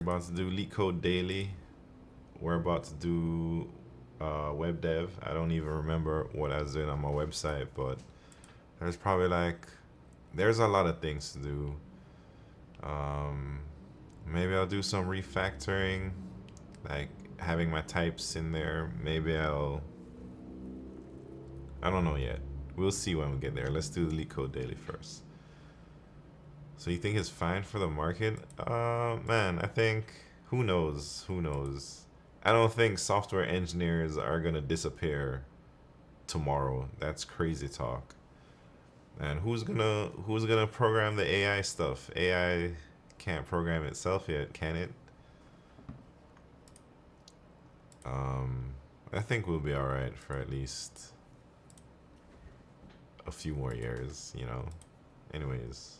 About to do LeetCode daily. We're about to do web dev. I don't even remember what I was doing on my website, but there's probably there's a lot of things to do. Maybe I'll do some refactoring, like having my types in there. Maybe I don't know yet. We'll see when we get there. Let's do the LeetCode daily first. So you think it's fine for the market? Man, I think, who knows? Who knows? I don't think software engineers are gonna disappear tomorrow. That's crazy talk. And who's gonna program the AI stuff? AI can't program itself yet, can it? I think we'll be all right for at least a few more years, you know. Anyways,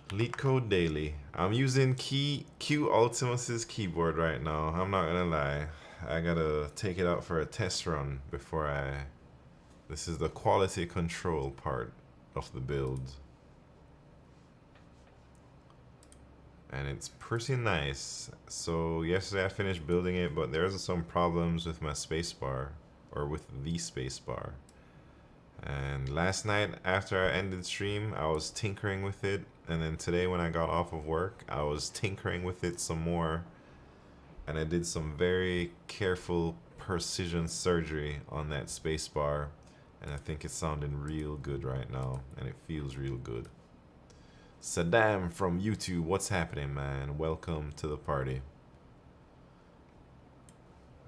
LeetCode daily. I'm using Q Ultimus's keyboard right now. I'm not gonna lie. I gotta take it out for a test run before I. This is the quality control part of the build. And it's pretty nice. So yesterday I finished building it, but there's some problems with my spacebar, or with the spacebar. And last night after I ended stream, I was tinkering with it, and then today when I got off of work, I was tinkering with it some more, and I did some very careful precision surgery on that spacebar, and I think it's sounding real good right now, and it feels real good. Saddam from YouTube, what's happening, man? Welcome to the party.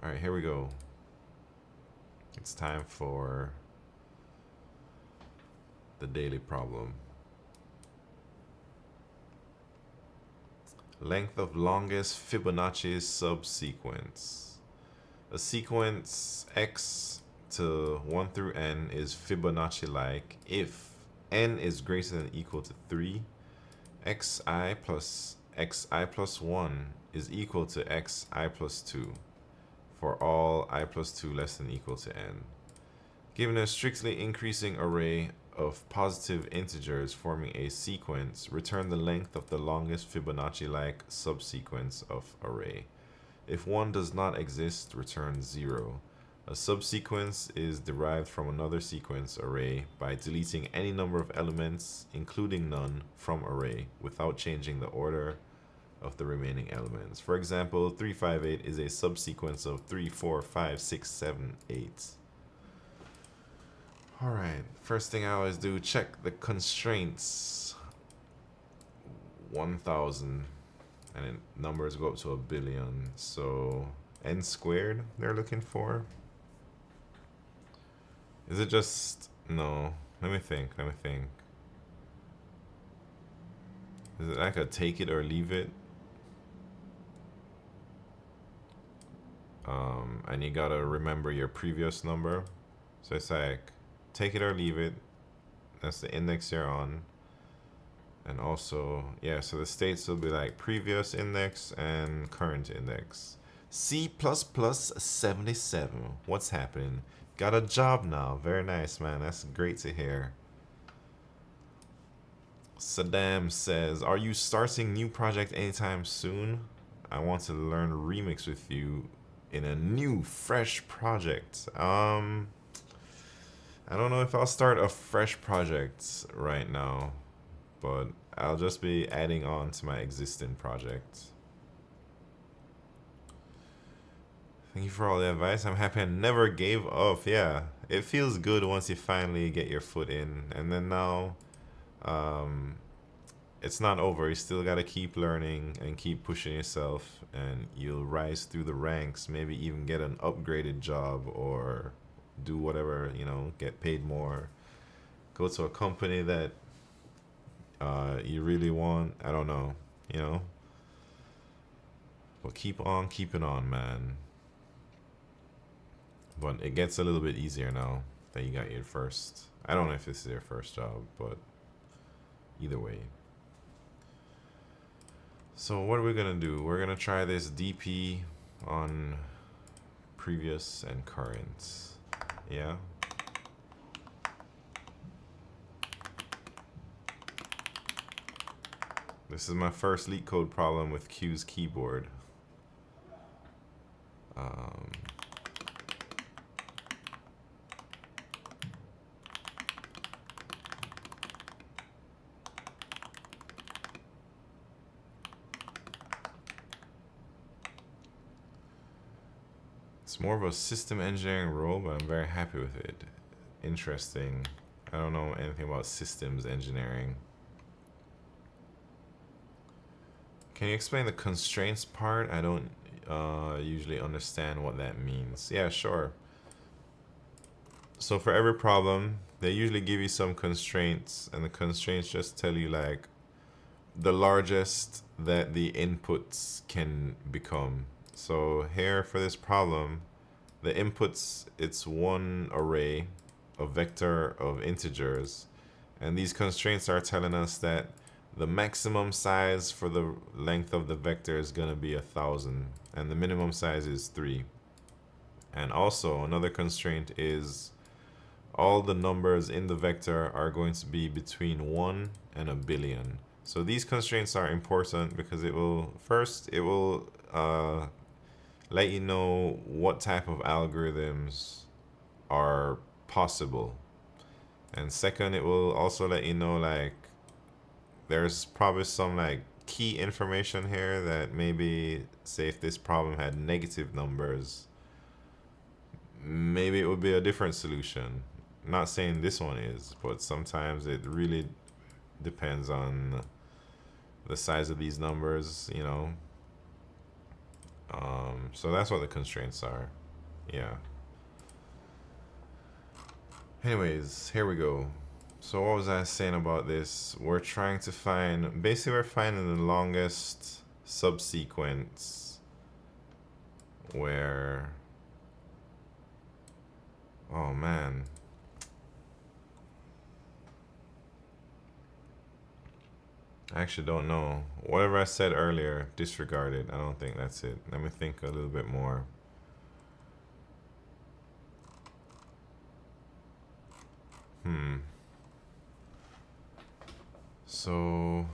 All right, here we go. It's time for the daily problem. Length of longest Fibonacci subsequence. A sequence x to 1 through n is Fibonacci-like if n is greater than or equal to 3, xi plus 1 is equal to xi plus 2 for all I plus 2 less than or equal to n. Given a strictly increasing array of positive integers forming a sequence, return the length of the longest Fibonacci-like subsequence of array. If one does not exist, return 0. A subsequence is derived from another sequence array by deleting any number of elements, including none, from array without changing the order of the remaining elements. For example, 358 is a subsequence of 3, 4, 5, 6, 7, 8. Alright, first thing I always do, check the constraints. 1000, and then numbers go up to 1 billion. So n squared they're looking for. Is it just, no, let me think. Is it like a take it or leave it? And you gotta remember your previous number. So it's like, take it or leave it. That's the index you're on. And also, yeah, so the states will be like previous index and current index. C++ 77. What's happening? Got a job now. Very nice, man. That's great to hear. Saddam says, are you starting new project anytime soon? I want to learn remix with you in a new, fresh project. I don't know if I'll start a fresh project right now, but I'll just be adding on to my existing project. Thank you for all the advice. I'm happy I never gave up. Yeah, it feels good once you finally get your foot in. And then now, it's not over. You still got to keep learning and keep pushing yourself, and you'll rise through the ranks, maybe even get an upgraded job or do whatever, you know, get paid more, go to a company that you really want. I don't know, you know, but keep on keeping on, man. But it gets a little bit easier now that you got your first. I don't know if this is your first job, but either way. So what are we gonna do? We're gonna try this DP on previous and current. Yeah. This is my first LeetCode problem with Q's keyboard. It's more of a system engineering role, but I'm very happy with it. Interesting. I don't know anything about systems engineering. Can you explain the constraints part? I don't usually understand what that means. Yeah, sure. So for every problem, they usually give you some constraints, and the constraints just tell you like the largest that the inputs can become. So here for this problem, the inputs, it's one array, a vector of integers, and these constraints are telling us that the maximum size for the length of the vector is going to be 1,000, and the minimum size is 3. And also another constraint is all the numbers in the vector are going to be between 1 and 1,000,000,000. So these constraints are important because it will let you know what type of algorithms are possible. And second, it will also let you know like there's probably some like key information here that maybe say if this problem had negative numbers, maybe it would be a different solution. Not saying this one is, but sometimes it really depends on the size of these numbers, you know. So that's what the constraints are. Yeah. Anyways, here we go. So what was I saying about this? We're trying to find, basically we're finding the longest subsequence where, oh man. I actually don't know. Whatever I said earlier, disregard it. I don't think that's it. Let me think a little bit more. So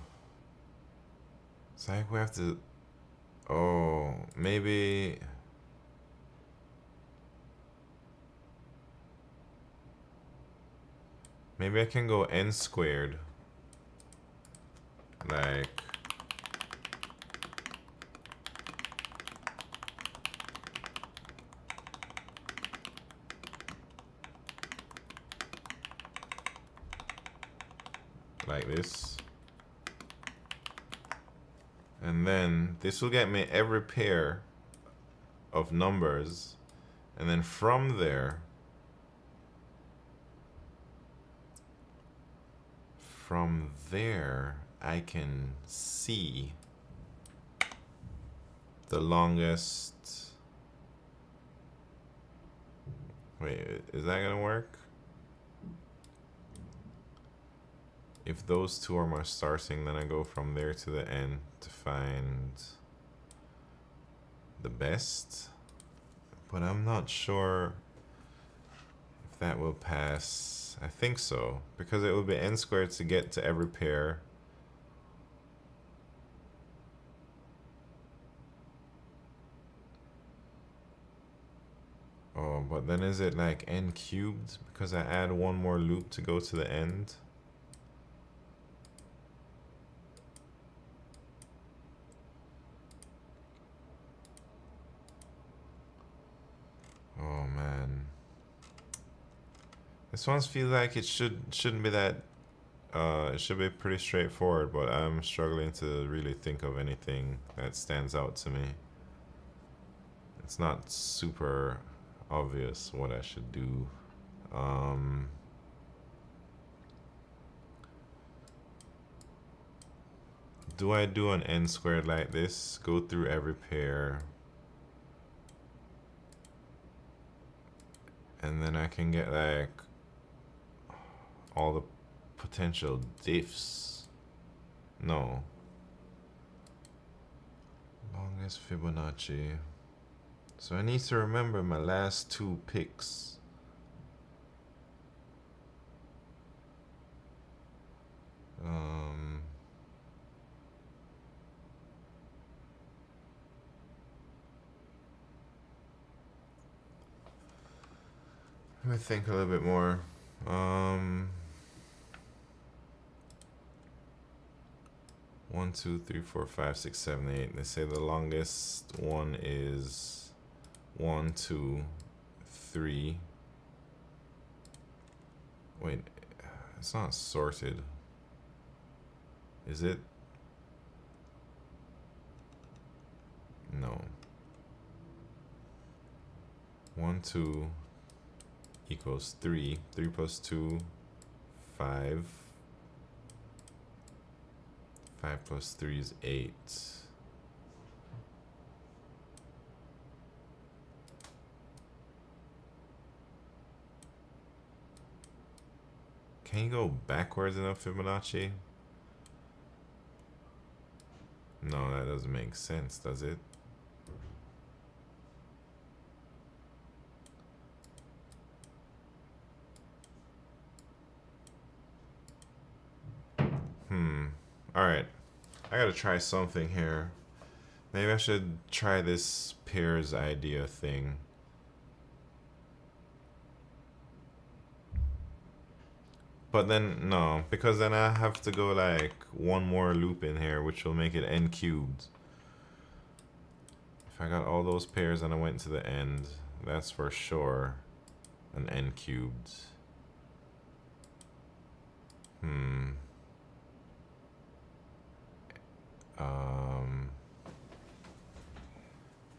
it's like we have to, oh, maybe I can go n squared. Like this. And then this will get me every pair of numbers, and then from there I can see the longest. Wait, is that gonna work? If those two are my starting, then I go from there to the end to find the best. But I'm not sure if that will pass. I think so, because it will be n squared to get to every pair. Oh, but then is it like n cubed because I add one more loop to go to the end? Oh man. This one feels like it shouldn't be that it should be pretty straightforward, but I'm struggling to really think of anything that stands out to me. It's not super obvious what I should do. Do I do an n squared like this? Go through every pair. And then I can get like all the potential diffs. No. Longest Fibonacci. So I need to remember my last two picks. Let me think a little bit more. 1, 2, 3, 4, 5, 6, 7, 8. They say the longest one is 1, 2, 3. Wait, it's not sorted. Is it? No. 1, 2 equals 3. 3 plus 2, 5. 5 plus 3 is 8. Can you go backwards in a Fibonacci? No, that doesn't make sense, does it? Alright. I gotta try something here. Maybe I should try this pairs idea thing. But then, no, because then I have to go like one more loop in here, which will make it n cubed. If I got all those pairs and I went to the end, that's for sure an n cubed.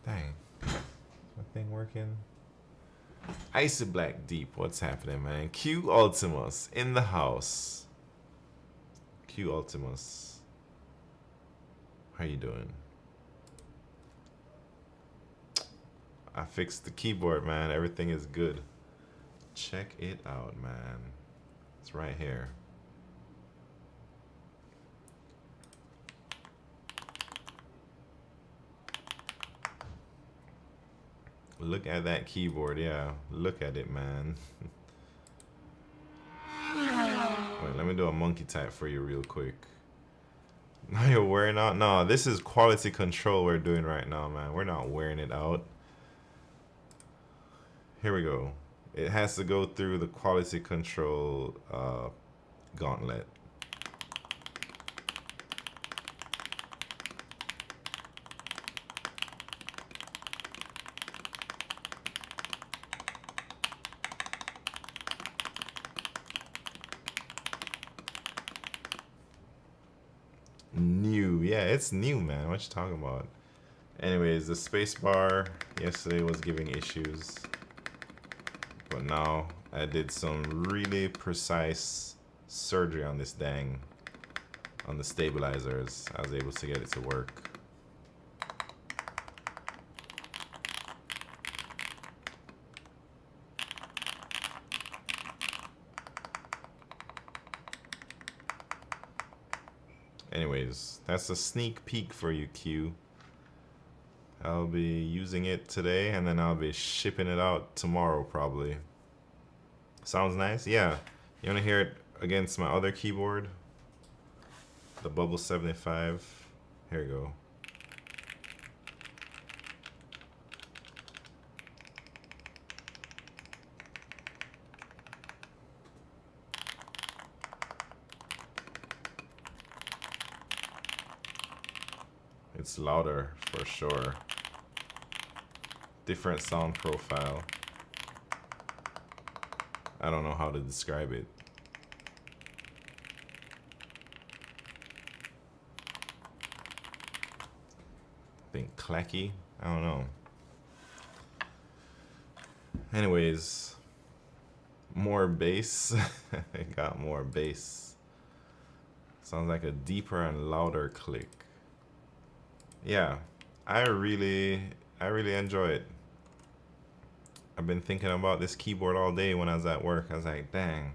Dang. Is my thing working? Icy Black Deep, what's happening, man? Q Ultimus in the house. Q Ultimus. How you doing? I fixed the keyboard, man. Everything is good. Check it out, man. It's right here. Look at that keyboard, yeah. Look at it, man. Wait, let me do a monkey type for you real quick. Now you're wearing out? No, this is quality control we're doing right now, man. We're not wearing it out. Here we go. It has to go through the quality control gauntlet. New, yeah, it's new, man. What you talking about? Anyways, the spacebar yesterday was giving issues, but now I did some really precise surgery on this on the stabilizers. I was able to get it to work. Anyways, that's a sneak peek for you, Q. I'll be using it today, and then I'll be shipping it out tomorrow, probably. Sounds nice? Yeah. You want to hear it against my other keyboard? The Bubble 75. Here you go. It's louder for sure. Different sound profile. I don't know how to describe it. I think clacky? I don't know. Anyways, more bass. I got more bass. Sounds like a deeper and louder click. Yeah, I really enjoy it. I've been thinking about this keyboard all day when I was at work. I was like, dang,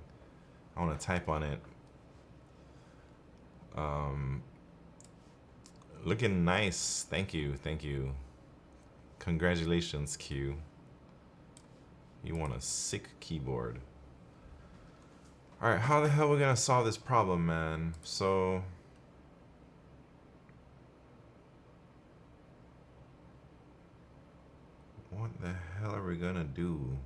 I want to type on it. Looking nice. Thank you, thank you. Congratulations, Q. You want a sick keyboard. Alright, how the hell are we gonna solve this problem, man? So what the hell are we gonna do?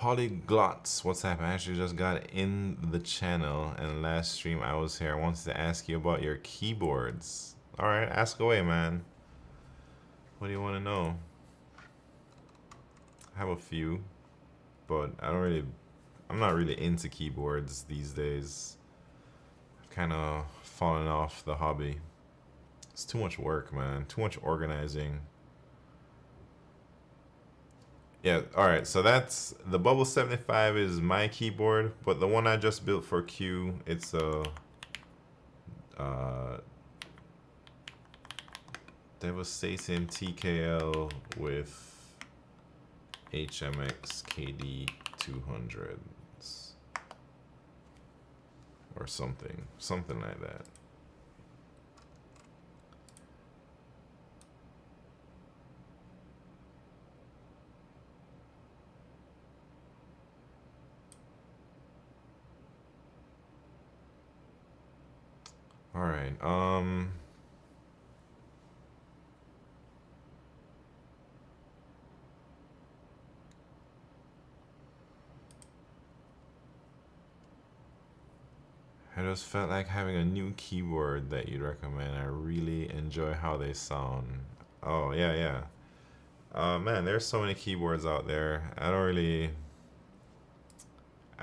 Polyglots, what's up? I actually just got in the channel, and last stream I was here. I wanted to ask you about your keyboards. All right, ask away, man. What do you want to know? I have a few, but I'm not really into keyboards these days. I've kind of fallen off the hobby. It's too much work, man. Too much organizing. Yeah, alright, so that's the Bubble 75 is my keyboard, but the one I just built for Q, it's a Devastating TKL with HMX KD 200s or something like that. All right. I just felt like having a new keyboard that you'd recommend. I really enjoy how they sound. Oh, yeah. Man, there's so many keyboards out there. I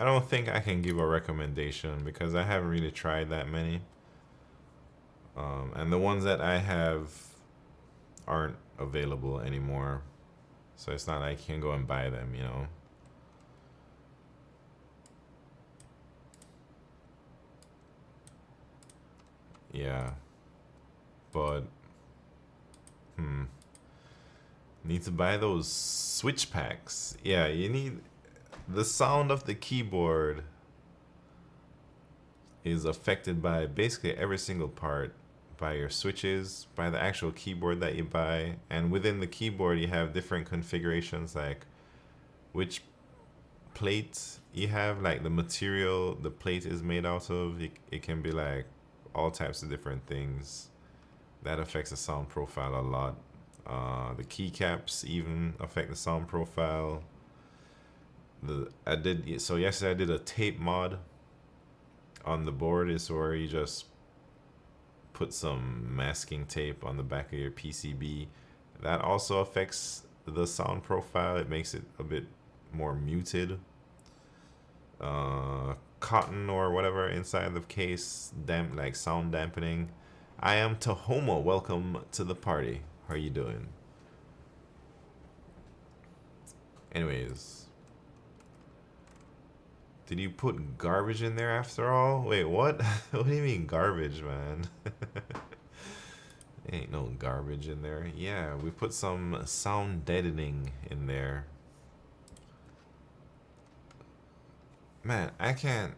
don't think I can give a recommendation because I haven't really tried that many. And the ones that I have aren't available anymore. So it's not like you can go and buy them, you know. Yeah. But need to buy those switch packs. Yeah, you need the sound of the keyboard is affected by basically every single part, by your switches, by the actual keyboard that you buy, and within the keyboard you have different configurations, like which plate you have, like the material the plate is made out of. It can be like all types of different things that affects the sound profile a lot. The keycaps even affect the sound profile. Yesterday I did a tape mod on the board. Is where you just put some masking tape on the back of your PCB. That also affects the sound profile. It makes it a bit more muted. Cotton or whatever inside the case, like sound dampening. I am Tahoma. Welcome to the party. How are you doing? Anyways, did you put garbage in there after all? Wait, what? What do you mean garbage, man? Ain't no garbage in there. Yeah, we put some sound deadening in there. Man, can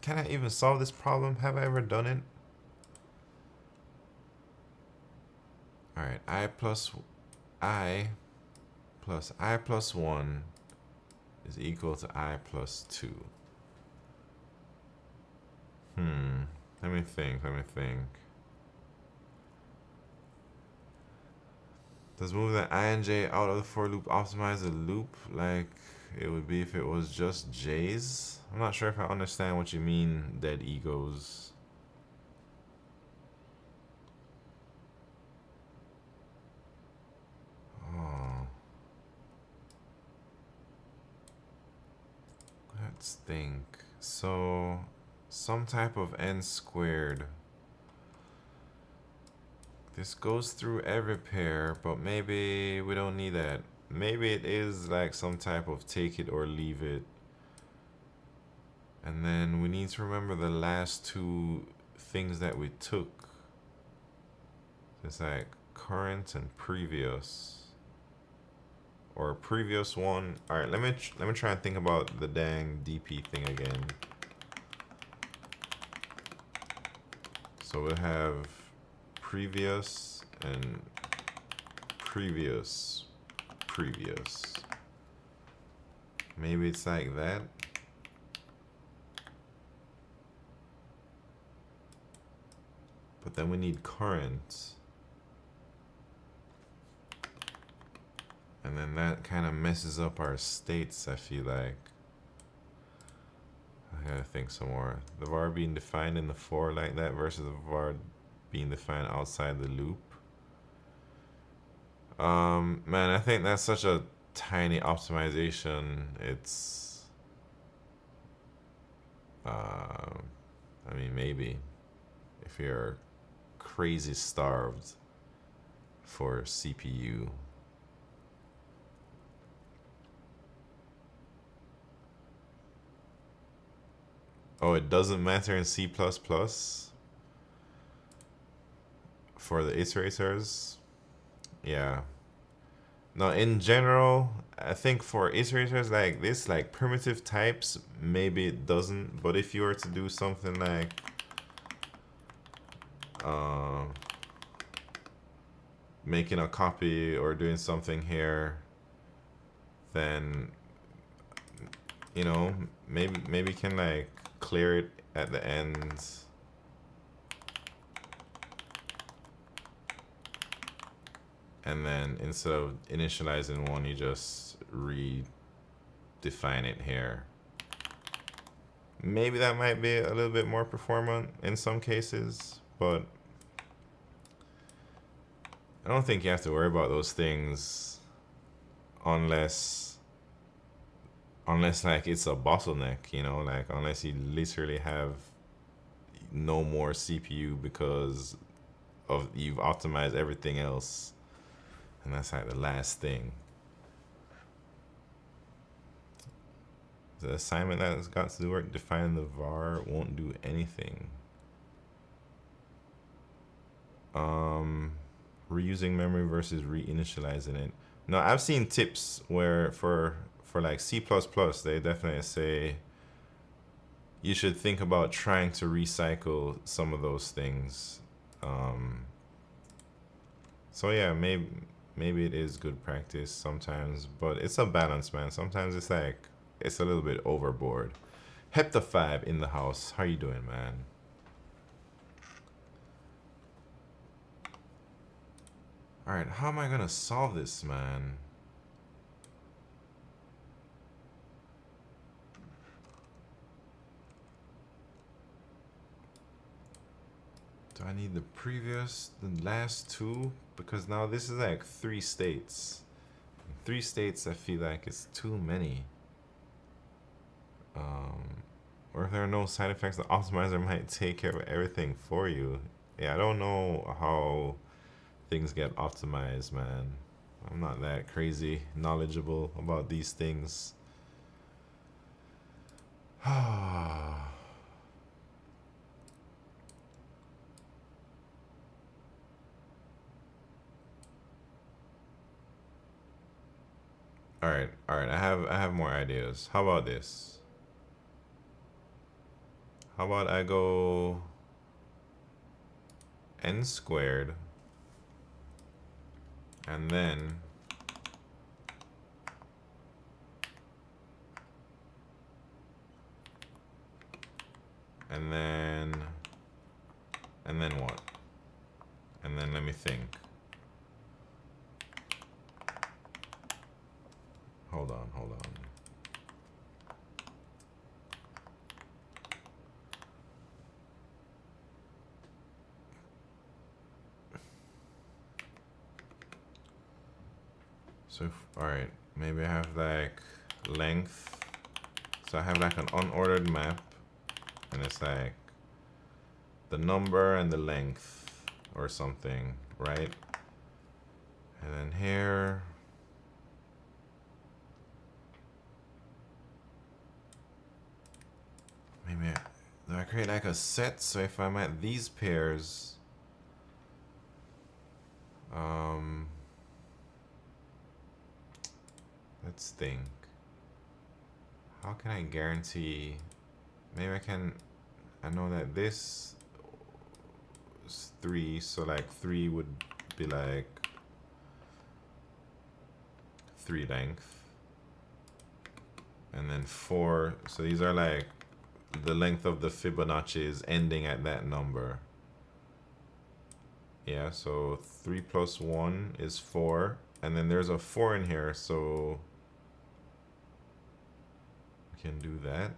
I even solve this problem? Have I ever done it? Alright, I plus I plus 1 is equal to I plus 2. Let me think. Does moving the I and J out of the for loop optimize the loop like it would be if it was just J's? I'm not sure if I understand what you mean, dead egos. Oh. Let's think. So, some type of n squared. This goes through every pair, but maybe we don't need that. Maybe it is like some type of take it or leave it. And then we need to remember the last two things that we took. It's like current and previous. Or previous one. Alright, let me try and think about the dang DP thing again. So we'll have previous and previous. Maybe it's like that. But then we need current. And then that kind of messes up our states, I feel like. I gotta think some more. The var being defined in the for like that versus the var being defined outside the loop. Man, I think that's such a tiny optimization. It's, I mean, maybe if you're crazy starved for CPU. Oh, it doesn't matter in C++ for the iterators. Yeah. No, in general, I think for iterators like this, like primitive types, maybe it doesn't. But if you were to do something like making a copy or doing something here, then you know, maybe you can like clear it at the end. And then instead of initializing one, you just redefine it here. Maybe that might be a little bit more performant in some cases, but I don't think you have to worry about those things unless like it's a bottleneck, you know, like unless you literally have no more CPU because of you've optimized everything else. And that's like the last thing. The assignment that's got to do work, define the var won't do anything. Reusing memory versus reinitializing it. No, I've seen tips where for like C++, they definitely say you should think about trying to recycle some of those things. So yeah, maybe it is good practice sometimes, but it's a balance, man. Sometimes it's like it's a little bit overboard. Hepta5 in the house. How you doing, man? All right, how am I gonna solve this, man? Do I need the last two? Because now this is like 3 states. 3 states, I feel like it's too many. Or if there are no side effects, the optimizer might take care of everything for you. Yeah, I don't know how things get optimized, man. I'm not that crazy knowledgeable about these things. Alright, I have more ideas. How about this? How about I go n squared and then what? And then let me think. Hold on. So, alright, maybe I have like length. So I have like an unordered map, and it's like the number and the length or something, right? And then here, maybe do I create like a set? So if I'm at these pairs, let's think. How can I guarantee? Maybe I know that this is 3, so like 3 would be like 3 length. And then 4, so these are like the length of the Fibonacci is ending at that number. Yeah, so 3 plus 1 is 4. And then there's a 4 in here, so we can do that.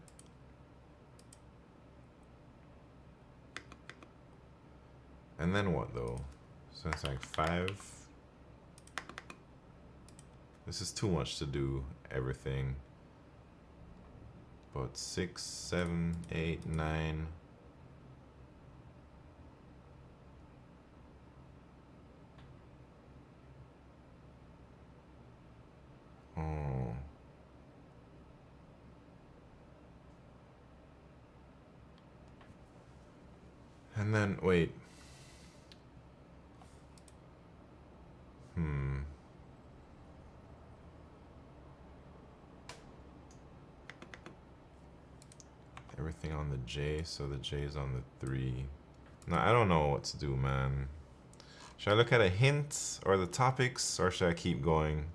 And then what though? So it's like 5. This is too much to do everything. But 6, 7, 8, 9. Oh. And then, wait. Everything on the J, so the J is on the 3. No, I don't know what to do, man. Should I look at a hint or the topics, or should I keep going?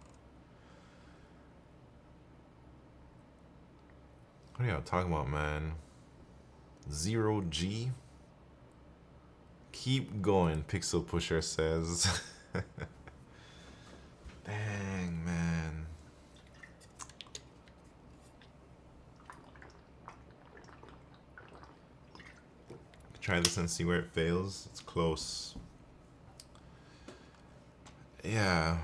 What are y'all talking about, man? 0G? Keep going, Pixel Pusher says. Dang, man. Try this and see where it fails. It's close. Yeah,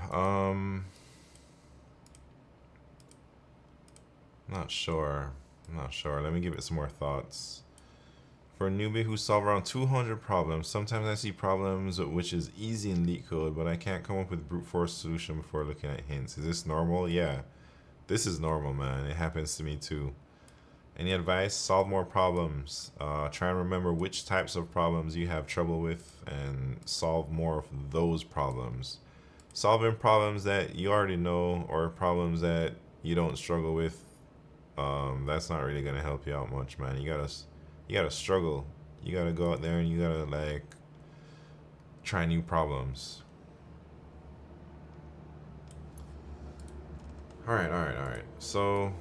not sure. Let me give it some more thoughts. For a newbie who solved around 200 problems, sometimes I see problems which is easy in LeetCode, but I can't come up with brute force solution before looking at hints. Is this normal? Yeah, this is normal, man. It happens to me too. Any advice? Solve more problems. Try and remember which types of problems you have trouble with and solve more of those problems. Solving problems that you already know or problems that you don't struggle with, that's not really gonna help you out much, man. You gotta struggle. You gotta go out there and you gotta like try new problems. All right. So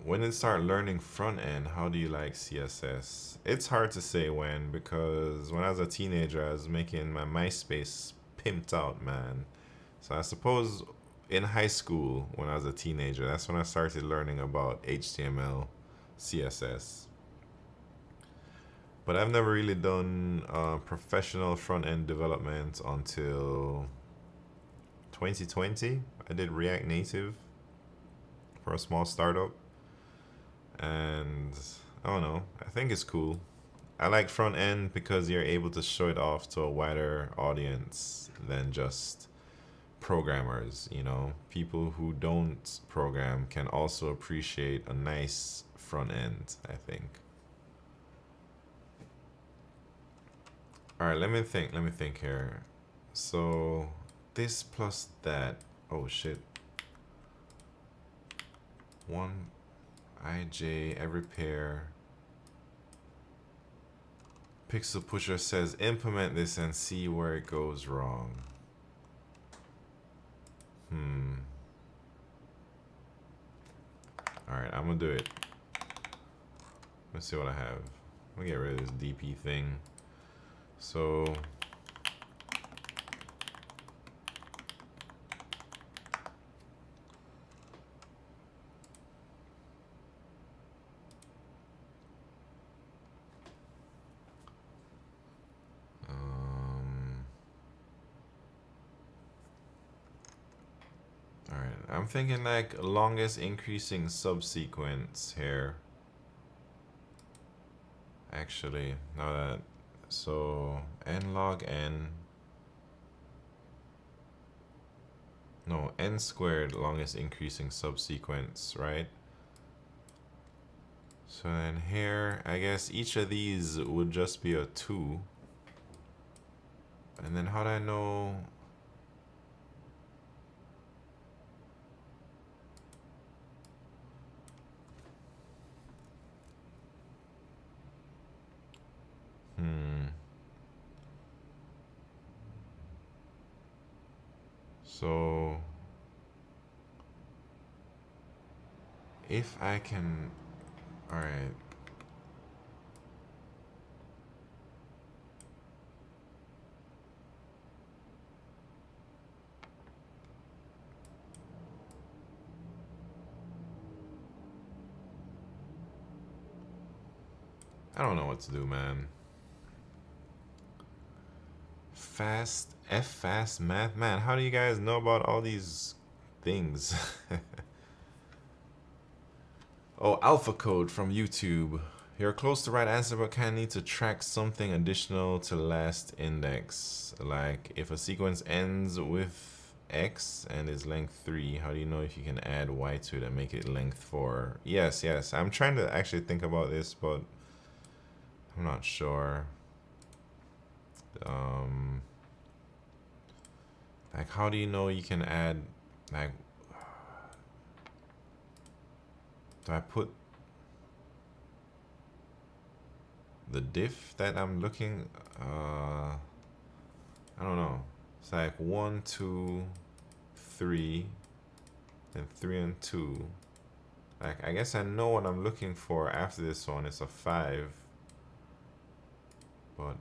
when did you start learning front end? How do you like CSS? It's hard to say when, because when I was a teenager, I was making my MySpace pimped out, man. So I suppose in high school, when I was a teenager, that's when I started learning about HTML, CSS. But I've never really done professional front end development until 2020. I did React Native for a small startup. And I don't know, I think it's cool. I like front end because you're able to show it off to a wider audience than just programmers, you know. People who don't program can also appreciate a nice front end, I think. All right, let me think here. So this plus that, oh shit. 1ij every pair. Pixel Pusher says implement this and see where it goes wrong. Alright, I'm gonna do it. Let's see what I have. I'm gonna get rid of this DP thing. So I'm thinking like longest increasing subsequence here. Actually, now that, so n log n, no, n squared longest increasing subsequence, right? So then here, I guess each of these would just be a 2. And then how do I know? So if I can, all right. don't know what to do, man. Fast math, man. How do you guys know about all these things? Oh, alpha code from YouTube. You're close to right answer, but kind of need to track something additional to last index. Like if a sequence ends with X and is length 3, how do you know if you can add Y to it and make it length 4? Yes. I'm trying to actually think about this, but I'm not sure. Like how do you know you can add, like, do I put the diff that I'm looking, I don't know. It's like 1, 2, 3, and 3 and 2. Like, I guess I know what I'm looking for after this one. It's a 5. But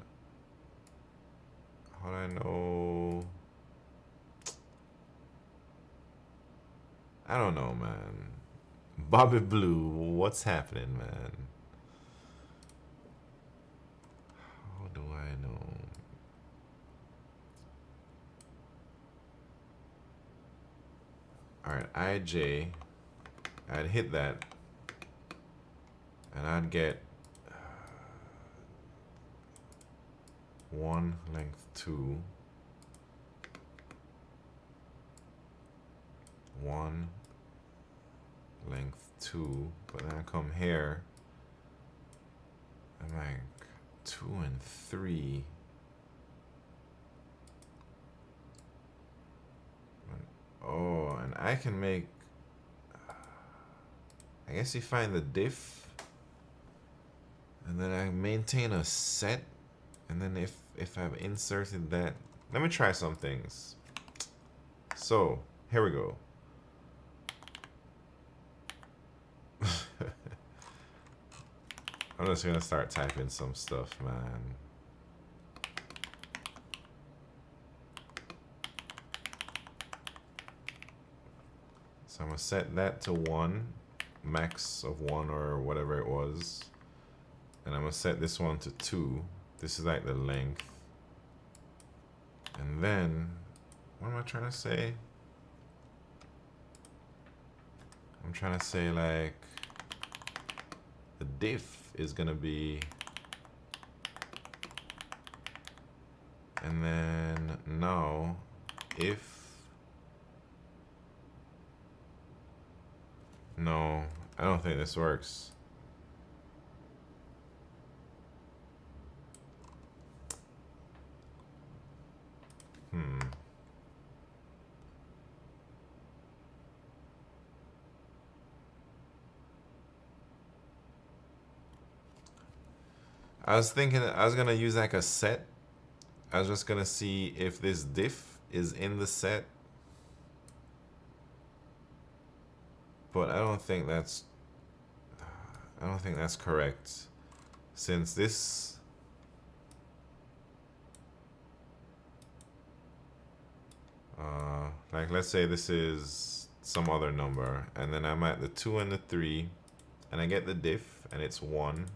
how do I know? I don't know, man. Bobby Blue, what's happening, man? How do I know? Alright, IJ. I'd hit that. And I'd get 1 length 2. 1 length 2, but then I come here, I'm like 2 and 3. Oh, and I can make, I guess you find the diff, and then I maintain a set, and then if I've inserted that, let me try some things. So here we go. I'm just gonna start typing some stuff, man. So I'm gonna set that to 1, max of 1 or whatever it was. And I'm gonna set this one to 2. This is like the length. And then, what am I trying to say? I'm trying to say like, the diff is gonna be, and then now if, no, I don't think this works. I was thinking I was gonna use like a set. I was just gonna see if this diff is in the set, but I don't think that's correct, since this, like let's say this is some other number, and then I'm at the 2 and the 3, and I get the diff, and it's 1.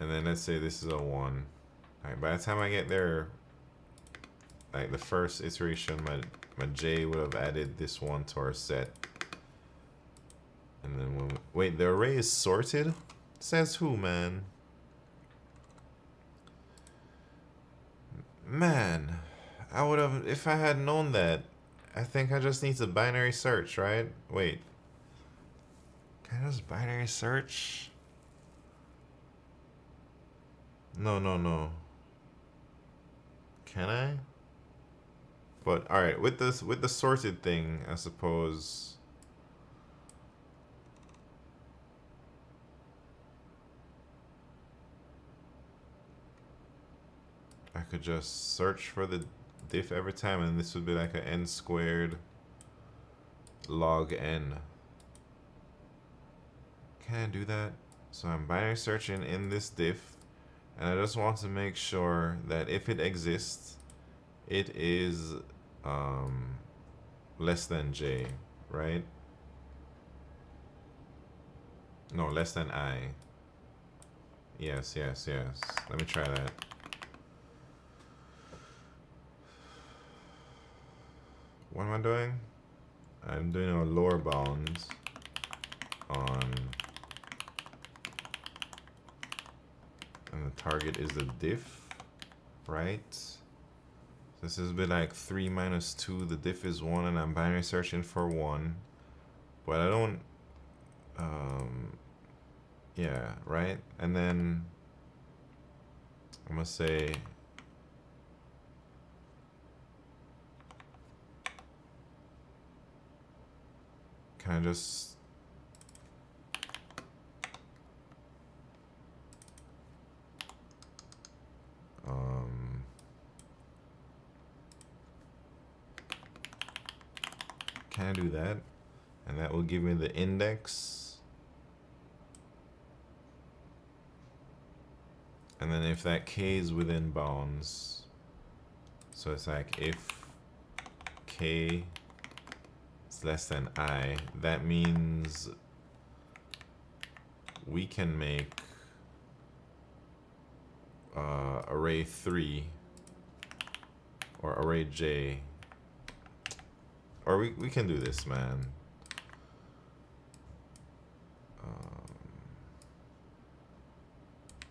And then let's say this is a 1. Alright, by the time I get there, like the first iteration, my J would have added this 1 to our set. And then when wait, the array is sorted? Says who, man? Man, I would have, if I had known that. I think I just need to binary search, right? Wait. Can I just binary search? No. Can I? But alright, with this, with the sorted thing, I suppose I could just search for the diff every time, and this would be like an n squared log n. Can I do that? So I'm binary searching in this diff, and I just want to make sure that if it exists, it is less than j, right? No, less than I. Yes, yes, yes. Let me try that. What am I doing? I'm doing a lower bounds on, and the target is the diff, right? This is a bit like 3 minus 2, the diff is 1, and I'm binary searching for 1. But I don't, yeah, right? And then I'm gonna say, can I just, can I do that? And that will give me the index. And then if that k is within bounds, so it's like if k is less than I, that means we can make array 3 or array j, or we can do this, man.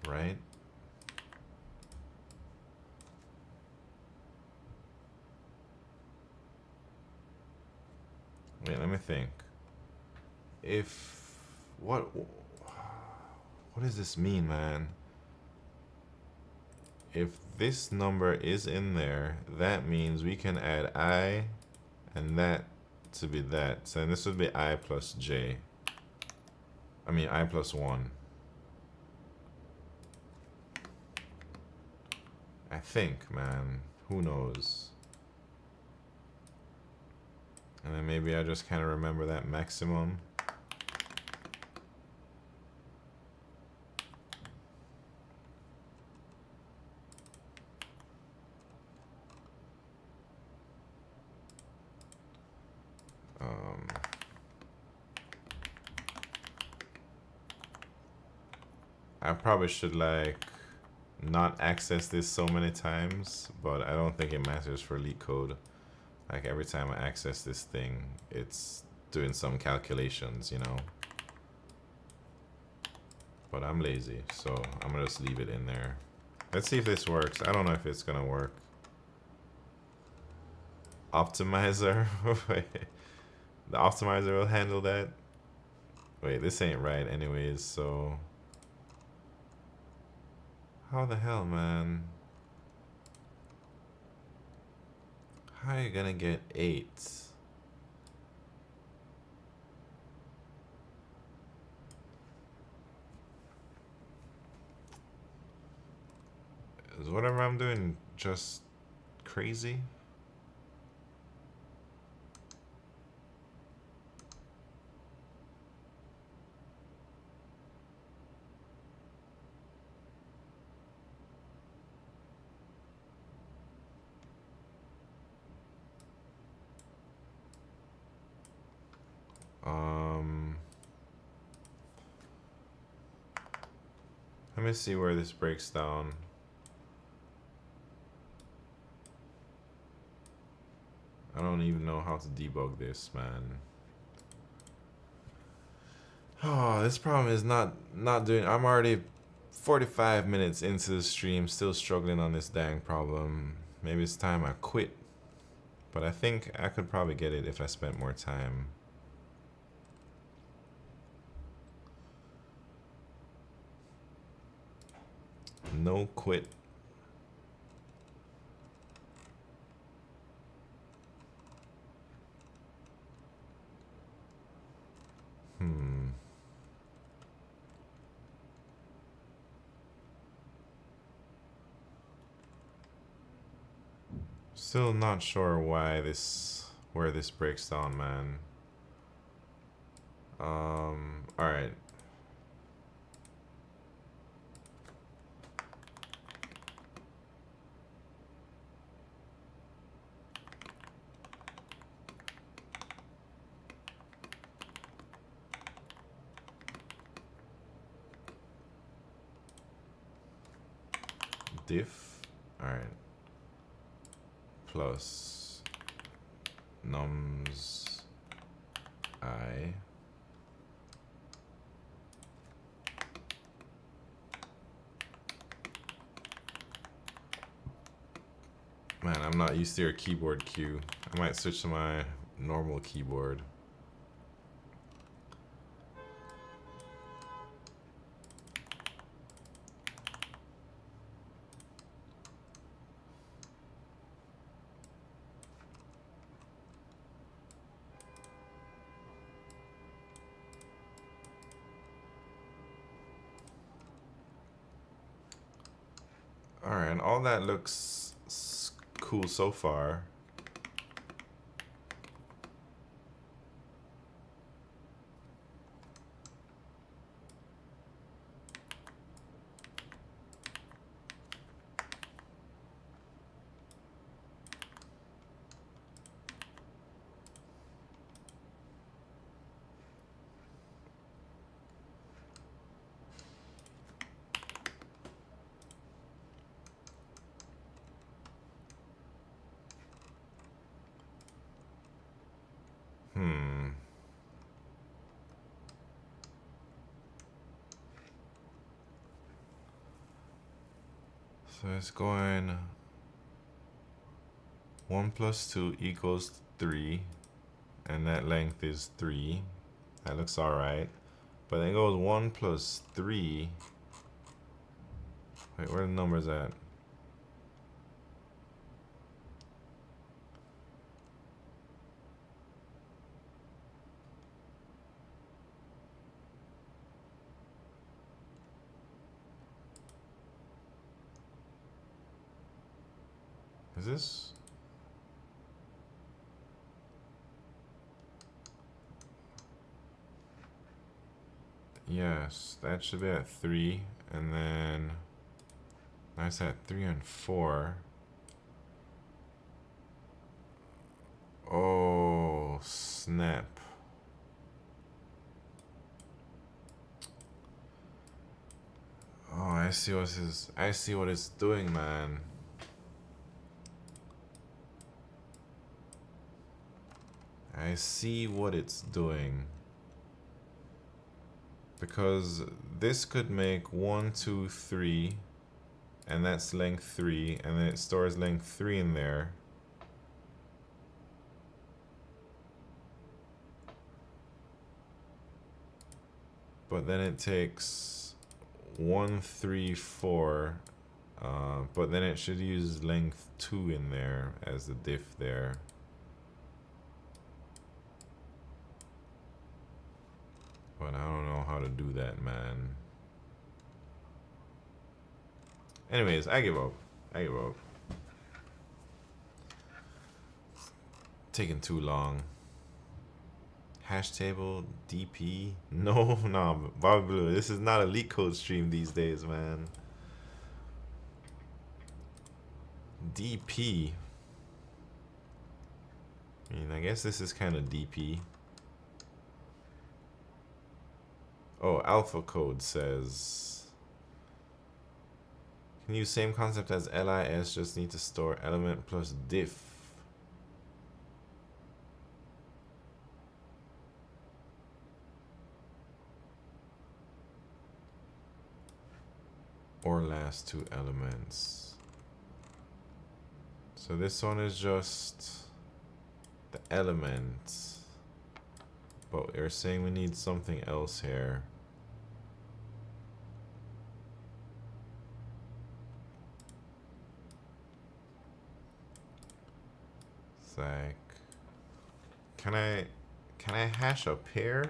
Right? Wait, let me think. If what does this mean, man? If this number is in there, that means we can add I and that to be that. So this would be I plus j. I mean I plus 1. I think, man. Who knows? And then maybe I just kind of remember that maximum. I probably should like not access this so many times, but I don't think it matters for LeetCode. Like every time I access this thing, it's doing some calculations, you know. But I'm lazy, so I'm gonna just leave it in there. Let's see if this works. I don't know if it's gonna work. Optimizer. The optimizer will handle that. Wait, this ain't right anyways, so how the hell, man? How are you gonna get 8? Is whatever I'm doing just crazy? Let me see where this breaks down. I don't even know how to debug this, man. Oh, this problem is not doing. I'm already 45 minutes into the stream, still struggling on this dang problem. Maybe it's time I quit. But I think I could probably get it if I spent more time. No quit. Still not sure why where this breaks down, man. Alright. diff. All right. Plus nums I. Man, I'm not used to your keyboard cue. I might switch to my normal keyboard. All right, all that looks cool so far. So it's going 1 plus 2 equals 3, and that length is 3. That looks alright. But then it goes 1 plus 3. Wait, where are the numbers at? Is this? Yes, that should be at 3, and then that's at 3 and 4. Oh, snap. Oh, I see what it's doing, man. I see what it's doing. Because this could make 1, 2, 3, and that's length 3, and then it stores length 3 in there. But then it takes 1, 3, 4, but then it should use length 2 in there as the diff there. But I don't know how to do that, man. Anyways, I give up. Taking too long. Hash table, DP. No, Bobby Blue. This is not a LeetCode stream these days, man. DP. I mean, I guess this is kind of DP. Oh, alpha code says can use same concept as LIS, just need to store element plus diff. Or last 2 elements. So this one is just the element. But we're saying we need something else here. It's like, can I hash a pair?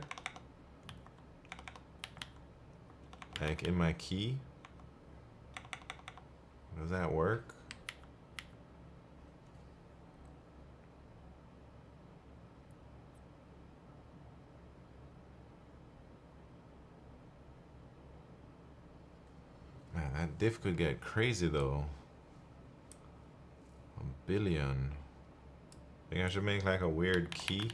Like in my key? Does that work? Man, that diff could get crazy though. 1 billion. Think I should make like a weird key?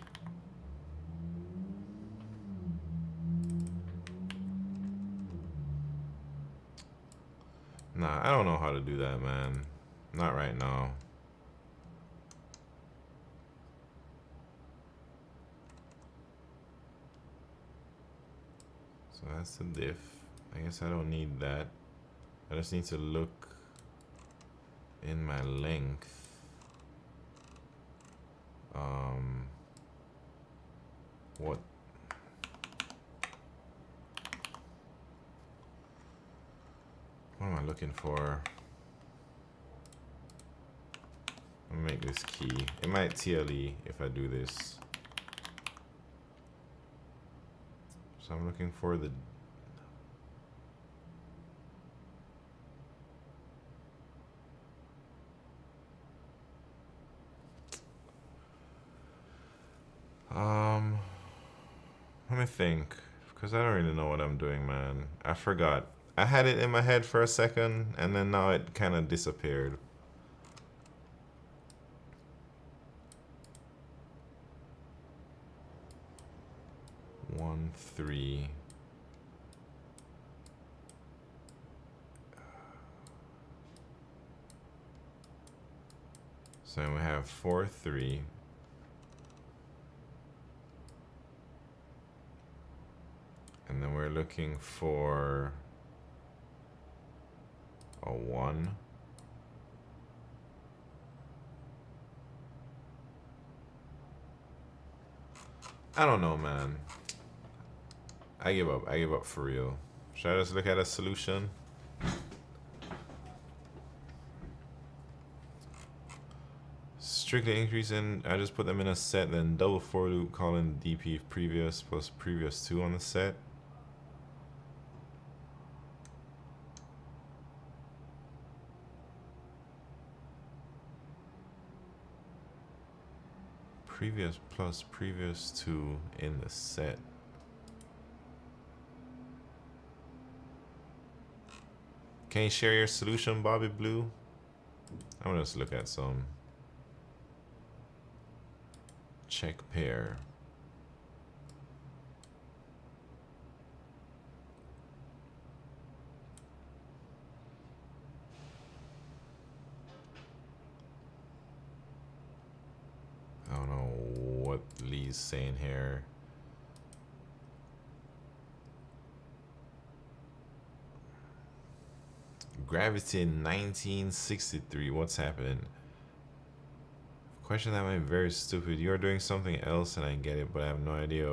Nah, I don't know how to do that, man. Not right now. So that's the diff. I guess I don't need that. I just need to look in my length. What? What am I looking for? I'm gonna make this key. It might TLE if I do this. So I'm looking for the let me think, because I don't really know what I'm doing, man. I forgot. I had it in my head for a second, and then now it kind of disappeared. One, three. So we have 4, 3. And then we're looking for a 1. I don't know, man. I give up. I give up for real. Should I just look at a solution? Strictly increasing, I just put them in a set, then double for loop calling DP previous plus previous 2 on the set. Previous plus previous 2 in the set. Can you share your solution, Bobby Blue? I'm gonna just look at some. Check pair. I don't know what Lee's saying here. Gravity 1963. What's happening? Question that might be very stupid. You're doing something else and I get it, but I have no idea.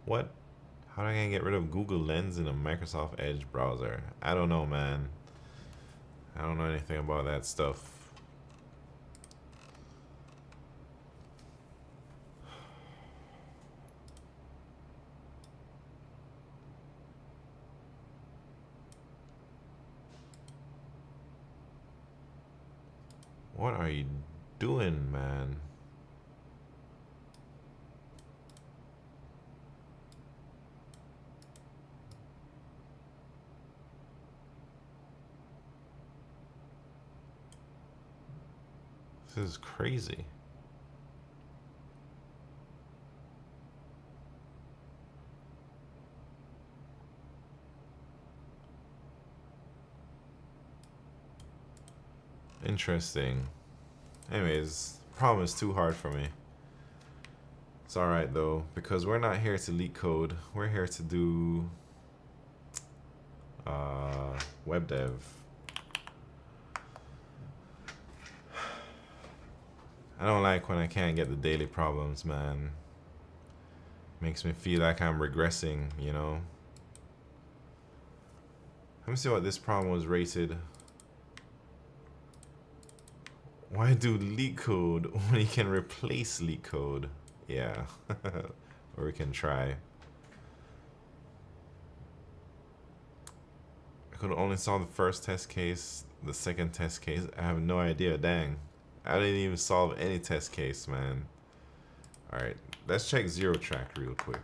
What? How do I get rid of Google Lens in a Microsoft Edge browser? I don't know, man. I don't know anything about that stuff. What are you doing, man? This is crazy. Interesting. Anyways, problem is too hard for me. It's alright though, because we're not here to leak code. We're here to do web dev. I don't like when I can't get the daily problems, man. Makes me feel like I'm regressing, you know? Let me see what this problem was rated. Why do LeetCode when you can replace LeetCode? Yeah, or we can try. I could only solve the first test case, the second test case. I have no idea, dang. I didn't even solve any test case, man. Alright, let's check zero track real quick.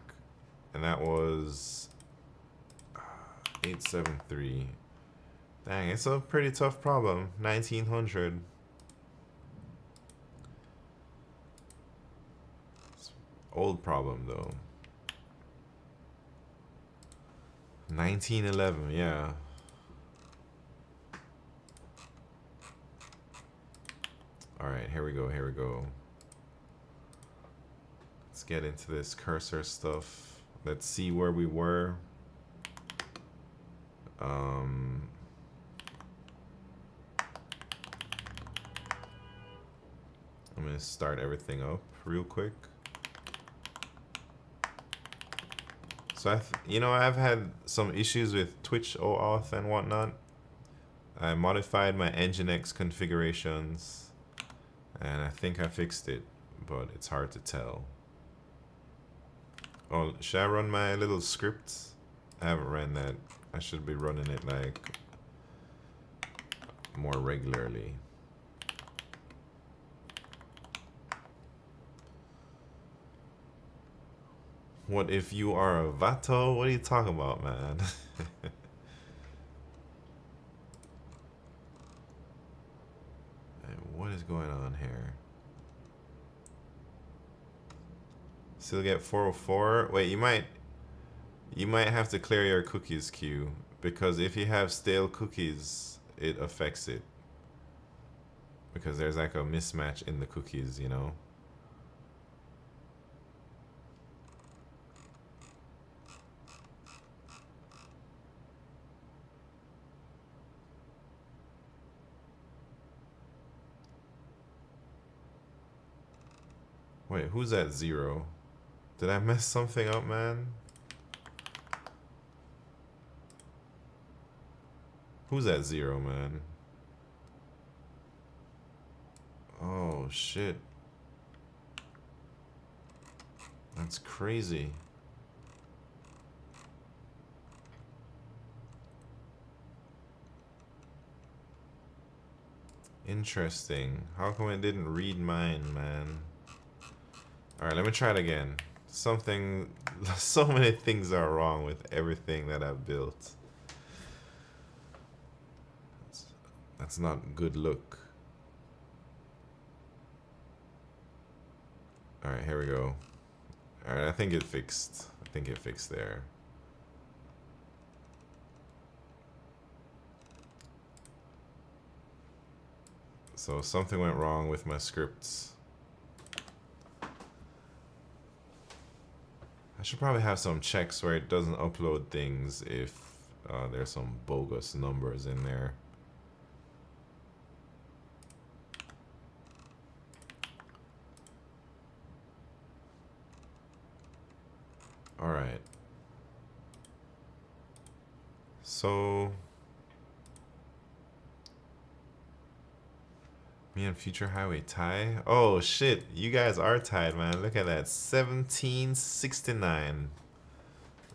And that was 873. Dang, it's a pretty tough problem. 1900. Old problem though. 1911, yeah. All right, here we go. Here we go. Let's get into this cursor stuff. Let's see where we were. I'm gonna start everything up real quick. So I've had some issues with Twitch OAuth and whatnot. I modified my Nginx configurations and I think I fixed it, but it's hard to tell. Oh, should I run my little script? I haven't ran that. I should be running it like more regularly. What if you are a Vato? What are you talking about, man? What is going on here? Still get 404? Wait, you might have to clear your cookies queue, because if you have stale cookies, it affects it. Because there's like a mismatch in the cookies, you know? Wait, who's at 0? Did I mess something up, man? Who's at 0, man? Oh, shit. That's crazy. Interesting. How come it didn't read mine, man? Alright, let me try it again. So many things are wrong with everything that I've built. That's not good look. Alright, here we go. Alright, I think it fixed. I think it fixed there. So something went wrong with my scripts. I should probably have some checks where it doesn't upload things if there's some bogus numbers in there. All right. So me and Future Highway tie. Oh shit, you guys are tied, man. Look at that. 1769.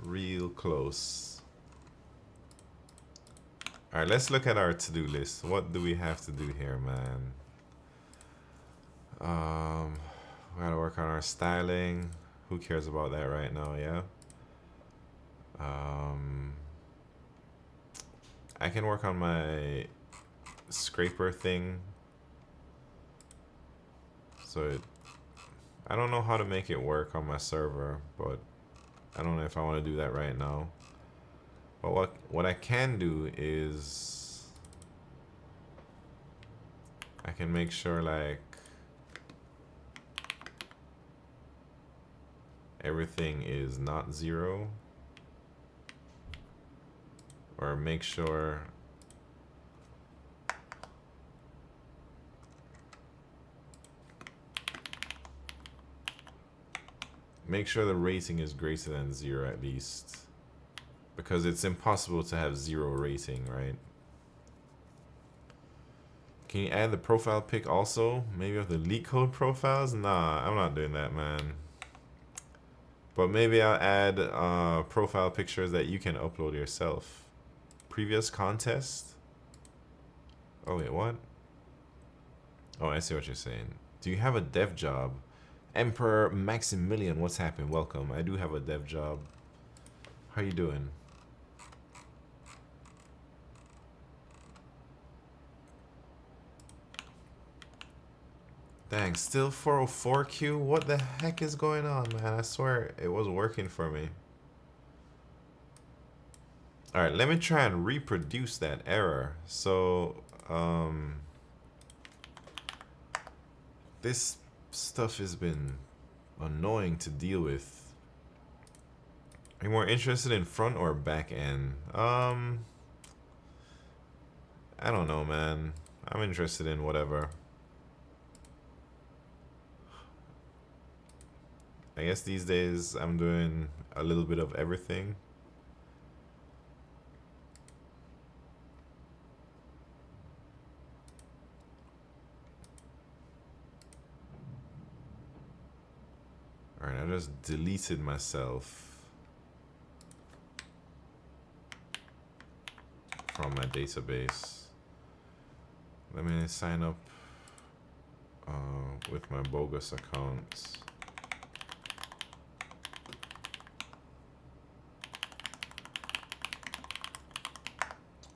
Real close. Alright, let's look at our to-do list. What do we have to do here, man? We gotta work on our styling. Who cares about that right now, yeah? I can work on my scraper thing. So I don't know how to make it work on my server, but I don't know if I want to do that right now. But what I can do is I can make sure like everything is not 0, or make sure the rating is greater than 0 at least, because it's impossible to have 0 rating, right? Can you add the profile pic also? Maybe of the LeetCode profiles? Nah, I'm not doing that, man. But maybe I'll add profile pictures that you can upload yourself. Previous contest? Oh wait, what? Oh, I see what you're saying. Do you have a dev job? Emperor Maximilian, what's happening? Welcome. I do have a dev job. How you doing? Dang, still 404Q? What the heck is going on, man? I swear it was working for me. Alright, let me try and reproduce that error. So, This stuff has been annoying to deal with. Are you more interested in front or back end? I don't know, man. I'm interested in whatever. I guess these days I'm doing a little bit of everything. Alright, I just deleted myself from my database. Let me sign up with my bogus accounts.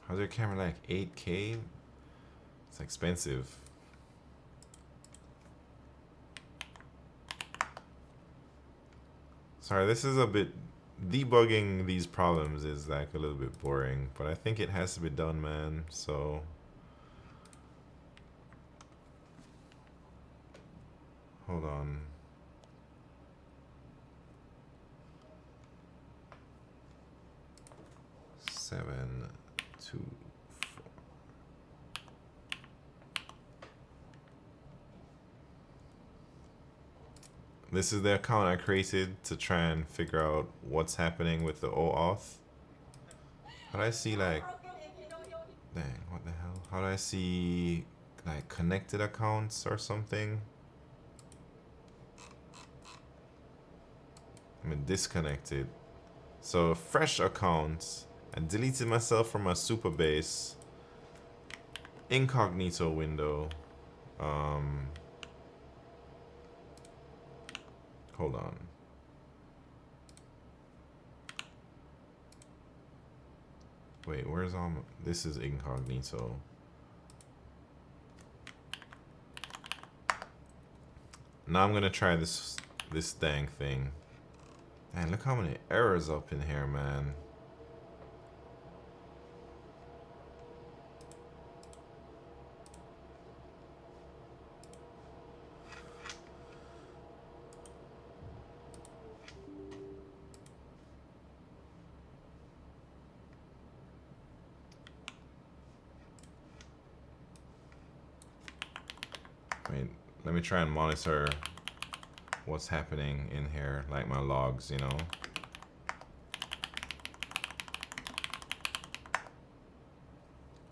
How's your camera like 8K? It's expensive. Sorry, this is a bit, debugging these problems is like a little bit boring, but I think it has to be done, man. So hold on. Seven, two, four. This is the account I created to try and figure out what's happening with the OAuth. How do I see like, dang, what the hell? How do I see like connected accounts or something? I mean disconnected. So fresh accounts. I deleted myself from my Supabase incognito window. Hold on. Wait, where's all my, this is incognito. Now I'm gonna try this dang thing. Man, look how many errors up in here, man. Wait, let me try and monitor what's happening in here, like my logs, you know.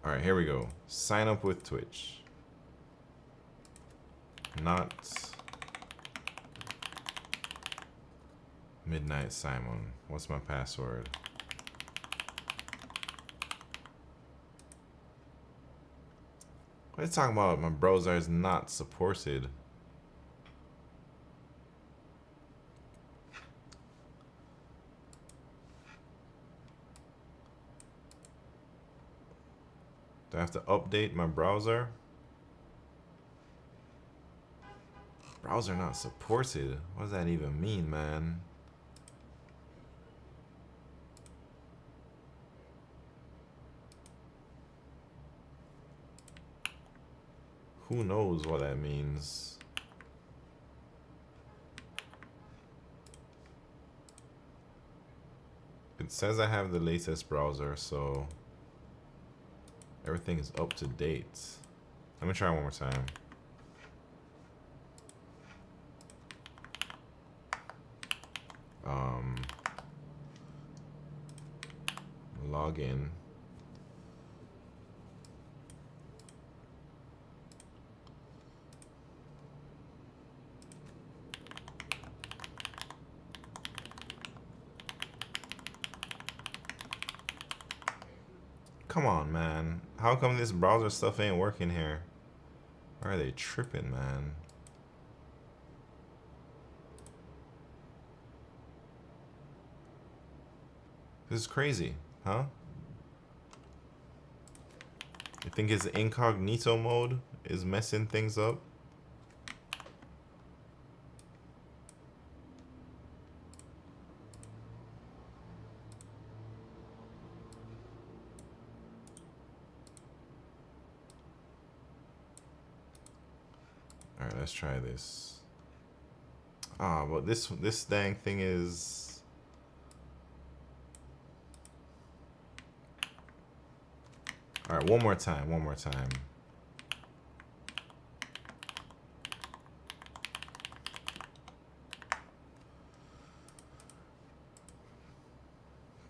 All right, here we go. Sign up with Twitch. Not Midnight Simon. What's my password? What are you talking about? My browser is not supported. Do I have to update my browser? Browser not supported? What does that even mean, man? Who knows what that means? It says I have the latest browser, so everything is up to date. Let me try one more time. Log in. Come on, man. How come this browser stuff ain't working here? Why are they tripping, man? This is crazy, huh? You think his incognito mode is messing things up? Alright, let's try this. Ah, but this dang thing is. All right, one more time.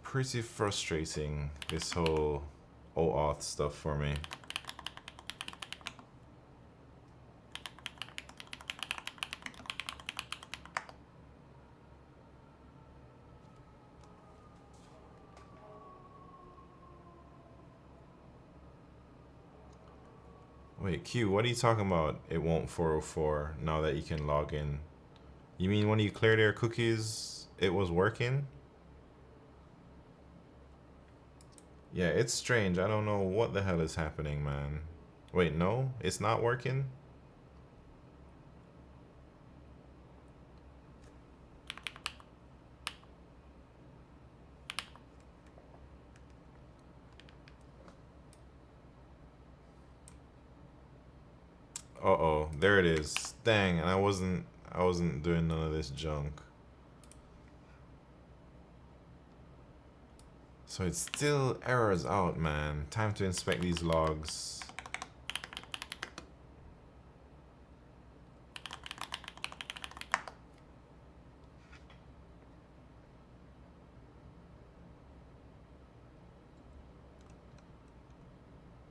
Pretty frustrating, this whole OAuth stuff for me. Wait, Q, what are you talking about? It won't 404 now that you can log in. You mean when you cleared your cookies, it was working? Yeah, it's strange. I don't know what the hell is happening, man. Wait, no? It's not working? Uh-oh, there it is. Dang, and I wasn't doing none of this junk. So it still errors out, man. Time to inspect these logs.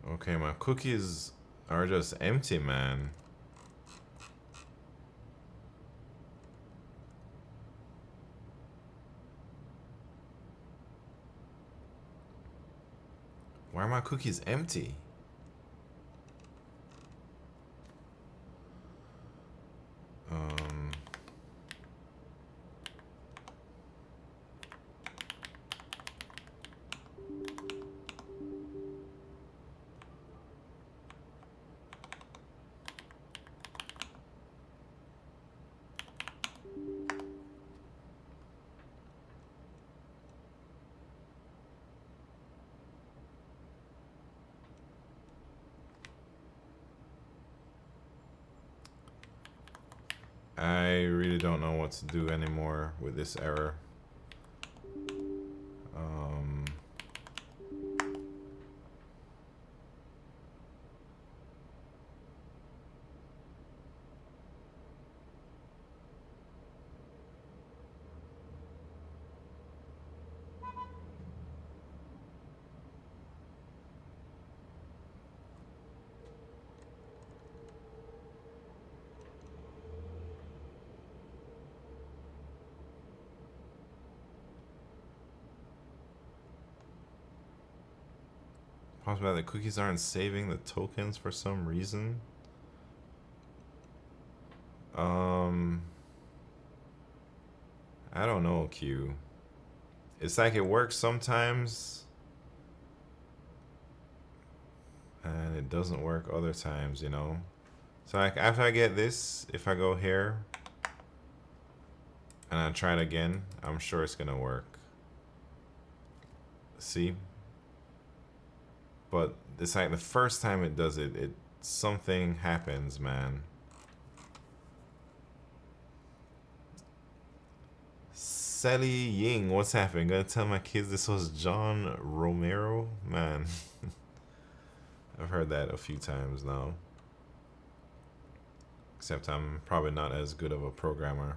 Okay, my cookies are just empty, man. Why are my cookies empty? I really don't know what to do anymore with this error. Possibly the cookies aren't saving the tokens for some reason. I don't know, Q. It's like it works sometimes and it doesn't work other times, you know. So like after I get this, if I go here and I try it again, I'm sure it's gonna work. See? But it's like the first time it does it, something happens, man. Sally Ying, what's happening? Gonna tell my kids this was John Romero? Man. I've heard that a few times now. Except I'm probably not as good of a programmer.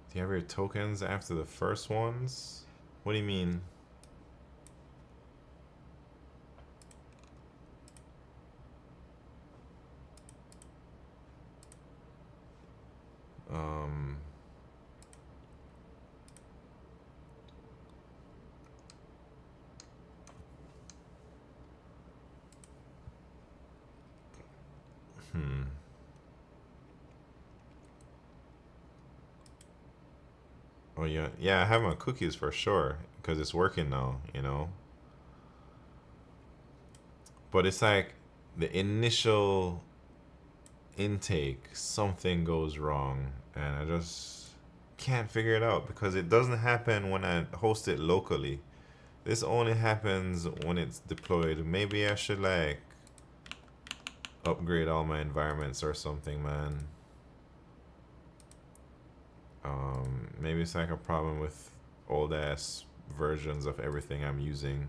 Do you have your tokens after the first ones? What do you mean? Oh yeah, yeah. I have my cookies for sure because it's working now, you know. But it's like the initial intake, something goes wrong, and I just can't figure it out because it doesn't happen when I host it locally. This only happens when it's deployed. Maybe I should like upgrade all my environments or something, man. Maybe it's like a problem with old ass versions of everything I'm using.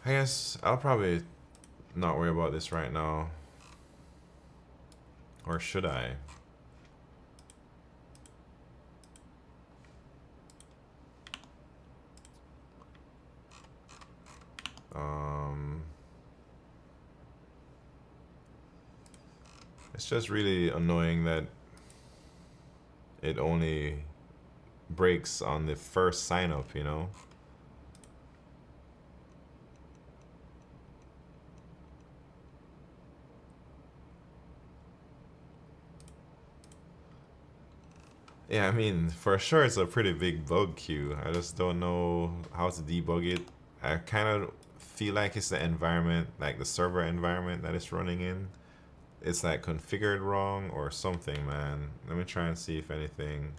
I guess I'll probably not worry about this right now. Or should I? It's just really annoying that it only breaks on the first sign up, you know? Yeah, I mean, for sure it's a pretty big bug queue. I just don't know how to debug it. I kind of feel like it's the environment, like the server environment that it's running in. It's like configured wrong or something, man. Let me try and see if anything,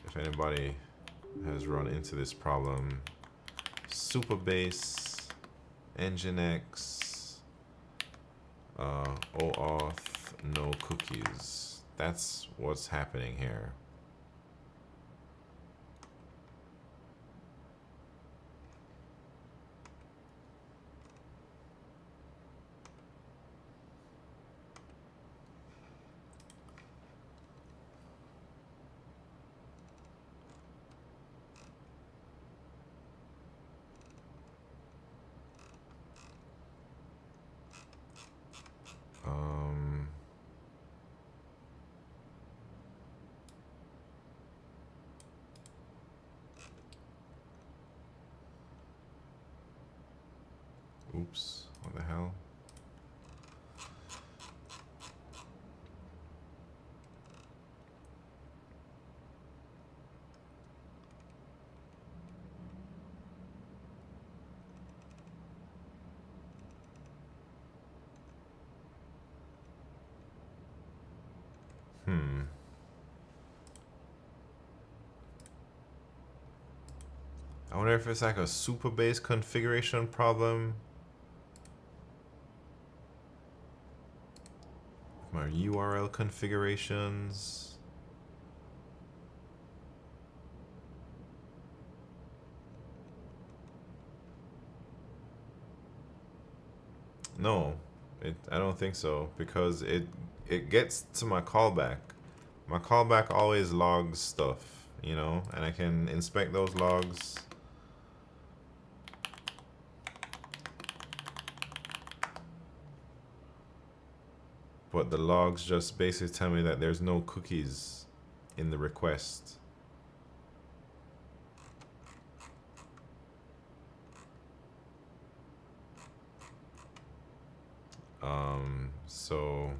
if anybody has run into this problem. Supabase, Nginx, OAuth, no cookies. That's what's happening here. Oops, what the hell? I wonder if it's like a Supabase configuration problem. My URL configurations. No, I don't think so because it gets to my callback. My callback always logs stuff, you know, and I can inspect those logs. But the logs just basically tell me that there's no cookies in the request. So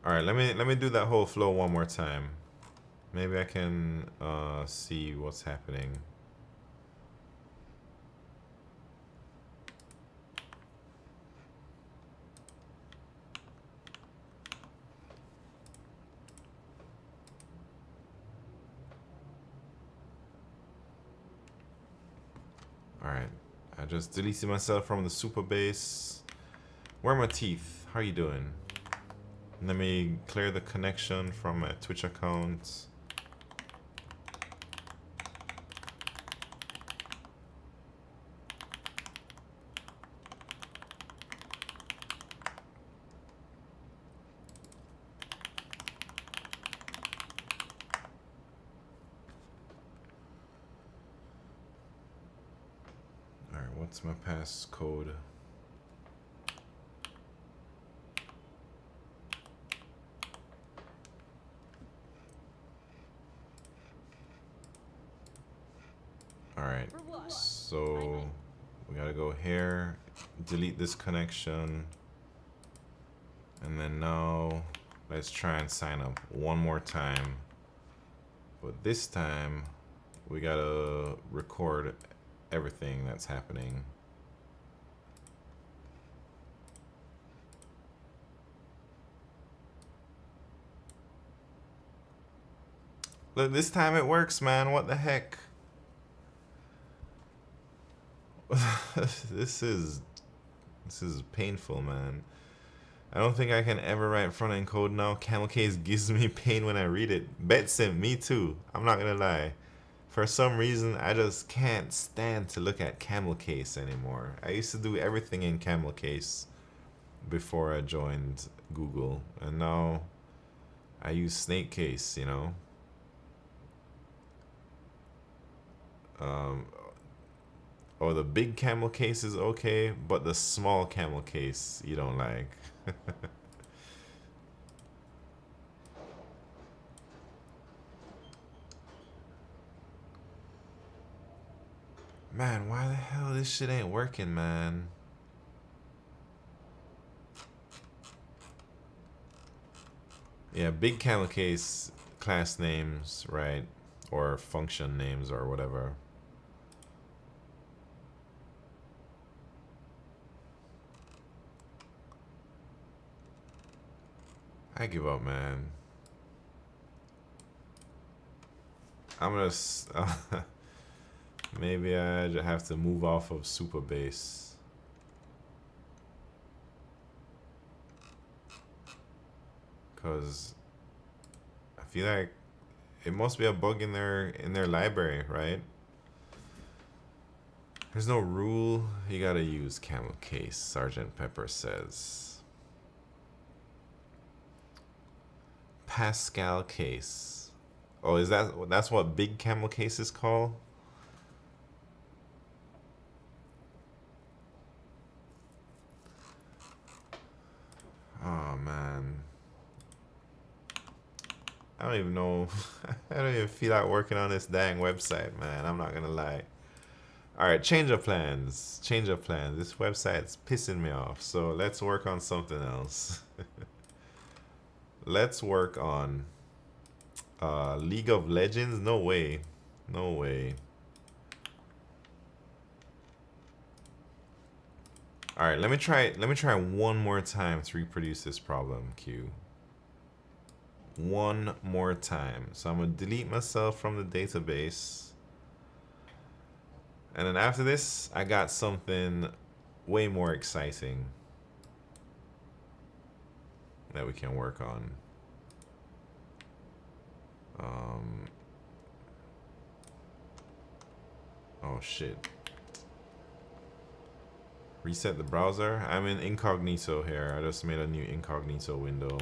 all right, let me do that whole flow one more time. Maybe I can see what's happening. Alright, I just deleted myself from the Supabase. Where are my teeth? How are you doing? Let me clear the connection from my Twitch account. Alright, what's my passcode? Alright, so we gotta go here, delete this connection, and then now let's try and sign up one more time. But this time we gotta record everything that's happening. Look, this time it works, man. What the heck? this is painful, man. I don't think I can ever write front-end code now. Camel case gives me pain when I read it. Betsim, me too. I'm not gonna lie. For some reason, I just can't stand to look at camel case anymore. I used to do everything in camel case before I joined Google, and now I use snake case, you know. Oh, the big camel case is okay, but the small camel case you don't like. Man, why the hell this shit ain't working, man? Yeah, big camel case class names, right? Or function names or whatever. I give up, man. I'm gonna maybe I just have to move off of Supabase. Cause I feel like it must be a bug in their library, right? There's no rule. You gotta use camel case, Sergeant Pepper says. Pascal case. Oh, that's what big camel case is called? Oh man. I don't even know. I don't even feel like working on this dang website, man. I'm not gonna lie. Alright, change of plans. Change of plans. This website's pissing me off. So let's work on something else. Let's work on League of Legends. No way. No way. Alright, let me try one more time to reproduce this problem, Q. One more time. So I'm gonna delete myself from the database. And then after this, I got something way more exciting that we can work on. Oh shit. Reset the browser. I'm in incognito here. I just made a new incognito window.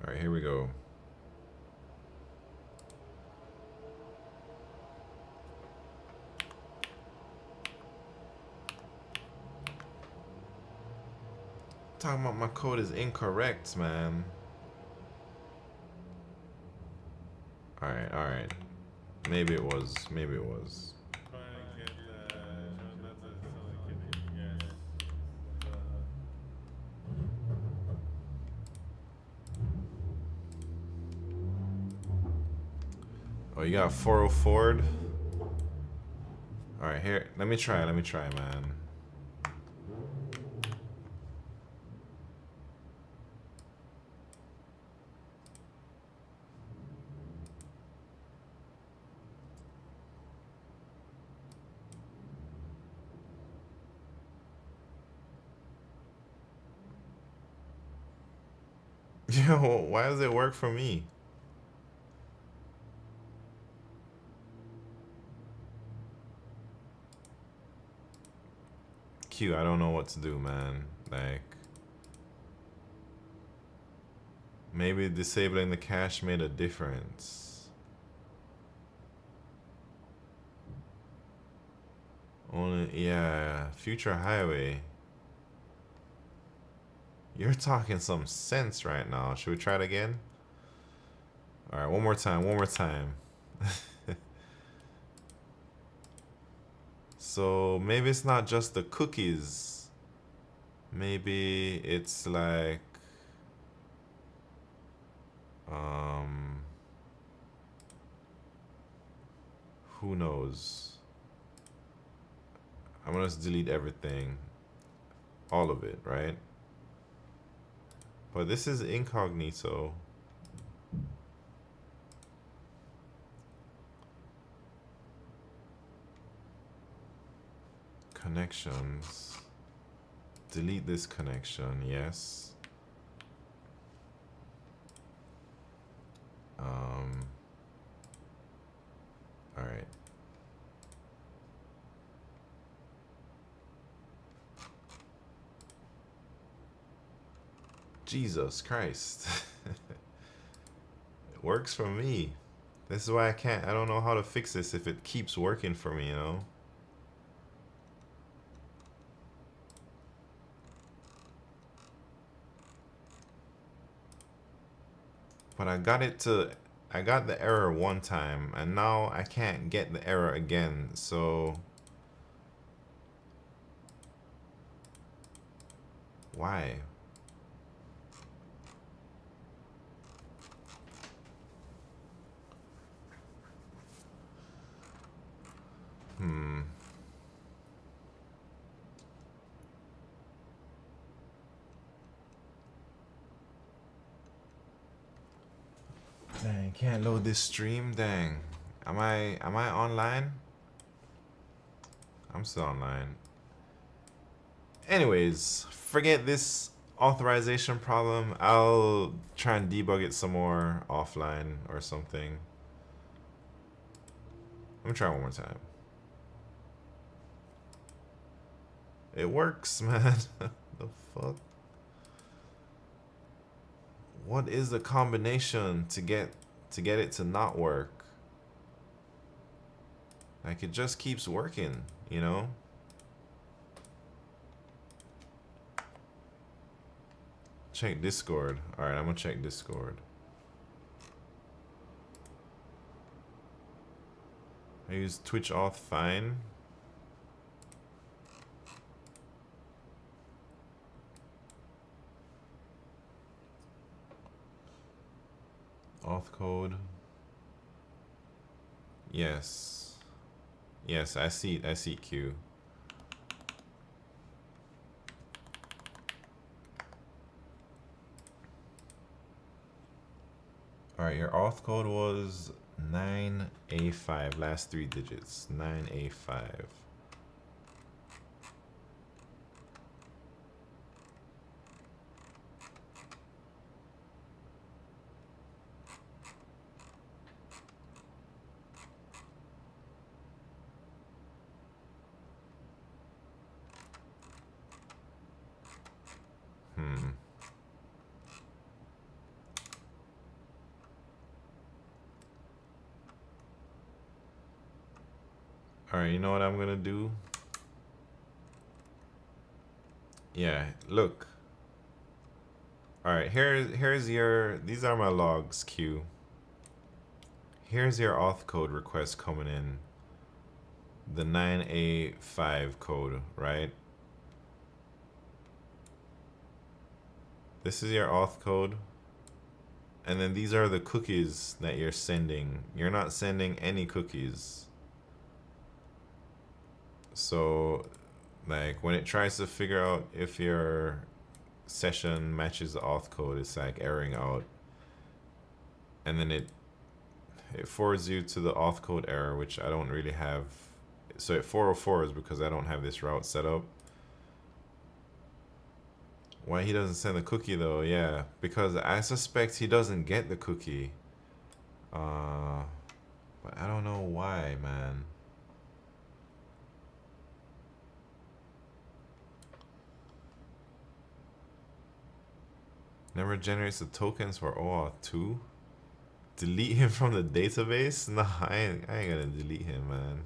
All right, here we go. Talking about my code is incorrect, man. All right. Maybe it was. Oh, you got 404'd? All right, here. Let me try, man. Yo, why does it work for me? Q, I don't know what to do, man. Like, maybe disabling the cache made a difference. Only, yeah, future highway. You're talking some sense right now. Should we try it again? All right, one more time. So maybe it's not just the cookies. Maybe it's like who knows? I'm gonna just delete everything, all of it, right? But this is incognito. Connections. Delete this connection, yes. All right. Jesus Christ. It works for me. This is why I don't know how to fix this if it keeps working for me, you know? But I got the error one time, and now I can't get the error again, so why? Dang, can't load this stream, dang. Am I online? I'm still online. Anyways, forget this authorization problem. I'll try and debug it some more offline or something. Let me try one more time. It works, man. The fuck? What is the combination to get it to not work? Like, it just keeps working, you know? Check Discord. Alright, I'm gonna check Discord. I use Twitch auth fine. Auth code. Yes. Yes, I see Q. Alright, your auth code was 9A5, last 3 digits. 9A5. Alright, you know what I'm gonna do? Yeah, look. Alright, here's your, these are my logs, Q. Here's your auth code request coming in. The 9A5 code, right? This is your auth code. And then these are the cookies that you're sending. You're not sending any cookies. So, like, when it tries to figure out if your session matches the auth code, it's like erroring out. And then it forwards you to the auth code error, which I don't really have. So at 404 is because I don't have this route set up. Why he doesn't send the cookie though? Yeah, because I suspect he doesn't get the cookie. But I don't know why, man. Never generates the tokens for OAuth 2. Delete him from the database? Nah, I ain't gonna delete him, man.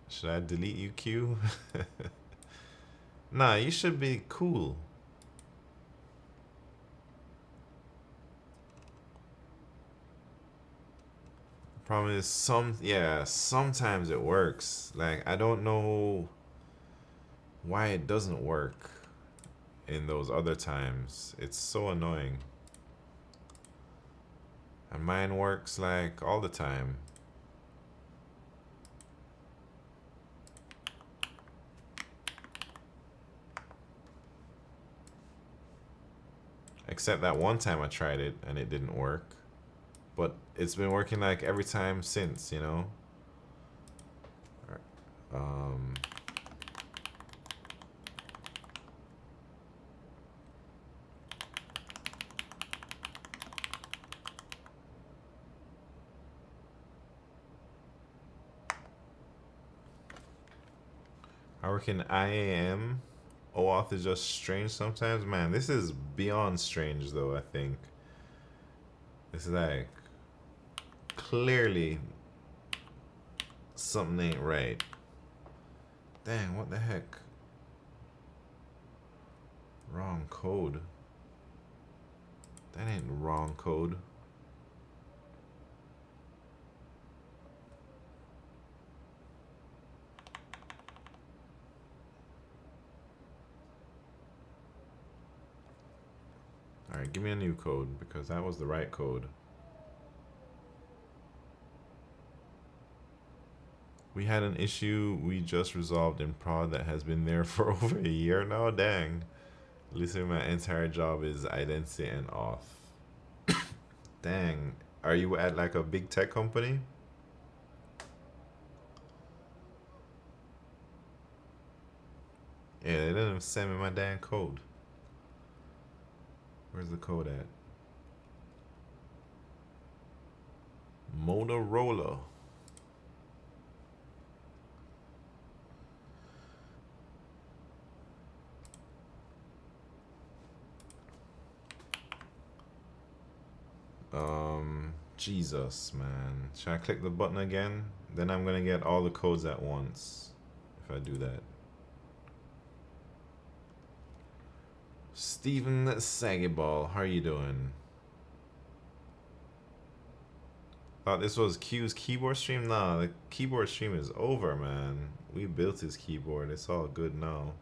Should I delete you, Q? Nah, you should be cool. Problem is sometimes it works. Like, I don't know why it doesn't work in those other times. It's so annoying. And mine works like all the time. Except that one time I tried it and it didn't work. But it's been working like every time since, you know? I work in IAM. OAuth is just strange sometimes. Man, this is beyond strange though, I think. This is like clearly something ain't right. Dang, what the heck? Wrong code. That ain't wrong code. Alright, give me a new code because that was the right code. We had an issue we just resolved in prod that has been there for over a year now. Dang. Literally my entire job is identity and auth. Dang. Are you at like a big tech company? Yeah, they didn't even send me my damn code. Where's the code at? Motorola. Jesus, man. Should I click the button again? Then I'm gonna get all the codes at once if I do that. Steven Sagiball, how are you doing? Thought this was Q's keyboard stream? Nah, the keyboard stream is over, man. We built his keyboard. It's all good now.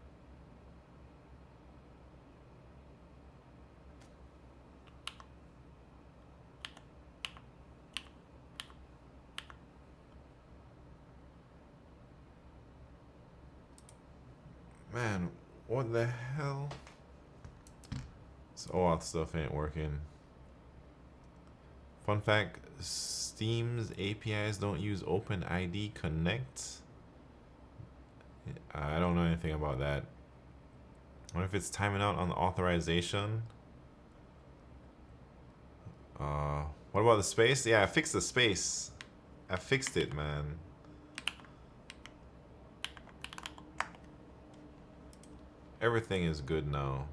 Man, what the hell? This OAuth stuff ain't working. Fun fact, Steam's APIs don't use OpenID Connect. I don't know anything about that. I wonder if it's timing out on the authorization. What about the space? Yeah, I fixed the space. I fixed it, man. Everything is good now.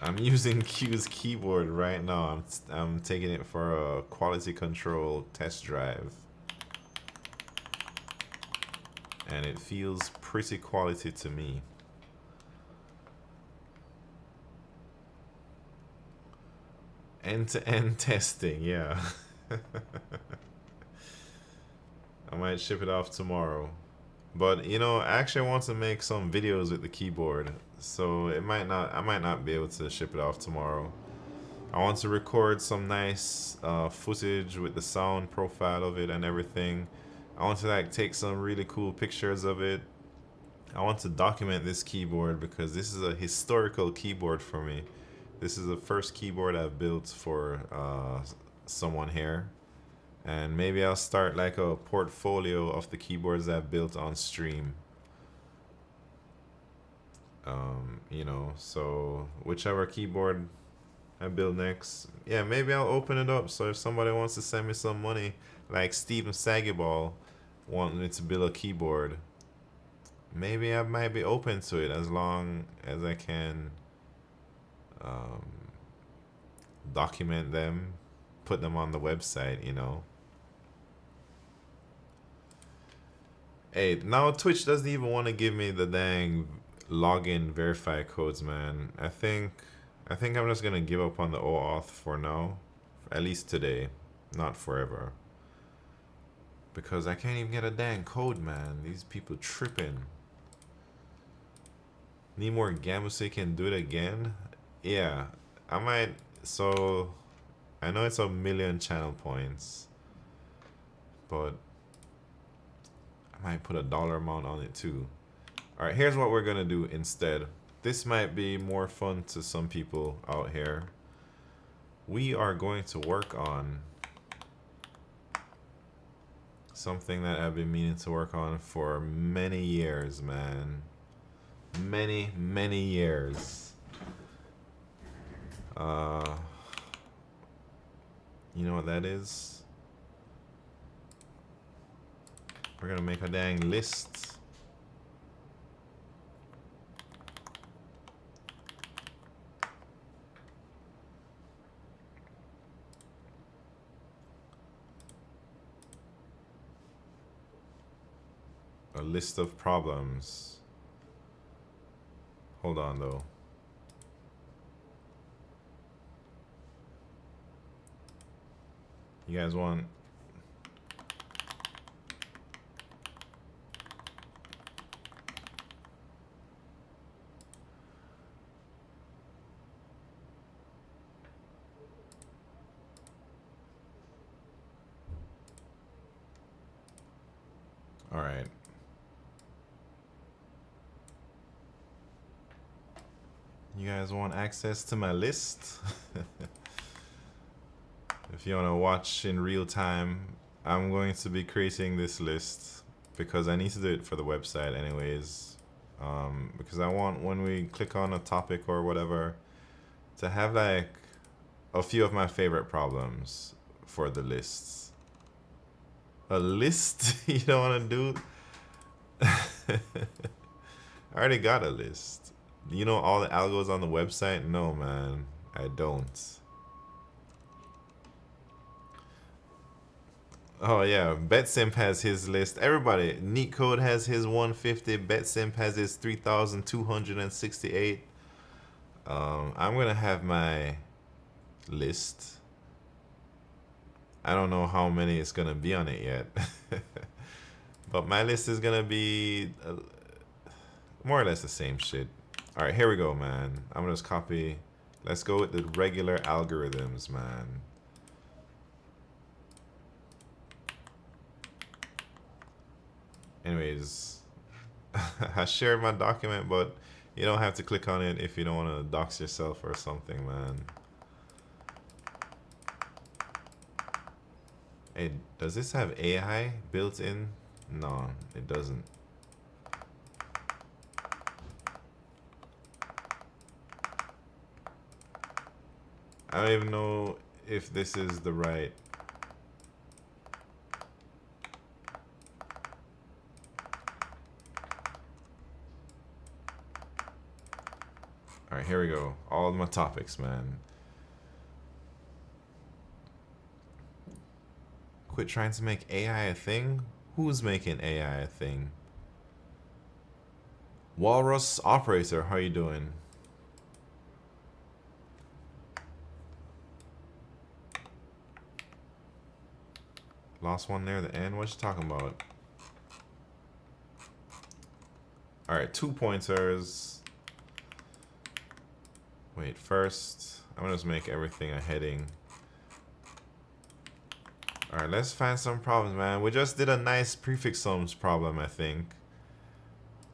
I'm using Q's keyboard right now. I'm taking it for a quality control test drive. And it feels pretty quality to me. End-to-end testing, yeah. I might ship it off tomorrow. But you know, I actually want to make some videos with the keyboard, so I might not be able to ship it off tomorrow. I want to record some nice footage with the sound profile of it and everything. I want to like take some really cool pictures of it. I want to document this keyboard because this is a historical keyboard for me. This is the first keyboard I've built for someone here. And maybe I'll start like a portfolio of the keyboards I've built on stream. You know, so whichever keyboard I build next, yeah, maybe I'll open it up. So if somebody wants to send me some money, like Steven Sagiball wanting me to build a keyboard, maybe I might be open to it as long as I can document them, put them on the website, you know. Hey, now Twitch doesn't even want to give me the dang login verify codes, man. I think I'm just gonna give up on the OAuth for now, at least today, not forever. Because I can't even get a dang code, man. These people tripping. Need more gamma so you can do it again? Yeah, I might. So I know it's 1,000,000 channel points, but I might put a dollar amount on it too. All right, here's what we're gonna do instead. This might be more fun to some people out here. We are going to work on something that I've been meaning to work on for many years, man. Many years. You know what that is? We're gonna make a dang list. A list of problems. Hold on though. You guys want all right. You guys want access to my list? If you want to watch in real time, I'm going to be creating this list because I need to do it for the website anyways. Because I want, when we click on a topic or whatever, to have like a few of my favorite problems for the lists. A list? You don't want to do? I already got a list. You know all the algos on the website? No, man, I don't. Oh yeah, BetSimp has his list. Everybody, LeetCode has his 150. BetSimp has his 3,268. I'm gonna have my list. I don't know how many it's gonna be on it yet, but my list is gonna be more or less the same shit. All right, here we go, man. I'm gonna just copy. Let's go with the regular algorithms, man. Anyways, I shared my document, but you don't have to click on it if you don't want to dox yourself or something, man. Hey, does this have AI built in? No, it doesn't. I don't even know if this is the right. All right, here we go. All of my topics, man. Quit trying to make AI a thing? Who's making AI a thing? Walrus Operator, how you doing? Lost one there at the end? What you talking about? Alright, 2 pointers. Wait, first, I'm gonna just make everything a heading. Alright, let's find some problems, man. We just did a nice prefix sums problem, I think.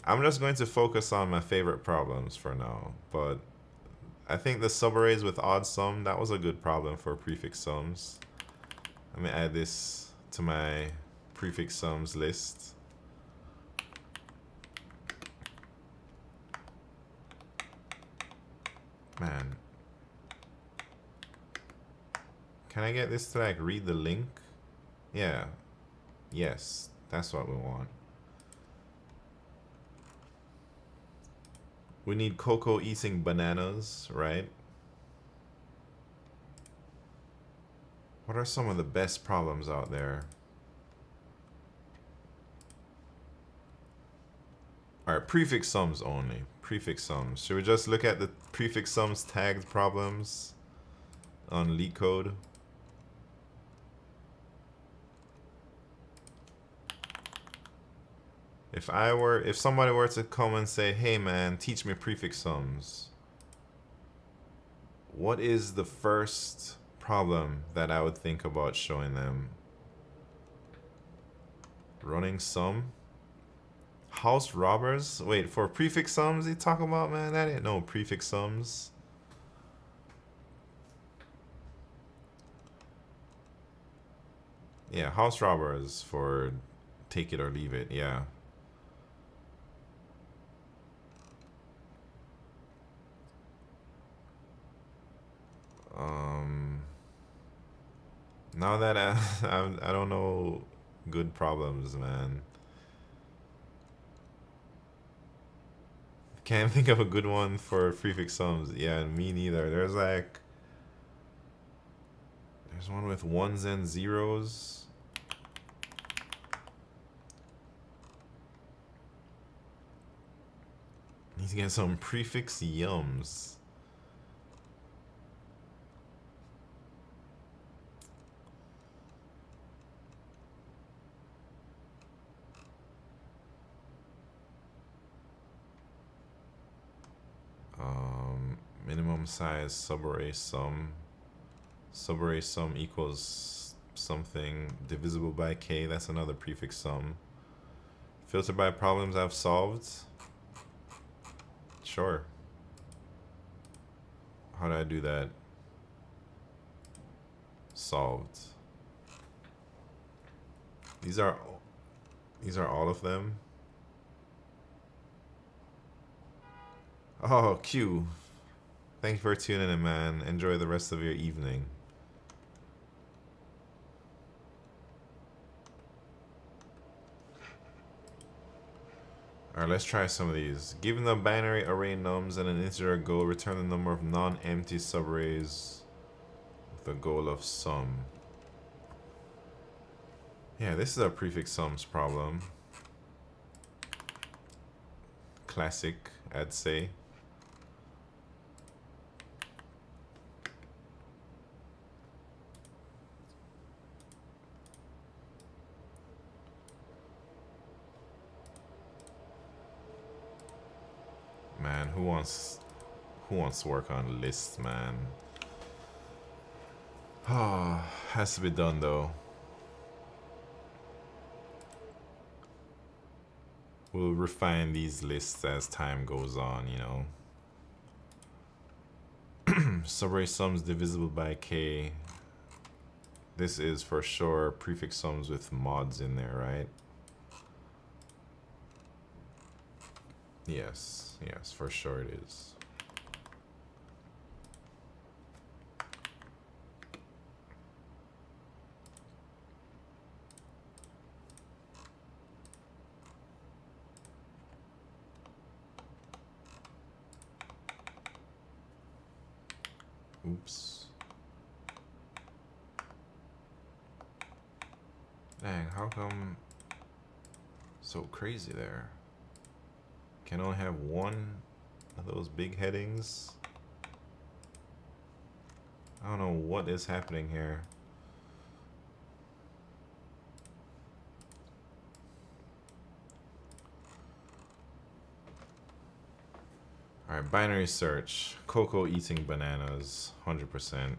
I'm just going to focus on my favorite problems for now, but I think the subarrays with odd sum, that was a good problem for prefix sums. Let me add this to my prefix sums list. Man, can I get this to like read the link? Yeah, yes, that's what we want. We need Coco eating bananas, right? What are some of the best problems out there? Alright, prefix sums only. Prefix sums. Should we just look at the prefix sums tagged problems on LeetCode? If somebody were to come and say, hey man, teach me prefix sums, what is the first problem that I would think about showing them. Running sum. House robbers? Wait, for prefix sums he talking about, man? That ain't no prefix sums. Yeah, house robbers for take it or leave it, yeah. Now that I don't know good problems, man. Can't think of a good one for prefix sums. Yeah, me neither. There's one with ones and zeros. Need to get some prefix yums. Minimum size subarray sum. Subarray sum equals something divisible by k. That's another prefix sum. Filter by problems I've solved. Sure. How do I do that? Solved. These are all of them. Oh, Q. Thank you for tuning in, man. Enjoy the rest of your evening. Alright, let's try some of these. Given the binary array nums and an integer goal, return the number of non-empty subarrays with a goal of sum. Yeah, this is a prefix sums problem. Classic, I'd say. Man, who wants to work on lists, man? Ah, has to be done though. We'll refine these lists as time goes on, you know. Subarray sums divisible by k. This is for sure prefix sums with mods in there, right? Yes, for sure it is. Oops. Dang, how come so crazy there? Can only have one of those big headings. I don't know what is happening here. Alright, binary search. Coco eating bananas, 100%.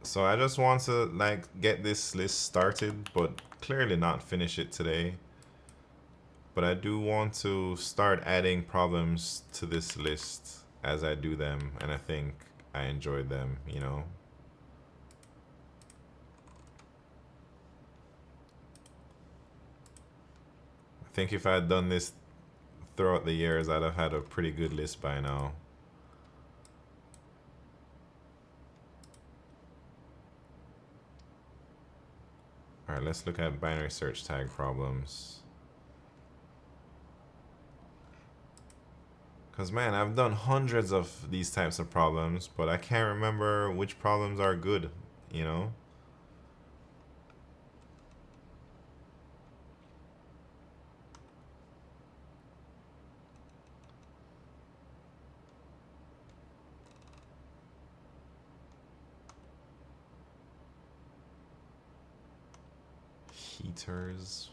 So I just want to get this list started, but clearly not finish it today. But I do want to start adding problems to this list as I do them, and I think I enjoyed them, you know. I think if I had done this throughout the years, I'd have had a pretty good list by now. Alright, let's look at binary search tag problems. Because, man, I've done hundreds of these types of problems, but I can't remember which problems are good, you know? Heaters.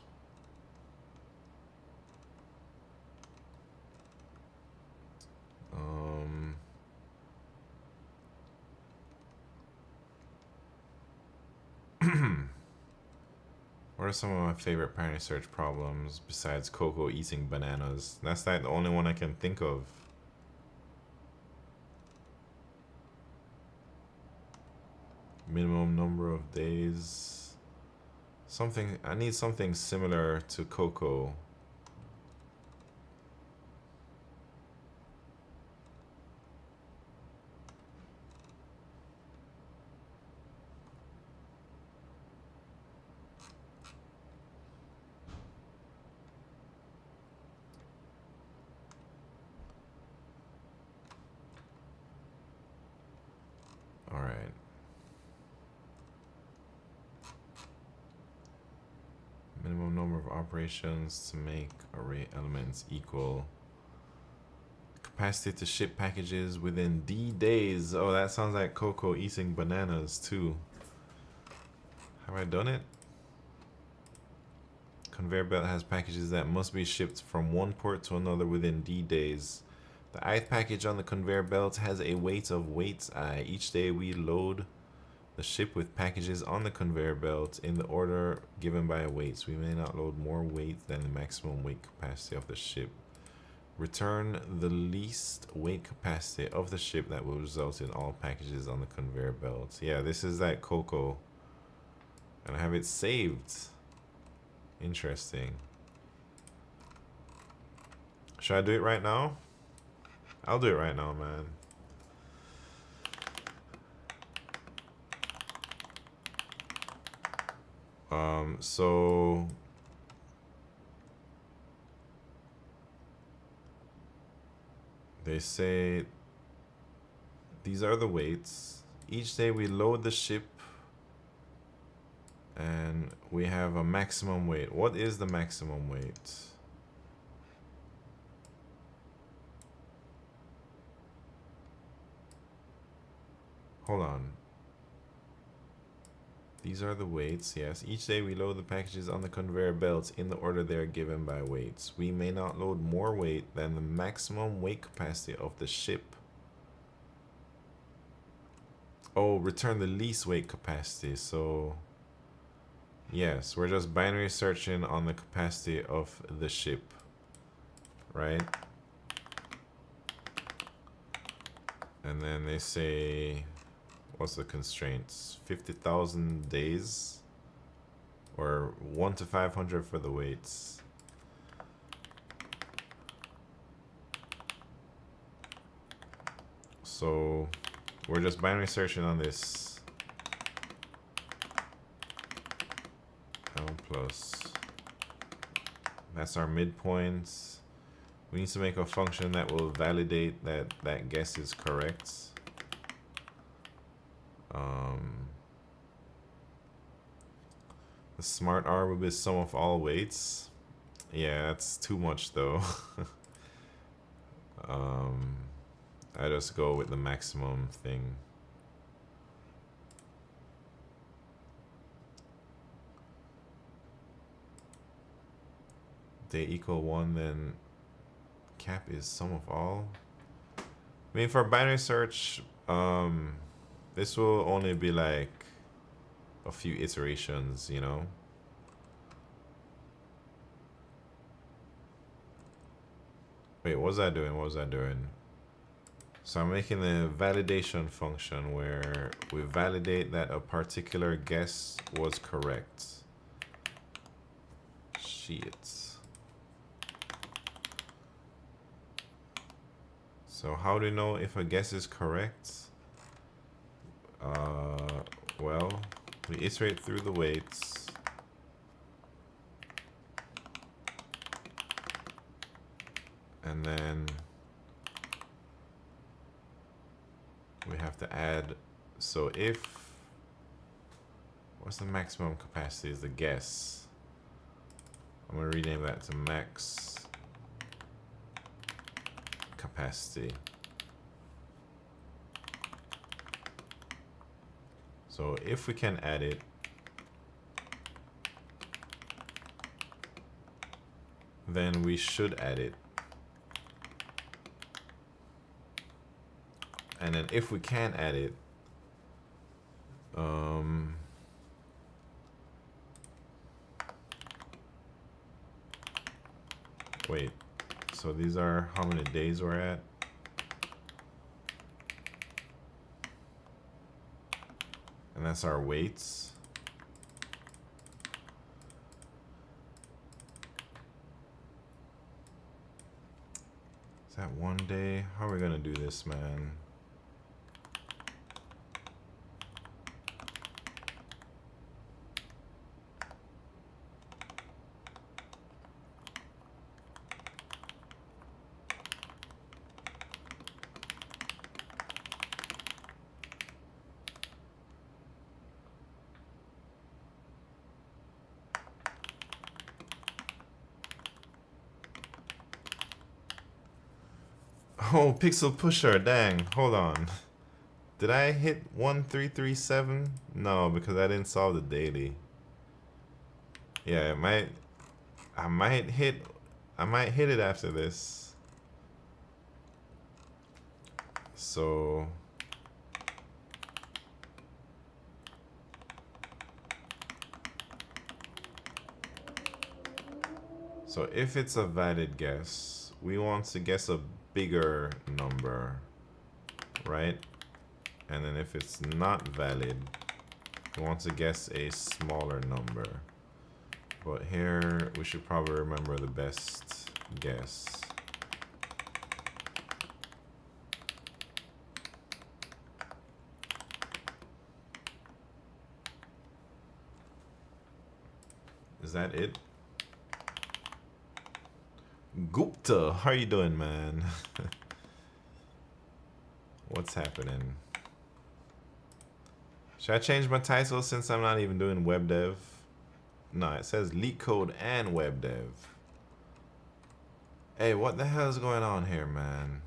What are some of my favorite binary search problems besides Coco eating bananas? That's like the only one I can think of. Minimum number of days. Something, I need something similar to Coco. All right. Minimum number of operations to make array elements equal. Capacity to ship packages within D days. Oh, that sounds like Coco eating bananas too. Have I done it? Conveyor belt has packages that must be shipped from one port to another within D days. The ith package on the conveyor belt has a weight of weights I. Each day we load the ship with packages on the conveyor belt in the order given by weights. We may not load more weight than the maximum weight capacity of the ship. Return the least weight capacity of the ship that will result in all packages on the conveyor belt. Yeah, this is like Coco. And I have it saved. Interesting. Should I do it right now? I'll do it right now, man. So they say these are the weights. Each day we load the ship and we have a maximum weight. What is the maximum weight? Hold on. These are the weights, yes. Each day we load the packages on the conveyor belts in the order they are given by weights. We may not load more weight than the maximum weight capacity of the ship. Oh, return the least weight capacity. So, yes, we're just binary searching on the capacity of the ship, right? And then they say, what's the constraints? 50,000 days, or 1 to 500 for the weights. So we're just binary searching on this. L plus. That's our midpoint. We need to make a function that will validate that that guess is correct. The smart R will be sum of all weights. Yeah, that's too much though. I just go with the maximum thing. They equal 1, then cap is sum of all. I mean, for binary search, this will only be like a few iterations, you know. Wait, what was I doing? What was I doing? So I'm making a validation function where we validate that a particular guess was correct. Shit. So how do you know if a guess is correct? Well, we iterate through the weights. And then we have to add, so if, what's the maximum capacity is the guess. I'm gonna rename that to max capacity. So if we can add it, then we should add it. And then if we can add it, Wait, so these are how many days we're at? And that's our weights. Is that 1 day? How are we gonna do this, man? Oh, pixel pusher, dang, hold on. Did I hit 1337? No, because I didn't solve the daily. Yeah, I might hit it after this. So if it's a valid guess, we want to guess a bigger number, right? And then if it's not valid, we want to guess a smaller number. But here, we should probably remember the best guess. Is that it? Gupta, how you doing, man? What's happening? Should I change my title since I'm not even doing web dev? No, it says LeetCode and web dev. Hey, what the hell is going on here, man?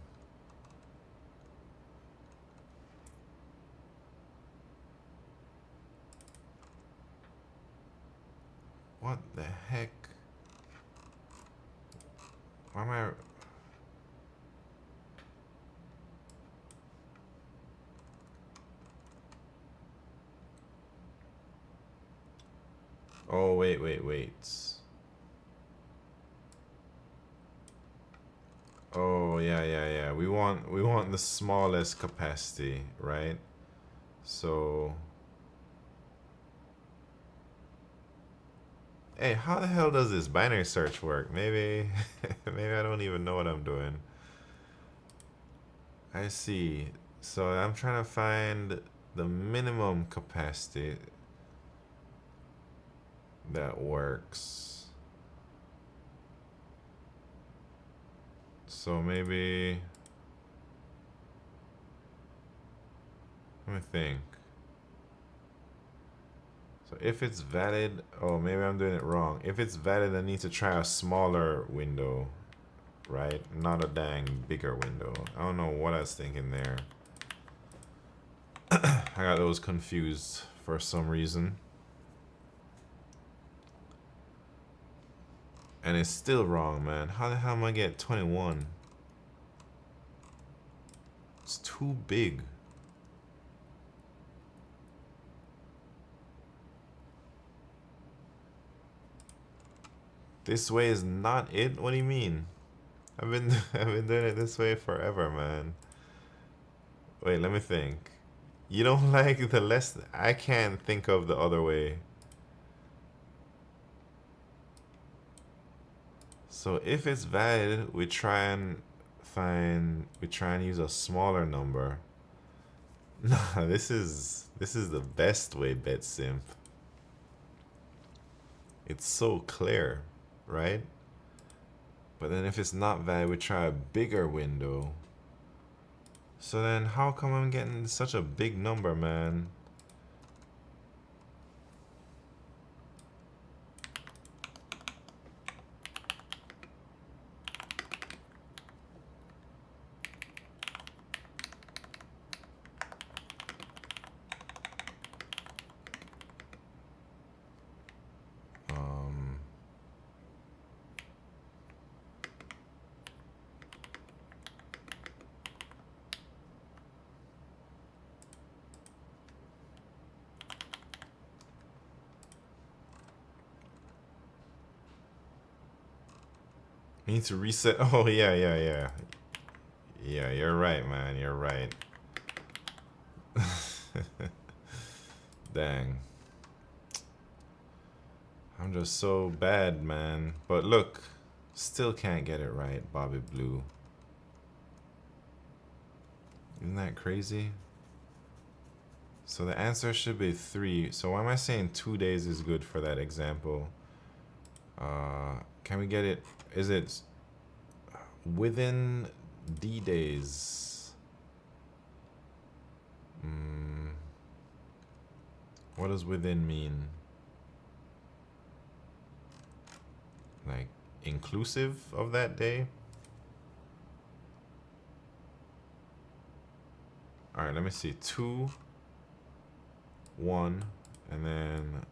What the heck? Why am I... Oh, wait. Oh, yeah. We want the smallest capacity, right? So... Hey, how the hell does this binary search work? Maybe I don't even know what I'm doing. I see. So I'm trying to find the minimum capacity that works. So maybe, let me think. So if it's valid, oh, maybe I'm doing it wrong. If it's valid, I need to try a smaller window, right? Not a dang bigger window. I don't know what I was thinking there. I got those confused for some reason. And it's still wrong, man. How the hell am I get 21? It's too big. This way is not it? What do you mean? I've been doing it this way forever, man. Wait, let me think. You don't like the less... I can't think of the other way. So if it's valid, we try and use a smaller number. Nah, this is the best way, BetSimp. It's so clear, right? But then if it's not valid, we try a bigger window. So then how come I'm getting such a big number, man? Need to reset. Oh, yeah, yeah, yeah. Yeah, you're right, man. You're right. Dang. I'm just so bad, man. But look, still can't get it right, Bobby Blue. Isn't that crazy? So the answer should be 3. So why am I saying 2 days is good for that example? Can we get it? Is it within D days? What does within mean? Like inclusive of that day? All right, let me see. 2, 1, and then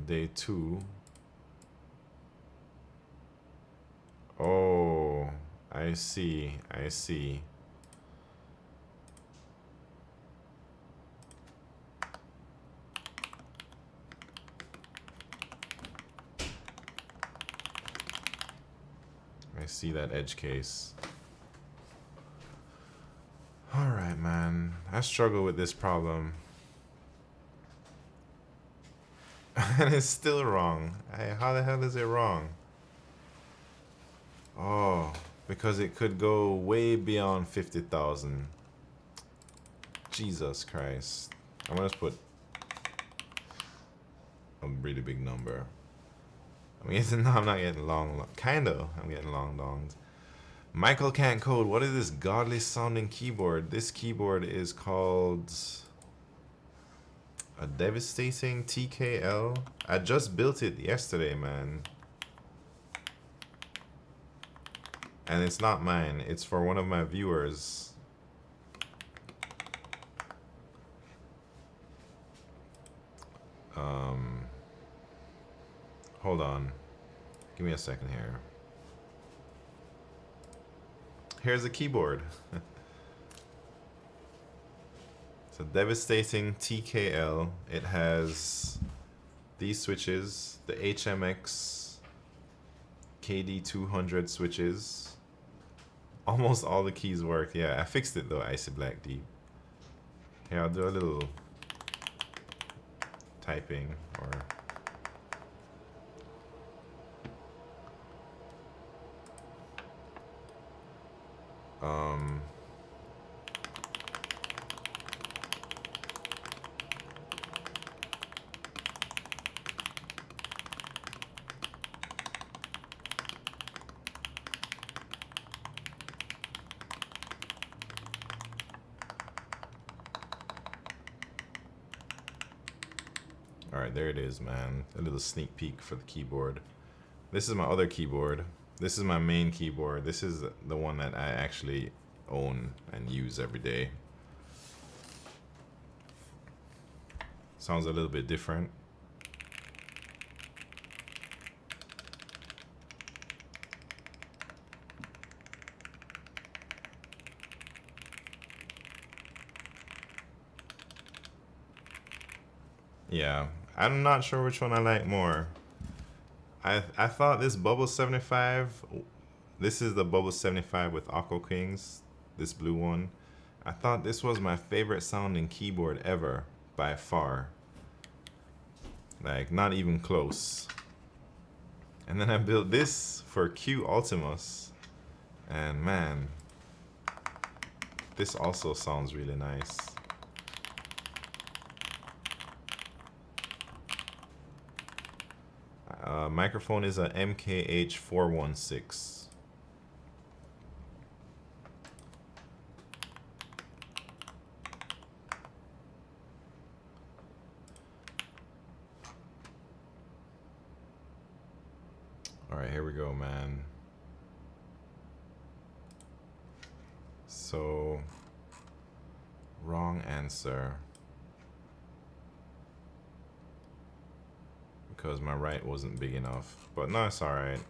day 2. Oh, I see. I see. I see that edge case. All right, man. I struggle with this problem. And it's still wrong. How the hell is it wrong? Oh, because it could go way beyond 50,000. Jesus Christ. I'm gonna just put a really big number. I'm not getting long. Kinda. I'm getting long dongs. Michael can't code. What is this godly sounding keyboard? This keyboard is called a devastating TKL. I just built it yesterday, man. And it's not mine. It's for one of my viewers. Hold on. Give me a second here. Here's a keyboard. It's a devastating TKL. It has these switches, the HMX KD200 switches. Almost all the keys work. Yeah, I fixed it though, Icy Black Deep. Here, I'll do a little typing or Alright, there it is, man. A little sneak peek for the keyboard. This is my other keyboard. This is my main keyboard. This is the one that I actually own and use every day. Sounds a little bit different. Yeah, I'm not sure which one I like more. I thought this Bubble 75, this is the Bubble 75 with Aqua Kings, this blue one. I thought this was my favorite sounding keyboard ever, by far. Like, not even close. And then I built this for Q Ultimus. And man, this also sounds really nice. Microphone is a MKH416. All right, here we go, man. So, wrong answer. Because my right wasn't big enough. But no, it's alright.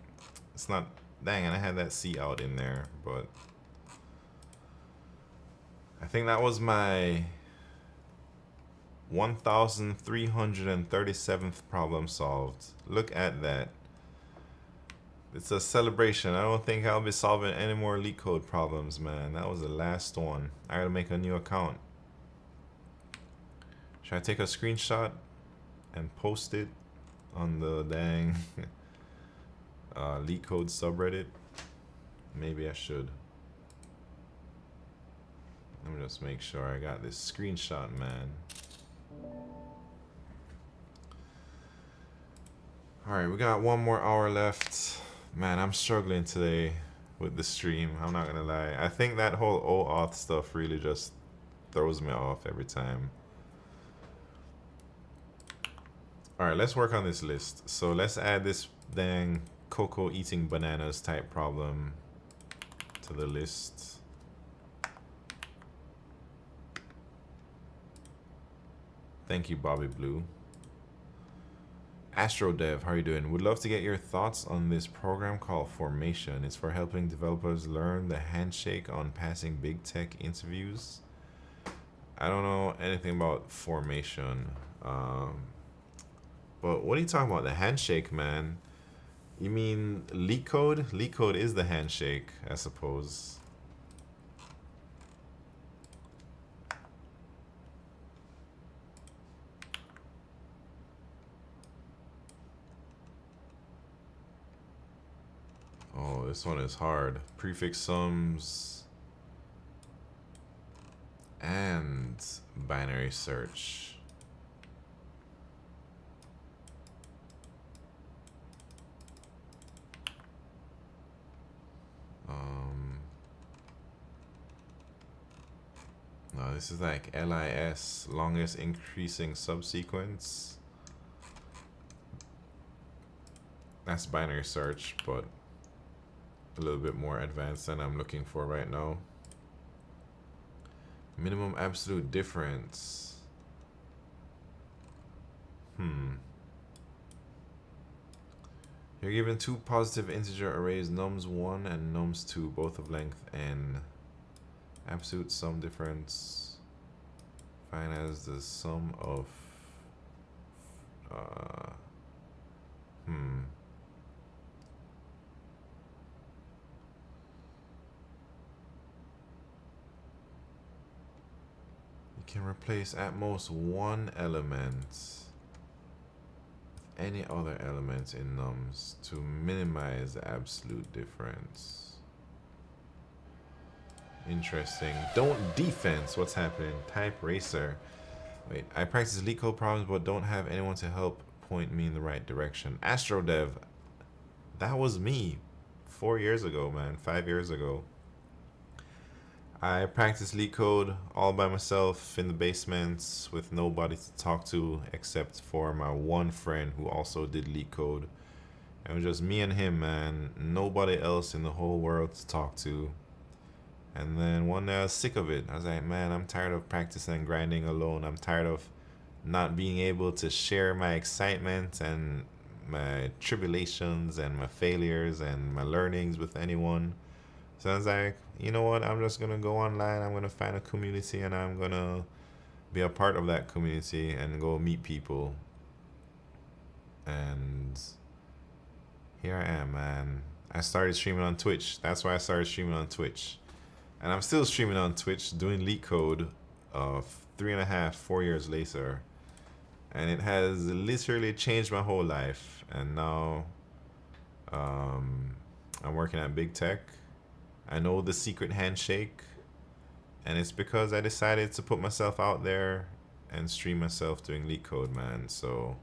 It's not... Dang, and I had that C out in there. But I think that was my 1337th problem solved. Look at that. It's a celebration. I don't think I'll be solving any more LeetCode problems, man. That was the last one. I gotta make a new account. Should I take a screenshot and post it on the dang LeetCode subreddit? Maybe I should. Let me just make sure I got this screenshot, man. Alright, we got 1 more hour left. Man, I'm struggling today with the stream. I'm not gonna lie. I think that whole OAuth stuff really just throws me off every time. Alright, let's work on this list. So let's add this dang cocoa eating bananas type problem to the list. Thank you, Bobby Blue. AstroDev, how are you doing? Would love to get your thoughts on this program called Formation. It's for helping developers learn the handshake on passing big tech interviews. I don't know anything about Formation. But what are you talking about? The handshake, man? You mean LeetCode? LeetCode is the handshake, I suppose. Oh, this one is hard. Prefix sums and binary search. No, this is like LIS, longest increasing subsequence. That's binary search, but a little bit more advanced than I'm looking for right now. Minimum absolute difference. You're given 2 positive integer arrays, nums1 and nums2, both of length n. Absolute sum difference. Fine as the sum of You can replace at most 1 element with any other element in nums to minimize the absolute difference. Interesting. Don't defense. What's happening? Type racer. Wait, I practice LeetCode problems but don't have anyone to help point me in the right direction. AstroDev. That was me 4 years ago, man. 5 years ago. I practiced LeetCode all by myself in the basements with nobody to talk to except for my one friend who also did LeetCode. It was just me and him, man. Nobody else in the whole world to talk to. And then one day I was sick of it. I was like, man, I'm tired of practicing and grinding alone. I'm tired of not being able to share my excitement and my tribulations and my failures and my learnings with anyone. So I was like, you know what? I'm just going to go online. I'm going to find a community and I'm going to be a part of that community and go meet people. And here I am, man. I started streaming on Twitch. That's why I started streaming on Twitch. And I'm still streaming on Twitch doing LeetCode 3.5, 4 years later. And it has literally changed my whole life. And now I'm working at big tech. I know the secret handshake. And it's because I decided to put myself out there and stream myself doing LeetCode, man. So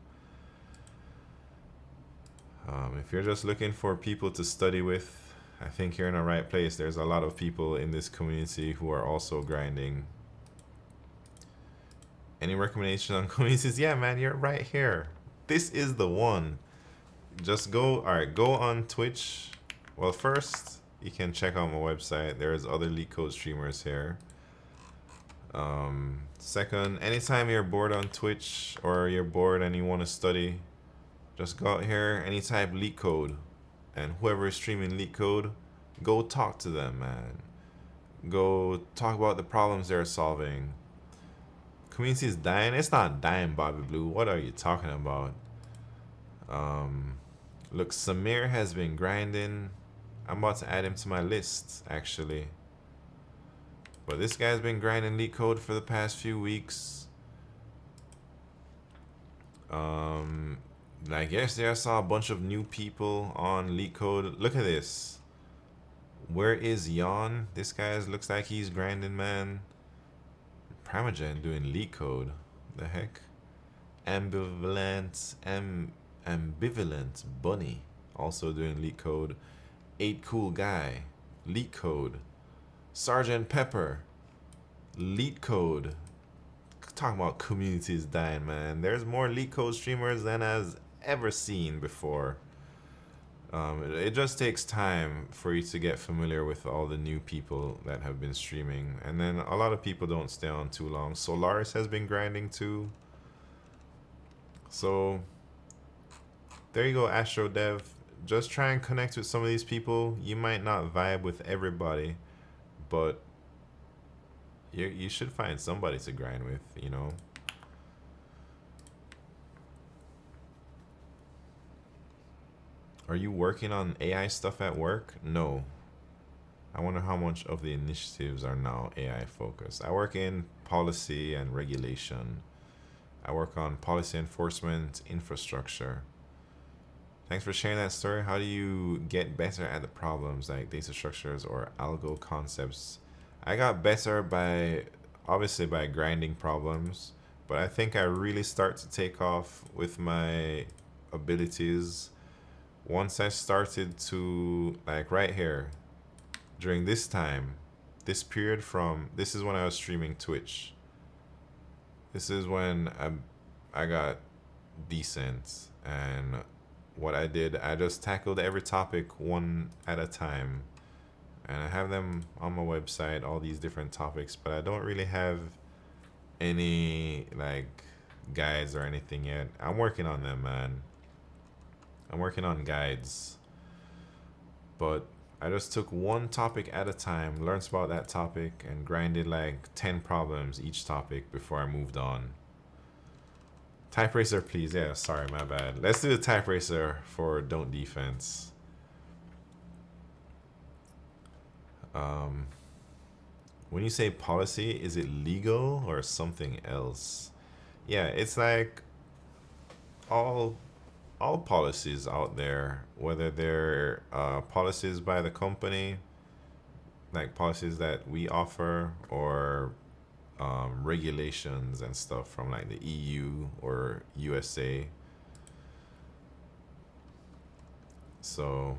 if you're just looking for people to study with, I think you're in the right place. There's a lot of people in this community who are also grinding. Any recommendations on communities? Yeah, man, you're right here. This is the one. Just go, go on Twitch. Well, first, you can check out my website. There's other LeetCode streamers here. Second, anytime you're bored on Twitch or you're bored and you want to study, just go out here and you type LeetCode. And whoever is streaming LeetCode, go talk to them, man. Go talk about the problems they're solving. Community is dying. It's not dying, Bobby Blue. What are you talking about? Look, Samir has been grinding. I'm about to add him to my list, actually. But this guy's been grinding LeetCode for the past few weeks. Like yesterday, I saw a bunch of new people on LeetCode. Look at this. Where is Yon? This guy looks like he's grinding, man. Primogen doing LeetCode. The heck? Ambivalent Bunny also doing LeetCode. 8 Cool Guy, LeetCode. Sergeant Pepper, LeetCode. Talking about communities dying, man. There's more LeetCode streamers than I've ever seen before. It just takes time for you to get familiar with all the new people that have been streaming, and then a lot of people don't stay on too long. Solaris has been grinding too. So there you go, Astro Dev. Just try and connect with some of these people. You might not vibe with everybody, but you should find somebody to grind with, you know. Are you working on AI stuff at work? No. I wonder how much of the initiatives are now AI focused. I work in policy and regulation. I work on policy enforcement, infrastructure. Thanks for sharing that story. How do you get better at the problems like data structures or algo concepts? I got better by, obviously, by grinding problems, but I think I really start to take off with my abilities once I started to, like right here, during this time, this period from, this is when I was streaming Twitch. This is when I got decent, and what I did, I just tackled every topic one at a time. And I have them on my website, all these different topics, but I don't really have any like guides or anything yet. I'm working on them, man. I'm working on guides. But I just took one topic at a time, learned about that topic, and grinded like 10 problems each topic before I moved on. Type racer, please. Yeah, sorry, my bad. Let's do the type racer for Don't Defense. When you say policy, is it legal or something else? Yeah, it's like all policies out there, whether they're policies by the company, like policies that we offer, or regulations and stuff from like the EU or USA. So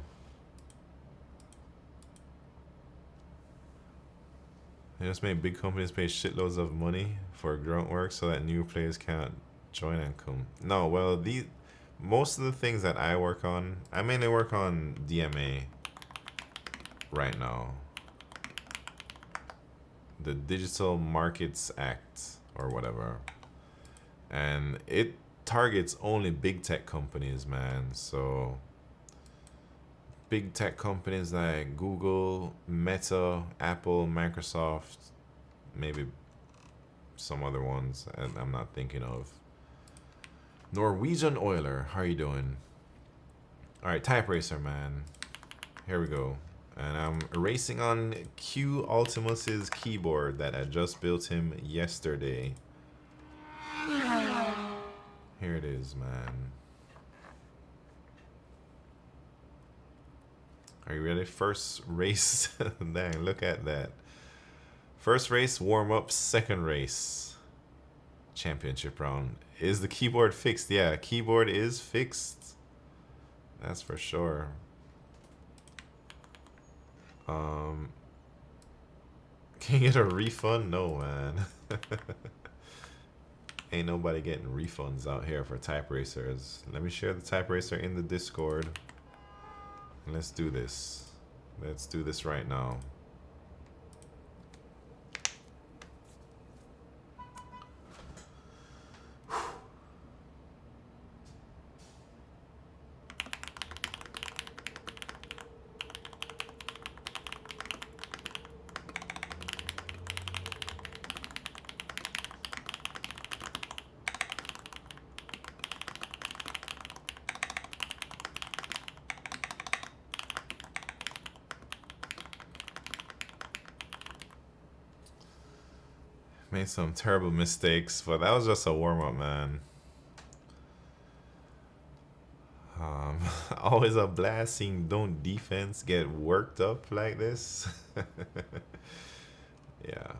they just make big companies pay shitloads of money for grunt work so that new players can't join and come. No, well, most of the things that I work on, I mainly work on DMA right now. The Digital Markets Act or whatever. And it targets only big tech companies, man. So big tech companies like Google, Meta, Apple, Microsoft, maybe some other ones I'm not thinking of. Norwegian Oiler, how are you doing? All right, Type Racer, man. Here we go. And I'm racing on Q Ultimus's keyboard that I just built him yesterday. Here it is, man. Are you ready? First race. Dang, look at that. First race, warm up. Second race, championship round. Is the keyboard fixed? Yeah, keyboard is fixed. That's for sure. Can you get a refund? No, man. Ain't nobody getting refunds out here for type racers. Let me share the type racer in the Discord. Let's do this. Let's do this right now. Made some terrible mistakes, but that was just a warm-up, man. Always a blast seeing Don't Defense get worked up like this. Yeah.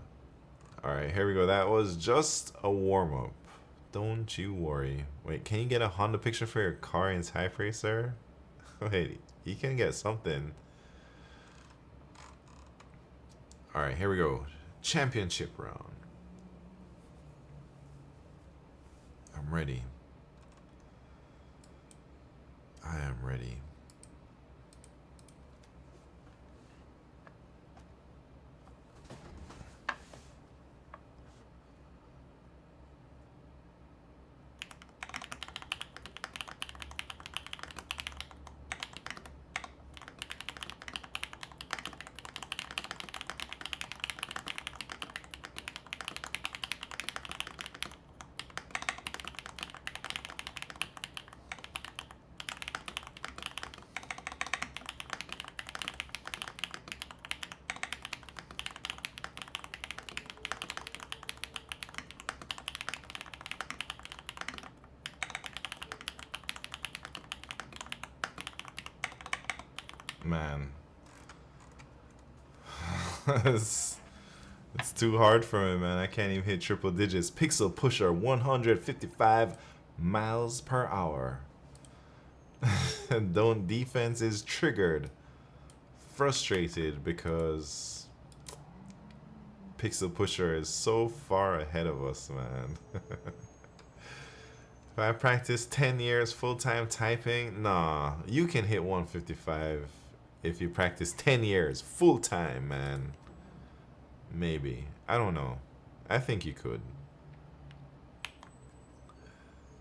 Alright, here we go. That was just a warm-up. Don't you worry. Wait, can you get a Honda picture for your car in Type Racer? Wait, you can get something. Alright, here we go. Championship round. I'm ready. I am ready. Man. it's too hard for me, man. I can't even hit triple digits. Pixel Pusher 155 miles per hour. Don't Defense is triggered. Frustrated because Pixel Pusher is so far ahead of us, man. If I practice 10 years full-time typing, nah, you can hit 155 if you practice 10 years full-time, man. Maybe. I don't know. I think you could.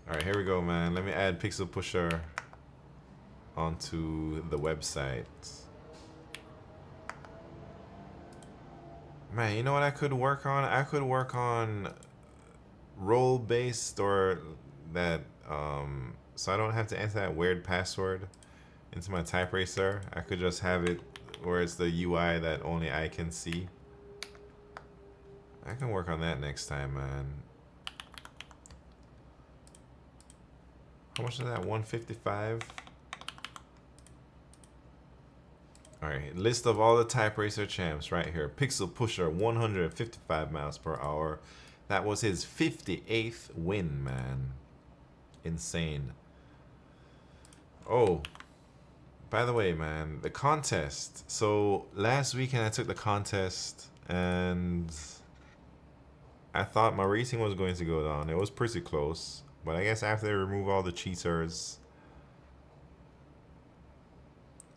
Alright, here we go, man. Let me add Pixel Pusher onto the website. Man, you know what I could work on? I could work on role-based or that so I don't have to enter that weird password into my type racer. I could just have it where it's the UI that only I can see. I can work on that next time, man. How much is that? 155? Alright, list of all the type racer champs right here. Pixel Pusher 155 miles per hour. That was his 58th win, man. Insane. Oh, by the way, man, the contest. So last weekend I took the contest and I thought my racing was going to go down. It was pretty close, but I guess after they remove all the cheaters,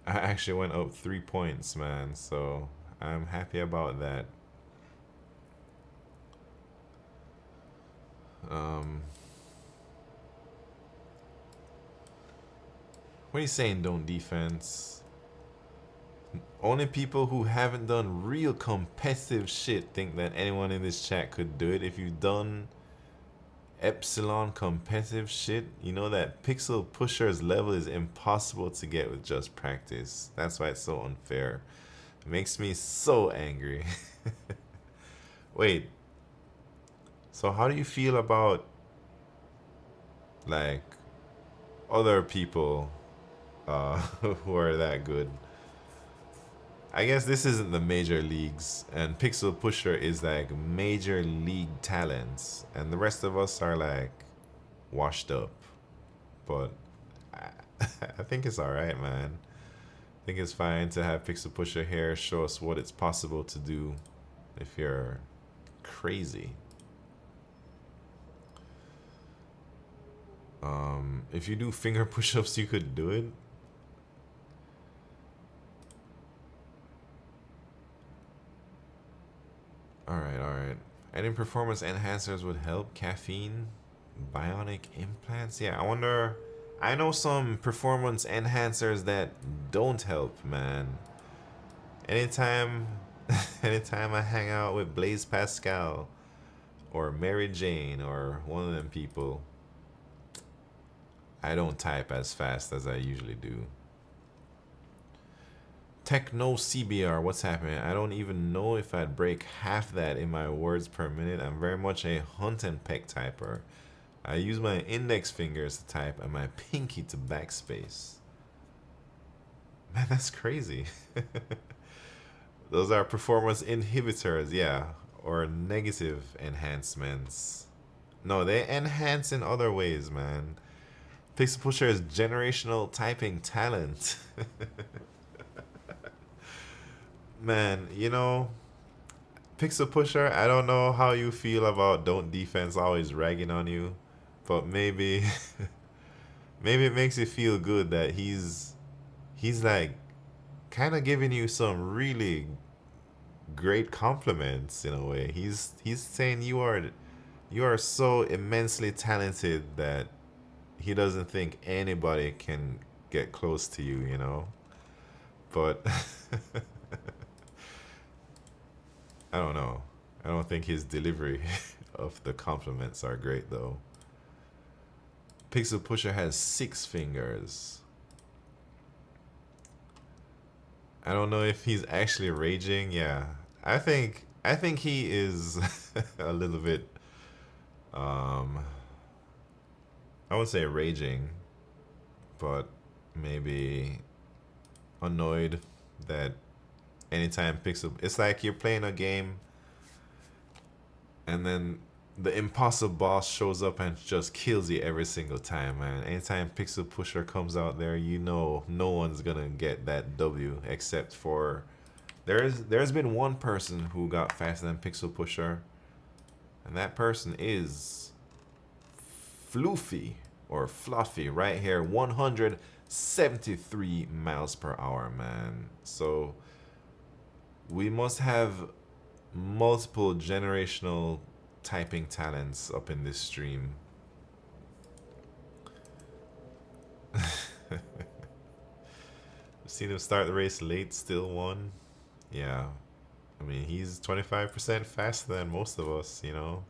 I actually went up 3 points, man. So I'm happy about that. What are you saying, Don't Defense? Only people who haven't done real competitive shit think that anyone in this chat could do it. If you've done epsilon competitive shit, you know that Pixel Pusher's level is impossible to get with just practice. That's why it's so unfair. It makes me so angry. Wait. So how do you feel about like other people who are that good? I guess this isn't the major leagues, and Pixel Pusher is like major league talents, and the rest of us are like washed up. But I think it's alright, man. I think it's fine to have Pixel Pusher here show us what it's possible to do if you're crazy. If you do finger push-ups, you could do it. Alright. Any performance enhancers would help. Caffeine, bionic implants. Yeah, I wonder. I know some performance enhancers that don't help, man. Anytime I hang out with Blaise Pascal or Mary Jane or one of them people, I don't type as fast as I usually do. Techno CBR, what's happening? I don't even know if I'd break half that in my words per minute. I'm very much a hunt and peck typer. I use my index fingers to type and my pinky to backspace. Man, that's crazy. Those are performance inhibitors, yeah, or negative enhancements. No, they enhance in other ways, man. Pixel Pusher is generational typing talent. Man, you know, Pixel Pusher, I don't know how you feel about Don't Defense always ragging on you, but maybe maybe it makes you feel good that he's like kind of giving you some really great compliments in a way. He's saying you are so immensely talented that he doesn't think anybody can get close to you, you know? But I don't know. I don't think his delivery of the compliments are great though. Pixel Pusher has 6 fingers. I don't know if he's actually raging. Yeah. I think he is a little bit I would say raging, but maybe annoyed that anytime Pixel, it's like you're playing a game and then the impossible boss shows up and just kills you every single time, man. Anytime Pixel Pusher comes out there, you know no one's gonna get that W except for there's been one person who got faster than Pixel Pusher, and that person is Floofy or Fluffy right here, 173 miles per hour, man. So we must have multiple generational typing talents up in this stream. Seen him start the race late, still won. Yeah, I mean, he's 25% faster than most of us, you know.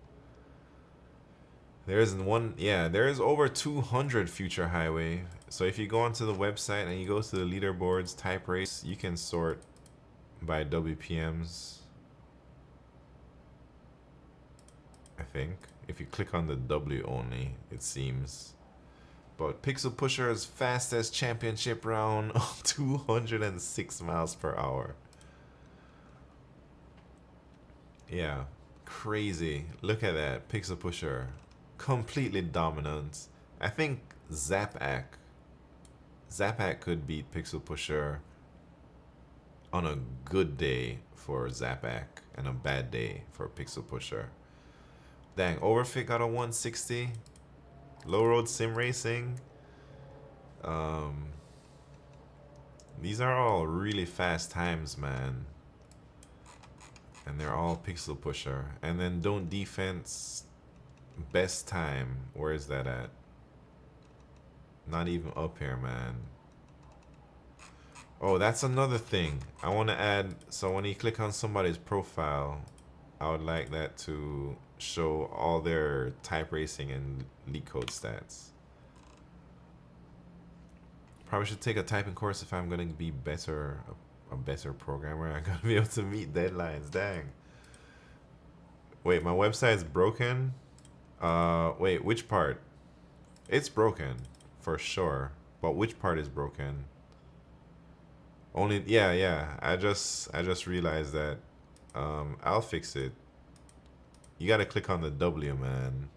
There isn't one, yeah, there is over 200 future highway. So if you go onto the website and you go to the leaderboards, type race, you can sort by WPMs. I think if you click on the W only, it seems. But Pixel Pusher's fastest championship round, 206 miles per hour. Yeah, crazy. Look at that, Pixel Pusher, completely dominant. I think Zapak could beat Pixel Pusher on a good day for Zapak and a bad day for Pixel Pusher. Dang, Overfit got a 160. Low Road Sim Racing. These are all really fast times, man. And they're all Pixel Pusher. And then Don't Defense, best time. Where is that at? Not even up here, man. Oh, that's another thing. I want to add, so when you click on somebody's profile, I would like that to show all their type racing and LeetCode stats. Probably should take a typing course if I'm going to be better, a better programmer. I'm going to be able to meet deadlines. Dang. Wait, my website's broken? Wait, which part? It's broken, for sure. But which part is broken? Only, yeah. I just realized that. I'll fix it. You gotta click on the W, man.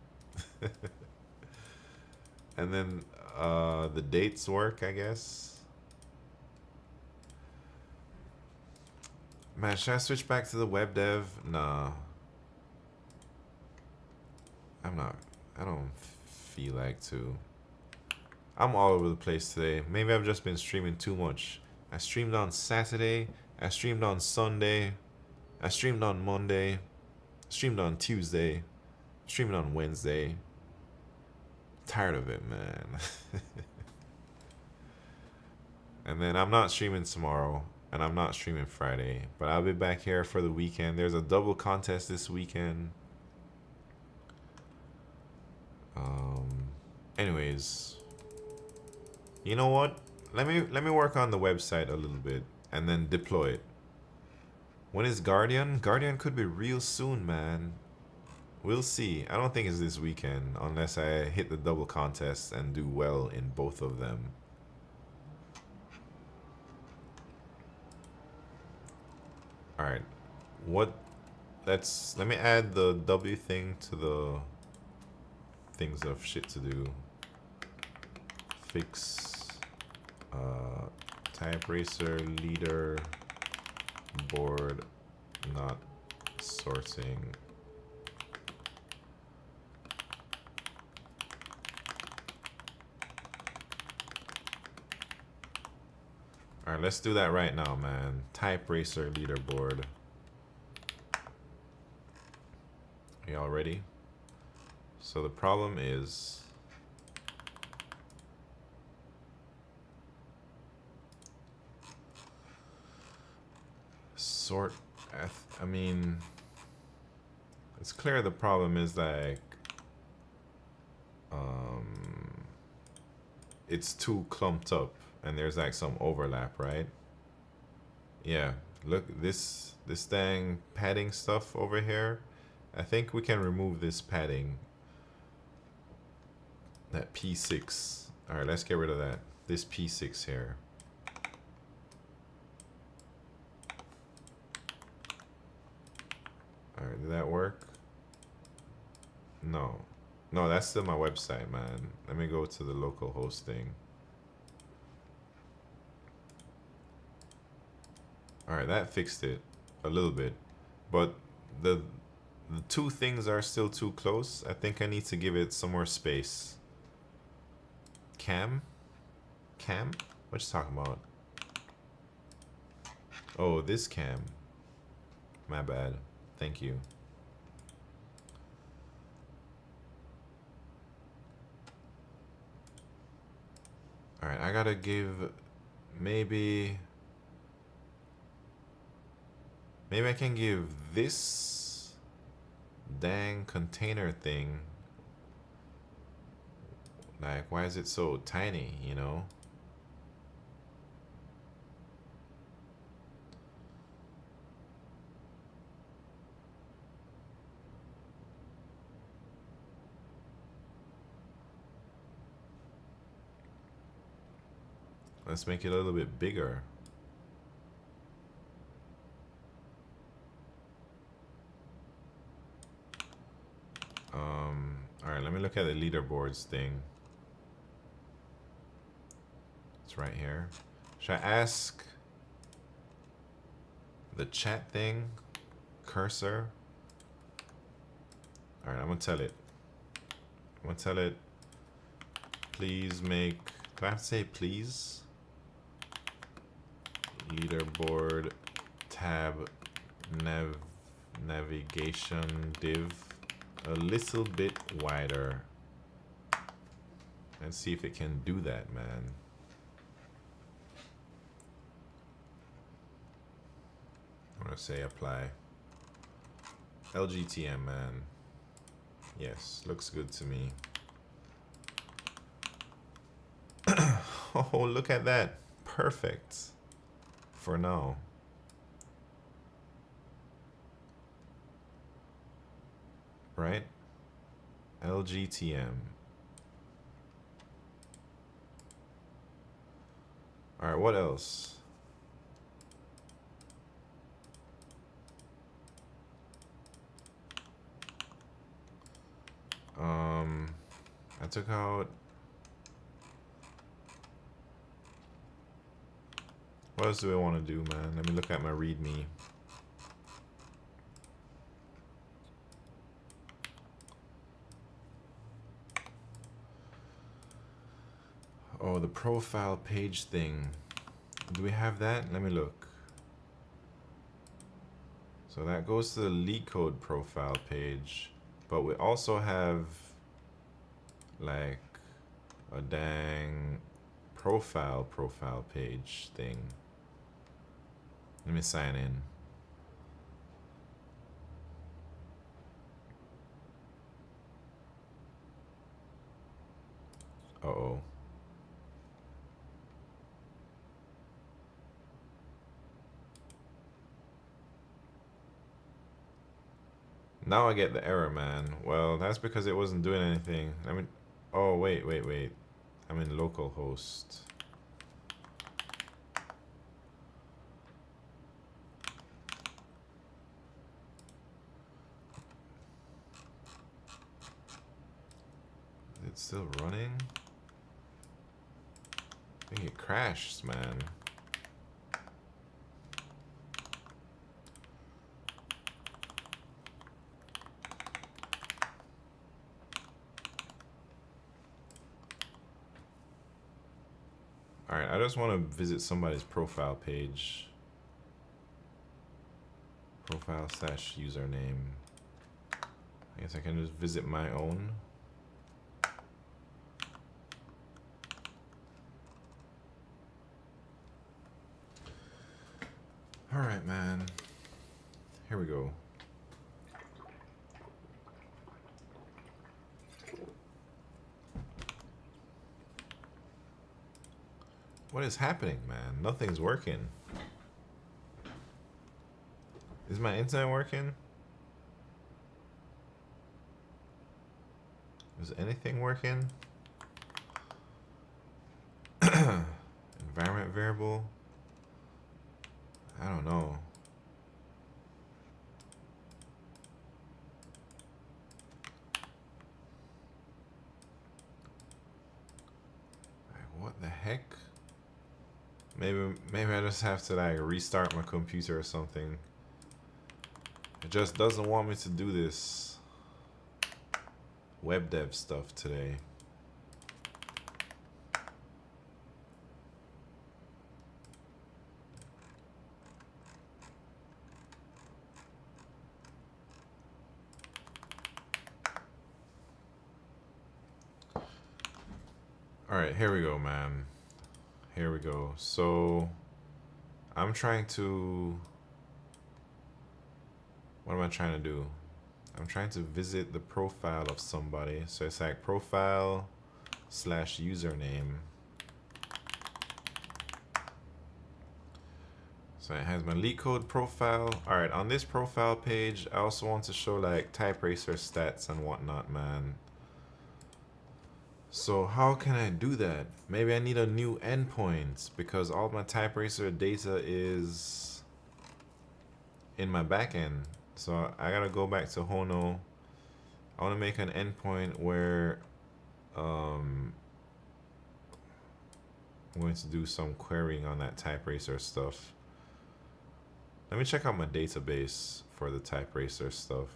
And then the dates work, I guess. Man, should I switch back to the web dev? Nah. I don't feel like to. I'm all over the place today. Maybe I've just been streaming too much. I streamed on Saturday. I streamed on Sunday. I streamed on Monday. Streamed on Tuesday. Streaming on Wednesday. Tired of it, man. And then I'm not streaming tomorrow. And I'm not streaming Friday. But I'll be back here for the weekend. There's a double contest this weekend. Anyways. You know what? Let me work on the website a little bit. and then deploy it. When is Guardian? Guardian could be real soon, man. We'll see. I don't think it's this weekend unless I hit the double contest and do well in both of them. Alright. Let me add the W thing to the things of shit to do. Fix type racer leader board not sorting. Alright, let's do that right now, man. Type racer leaderboard. Are y'all ready? So the problem is sort. I mean, it's clear the problem is like it's too clumped up and there's like some overlap, right? Yeah, look, this dang padding stuff over here. I think we can remove this padding. That P6. All right, let's get rid of that. This P6 here. All right, did that work? No. No, that's still my website, man. Let me go to the local hosting. All right, that fixed it a little bit, but the two things are still too close. I think I need to give it some more space. Cam? What you talking about? Oh, this cam. My bad. Thank you. Alright, I gotta give maybe I can give this dang container thing, like, why is it so tiny, you know? Let's make it a little bit bigger. Alright, let me look at the leaderboards thing. It's right here. Should I ask the chat thing? Cursor? Alright, I'm gonna tell it. Please make, do I have to say please? Leaderboard tab navigation div a little bit wider. Let's see if it can do that, man. I'm gonna say apply. LGTM, man. Yes, looks good to me. Oh, look at that. Perfect. For now. Right? LGTM. Alright, what else? I took out. What else do I want to do, man? Let me look at my README. Oh, the profile page thing. Do we have that? Let me look. So that goes to the LeetCode profile page. But we also have like a dang profile page thing. Let me sign in. Uh-oh. Now I get the error, man. Well, that's because it wasn't doing anything. I mean, oh, wait. I'm in localhost. It's still running? I think it crashed, man. Alright, I just want to visit somebody's profile page. Profile/username. I guess I can just visit my own. Alright, man. Here we go. What is happening, man? Nothing's working. Is my internet working? Is anything working? Environment variable? I don't know. What the heck? Maybe I just have to like restart my computer or something. It just doesn't want me to do this web dev stuff today. All right, here we go, man. Here we go. So I'm trying to, what am I trying to do? I'm trying to visit the profile of somebody. So it's like profile/username. So it has my LeetCode profile. All right, on this profile page, I also want to show like type racer stats and whatnot, man. So how can I do that? Maybe I need a new endpoint because all my type racer data is in my backend. So I gotta go back to Hono. I want to make an endpoint where I'm going to do some querying on that type racer stuff. Let me check out my database for the type racer stuff.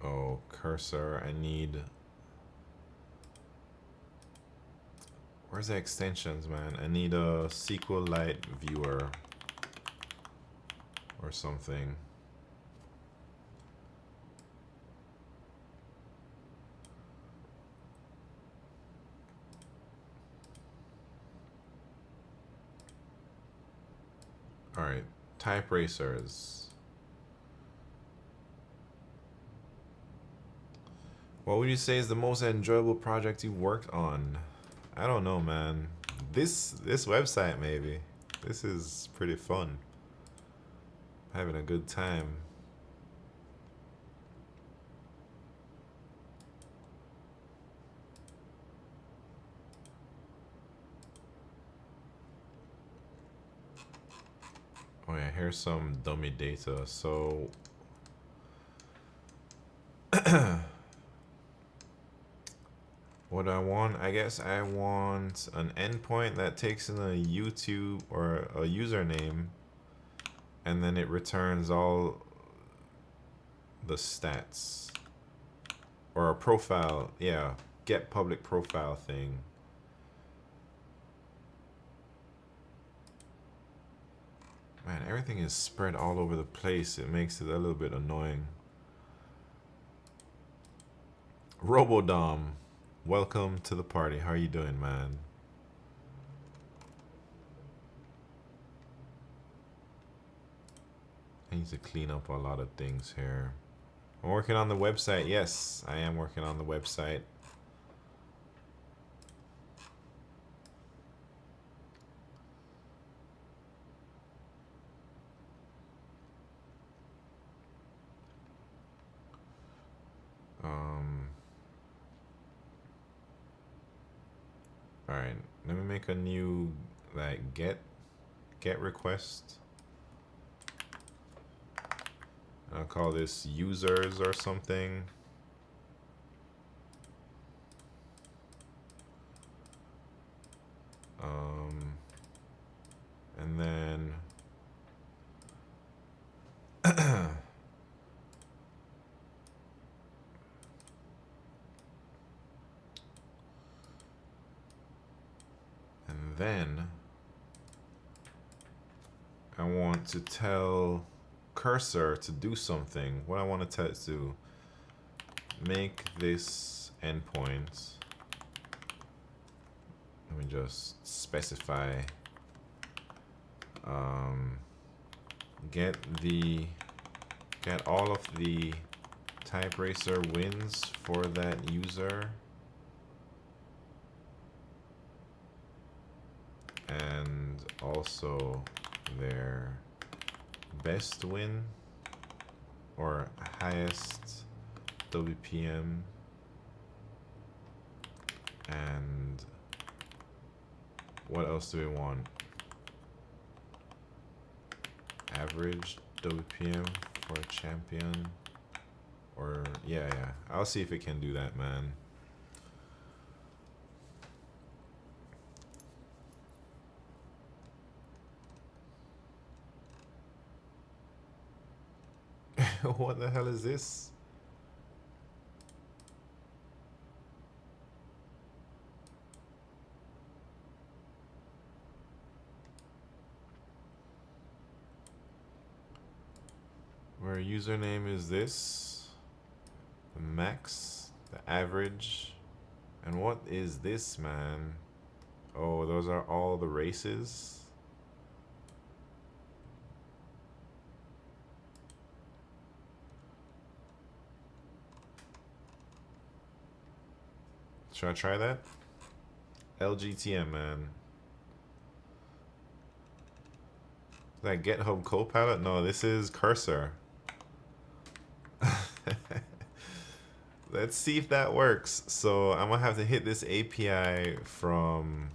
Oh, cursor, I need... Where's the extensions, man? I need a SQLite viewer or something. All right, type racers. What would you say is the most enjoyable project you've worked on? I don't know, man. This website, maybe. This is pretty fun. Having a good time. Oh yeah, here's some dummy data. So what I want, I guess I want an endpoint that takes in a YouTube or a username and then it returns all the stats. Or a profile, yeah, get public profile thing. Man, everything is spread all over the place. It makes it a little bit annoying. Robodom, welcome to the party. How are you doing, man? I need to clean up a lot of things here. I'm working on the website. Yes, I am working on the website. All right, let me make a new like get request. I'll call this users or something. And then and then I want to tell cursor to do something. What I want to tell it to make this endpoint. Let me just specify. Get all of the type racer wins for that user, and also their best win or highest WPM, and what else do we want? Average WPM for a champion, or yeah, I'll see if it can do that, man. What the hell is this? Where username is this, the max, the average, and what is this, man? Oh, those are all the races. Should I try that? LGTM, man. Is that GitHub Copilot? No, this is Cursor. Let's see if that works. So I'm gonna have to hit this API from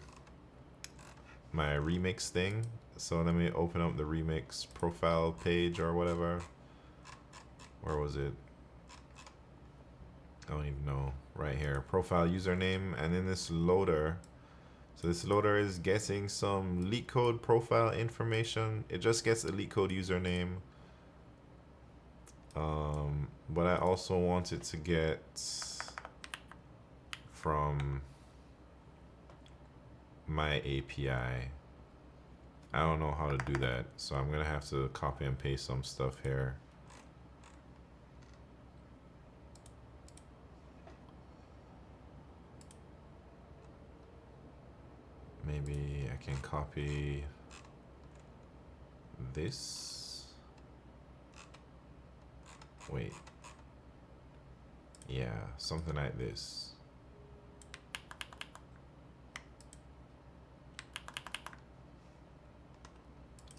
my remix thing. So let me open up the remix profile page or whatever. Where was it? I don't even know. Right here, profile username, and then this loader. So this loader is getting some LeetCode profile information. It just gets a LeetCode username. But I also want it to get from my API. I don't know how to do that, so I'm gonna have to copy and paste some stuff here. Maybe I can copy this. Wait. Yeah, something like this.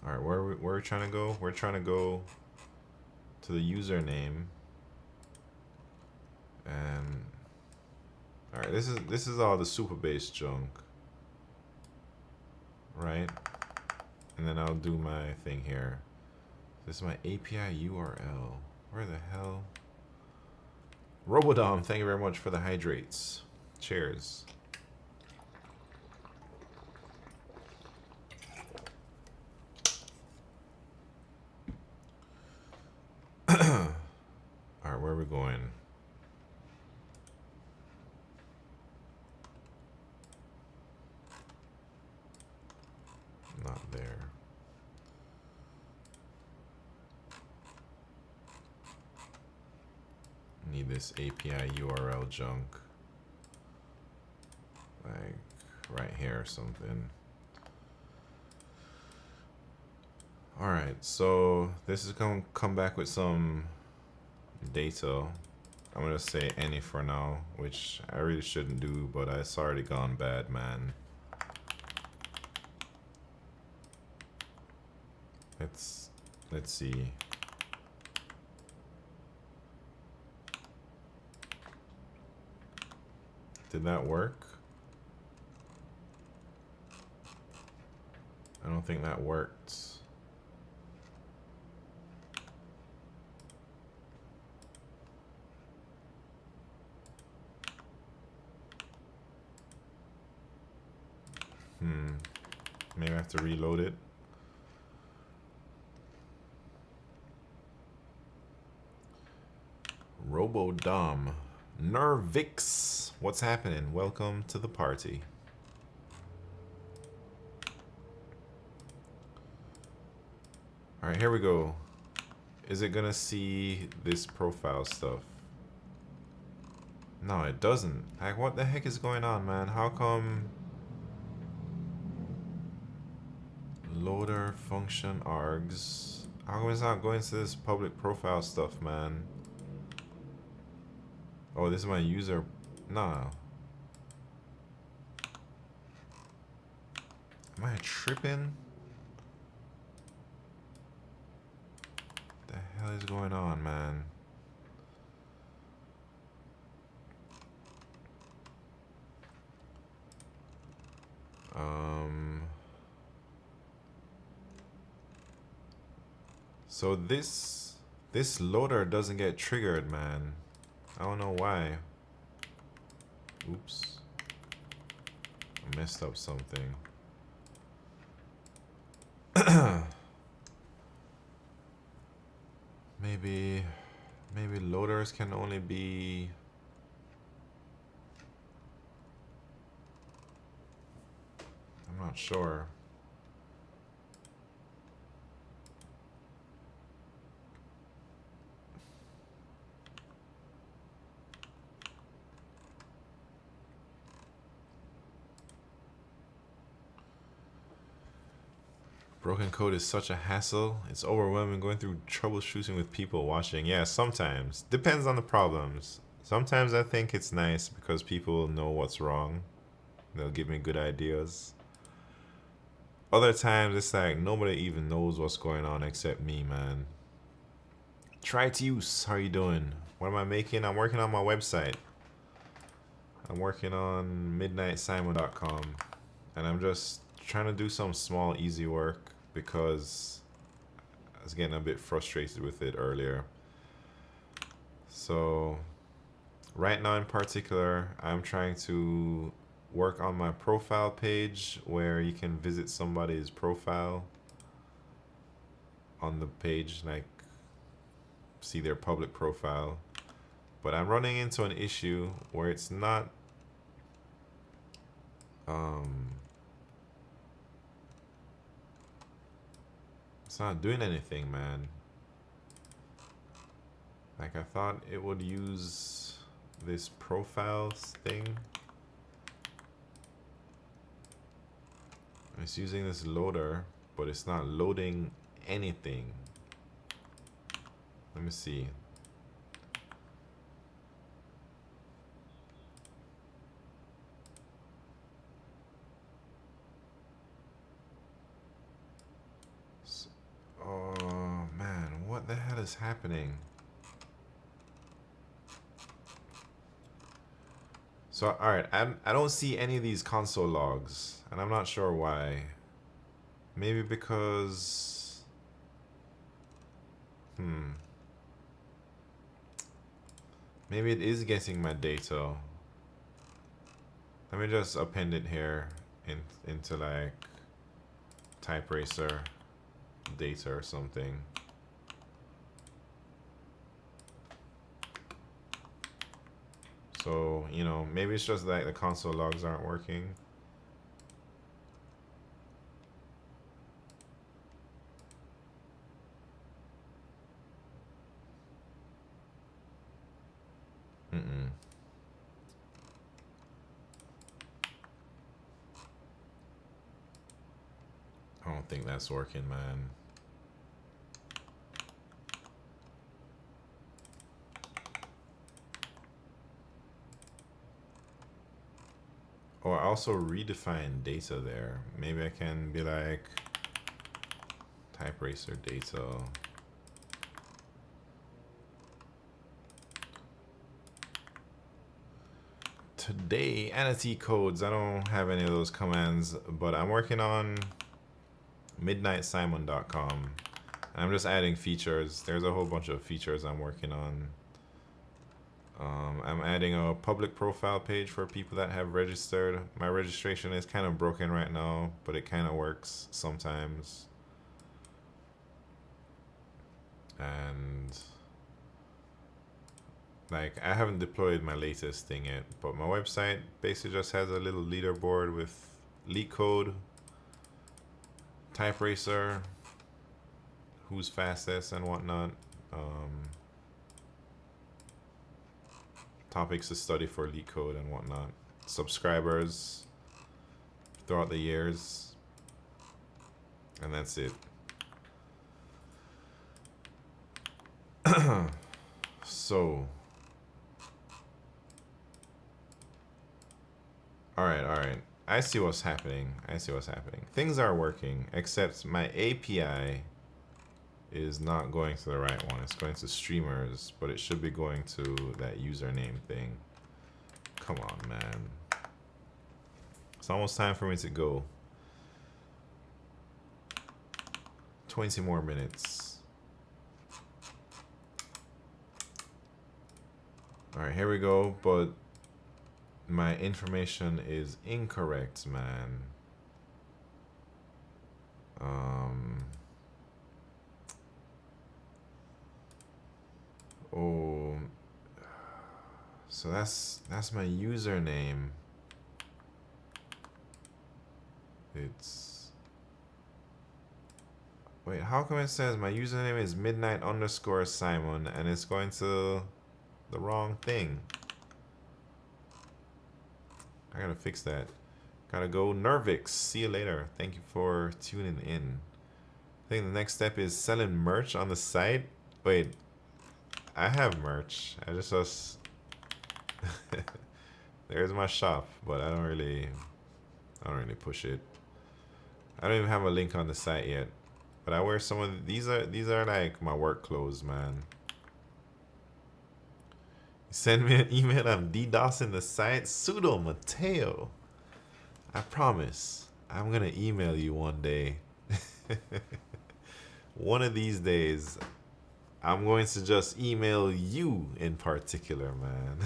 All right, where are we trying to go? We're trying to go to the username. And all right, this is all the Supabase junk, right? And then I'll do my thing here. This is my API URL. Where the hell? Robodom, thank you very much for the hydrates. Cheers. All right, where are we going? Not there. Need this API URL junk. Like right here or something. All right, so this is gonna come back with some data. I'm gonna say any for now, which I really shouldn't do, but it's already gone bad, man. Let's see. Did that work? I don't think that worked. Maybe I have to reload it. Robodom. Nervix. What's happening? Welcome to the party. Alright, here we go. Is it gonna see this profile stuff? No, it doesn't. Like, what the heck is going on, man? How come loader function args? How come it's not going to this public profile stuff, man? Oh, this is my user. Nah. Am I tripping? The hell is going on, man? So this loader doesn't get triggered, man. I don't know why. Oops. I messed up something. Maybe loaders can only be... I'm not sure. Broken code is such a hassle. It's overwhelming going through troubleshooting with people watching. Yeah, sometimes. Depends on the problems. Sometimes I think it's nice because people know what's wrong. They'll give me good ideas. Other times it's like nobody even knows what's going on except me, man. Try to use. How you doing? What am I making? I'm working on my website. I'm working on midnightsimon.com. And I'm just trying to do some small, easy work because I was getting a bit frustrated with it earlier. So right now in particular, I'm trying to work on my profile page where you can visit somebody's profile on the page, like see their public profile. But I'm running into an issue where it's not it's not doing anything, man. Like, I thought it would use this profiles thing. It's using this loader, but it's not loading anything. Let me see. Oh man, what the hell is happening? So, alright, I don't see any of these console logs, and I'm not sure why. Maybe because... Maybe it is getting my data. Let me just append it here into like TypeRacer data or something. So, you know, maybe it's just like the console logs aren't working. I don't think that's working, man. Oh, I also redefined data there. Maybe I can be like TypeRacer data. Today, annotate codes. I don't have any of those commands, but I'm working on midnightsimon.com. I'm just adding features. There's a whole bunch of features I'm working on. I'm adding a public profile page for people that have registered. My registration is kind of broken right now, but it kind of works sometimes. And like, I haven't deployed my latest thing yet, but my website basically just has a little leaderboard with LeetCode, type racer, who's fastest and whatnot. Topics to study for LeetCode and whatnot. Subscribers throughout the years. And that's it. So. Alright. I see what's happening. Things are working, except my API is not going to the right one. It's going to streamers, but it should be going to that username thing. Come on, man. It's almost time for me to go. 20 more minutes. Alright, here we go, but my information is incorrect, man. Oh, so that's my username. It's, wait, how come it says my username is midnight_Simon and it's going to the wrong thing? I gotta fix that. Gotta go. Nervix, see you later. Thank you for tuning in. I think the next step is selling merch on the site. Wait, I have merch. I just there's my shop, but I don't really push it. I don't even have a link on the site yet. But I wear some of these are like my work clothes, man. Send me an email, I'm DDoSing the site. Pseudo Mateo. I promise I'm gonna email you one day. One of these days I'm going to just email you in particular, man.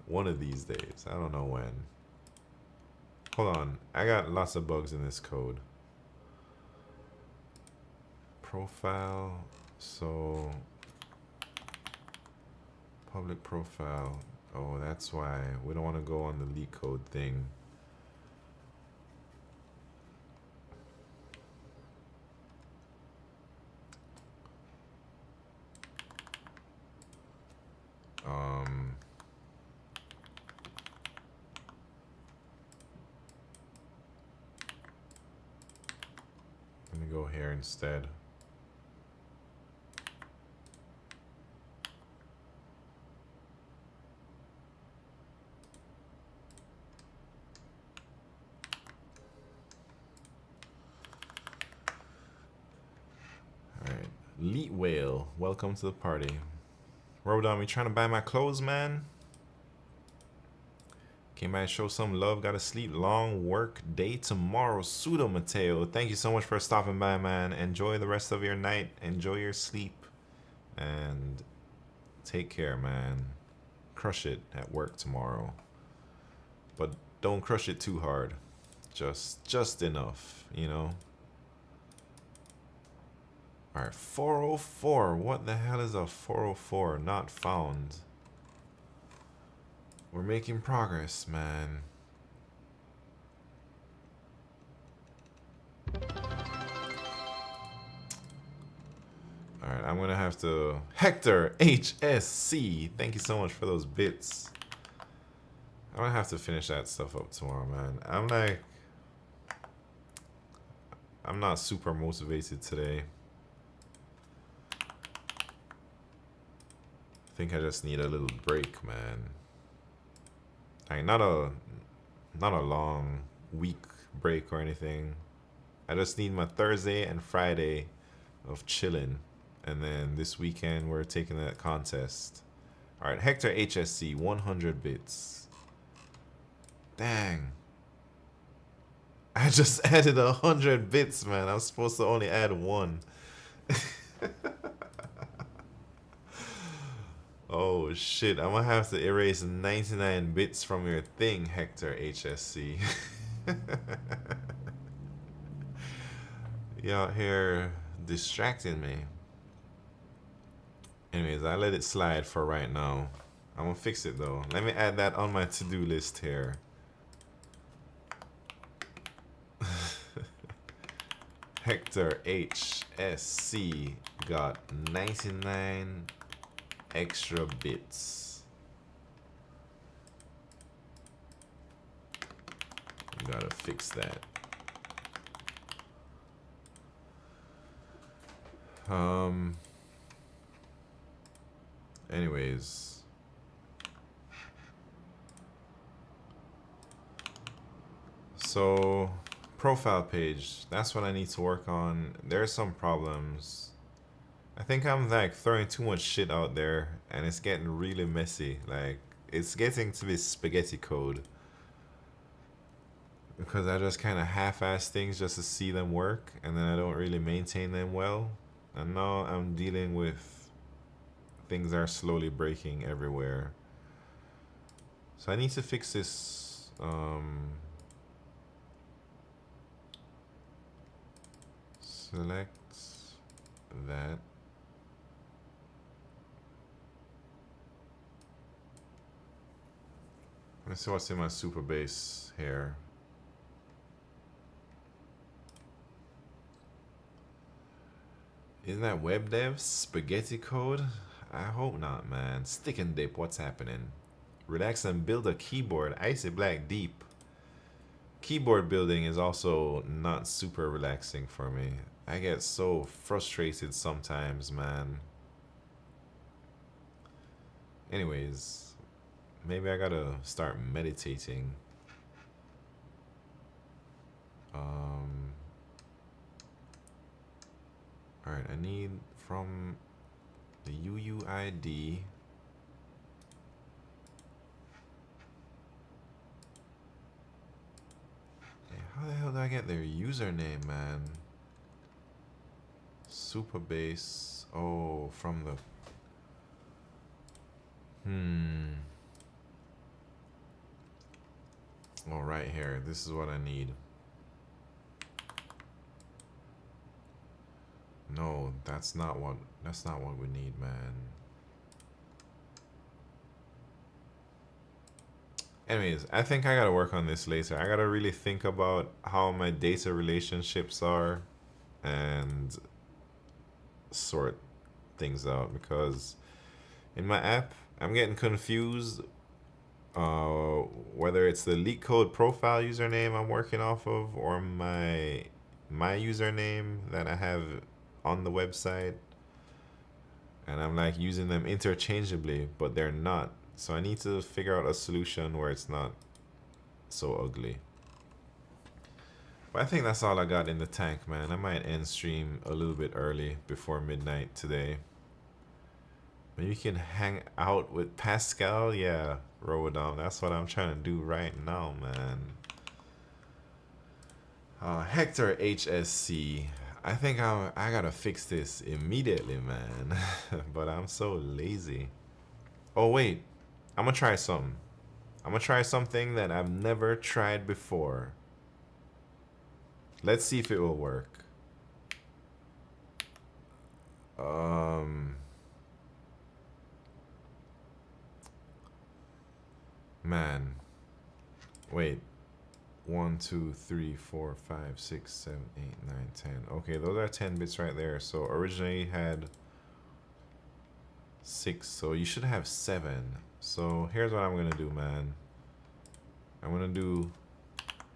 One of these days. I don't know when. Hold on. I got lots of bugs in this code. Profile. So public profile. Oh, that's why we don't want to go on the LeetCode thing. Let me go here instead. Alright. Leet Whale, welcome to the party. Rodon, you trying to buy my clothes, man? Came by and show some love. Gotta sleep. Long work day tomorrow. Pseudo Mateo. Thank you so much for stopping by, man. Enjoy the rest of your night. Enjoy your sleep. And take care, man. Crush it at work tomorrow. But don't crush it too hard. Just enough, you know? Alright, 404. What the hell is a 404? Not found. We're making progress, man. Alright, I'm gonna have to... Hector HSC! Thank you so much for those bits. I'm gonna have to finish that stuff up tomorrow, man. I'm not super motivated today. I think I just need a little break, man. Like, not a long week break or anything. I just need my Thursday and Friday of chilling. And then this weekend we're taking that contest. Alright, Hector HSC, 100 bits. Dang. I just added 100 bits, man. I'm supposed to only add 1. Oh shit, I'm gonna have to erase 99 bits from your thing, Hector HSC. You out here distracting me. Anyways, I let it slide for right now. I'm gonna fix it though. Let me add that on my to-do list here. Hector HSC got 99 extra bits. Gotta fix that. Anyways. So, profile page. That's what I need to work on. There's some problems. I think I'm like throwing too much shit out there and it's getting really messy. Like, it's getting to be spaghetti code. Because I just kind of half-ass things just to see them work and then I don't really maintain them well. And now I'm dealing with things are slowly breaking everywhere. So I need to fix this. Select that. Let's see what's in my Supabase here. Isn't that web dev spaghetti code? I hope not, man. Stick and dip, what's happening? Relax and build a keyboard. Icy Black Deep. Keyboard building is also not super relaxing for me. I get so frustrated sometimes, man. Anyways, maybe I gotta start meditating. Alright, I need from the UUID. How the hell do I get their username, man? Supabase. Oh, from the... Oh, right here. This is what I need. No, that's not what we need, man. Anyways, I think I gotta work on this later. I gotta really think about how my data relationships are and sort things out, because in my app I'm getting confused whether it's the LeetCode profile username I'm working off of or my username that I have on the website, and I'm like using them interchangeably, but they're not. So I need to figure out a solution where it's not so ugly. But I think that's all I got in the tank, man. I might end stream a little bit early before midnight today. Maybe you can hang out with Pascal. Yeah, Rodom. That's what I'm trying to do right now, man. Hector HSC. I think I gotta fix this immediately, man. But I'm so lazy. Oh, wait. I'm gonna try something. I'm gonna try something that I've never tried before. Let's see if it will work. Man. Wait. 1, 2, 3, 4, 5, 6, 7, 8, 9, 10. Okay, those are 10 bits right there. So originally you had 6, so you should have 7. So here's what I'm gonna do, man. I'm gonna do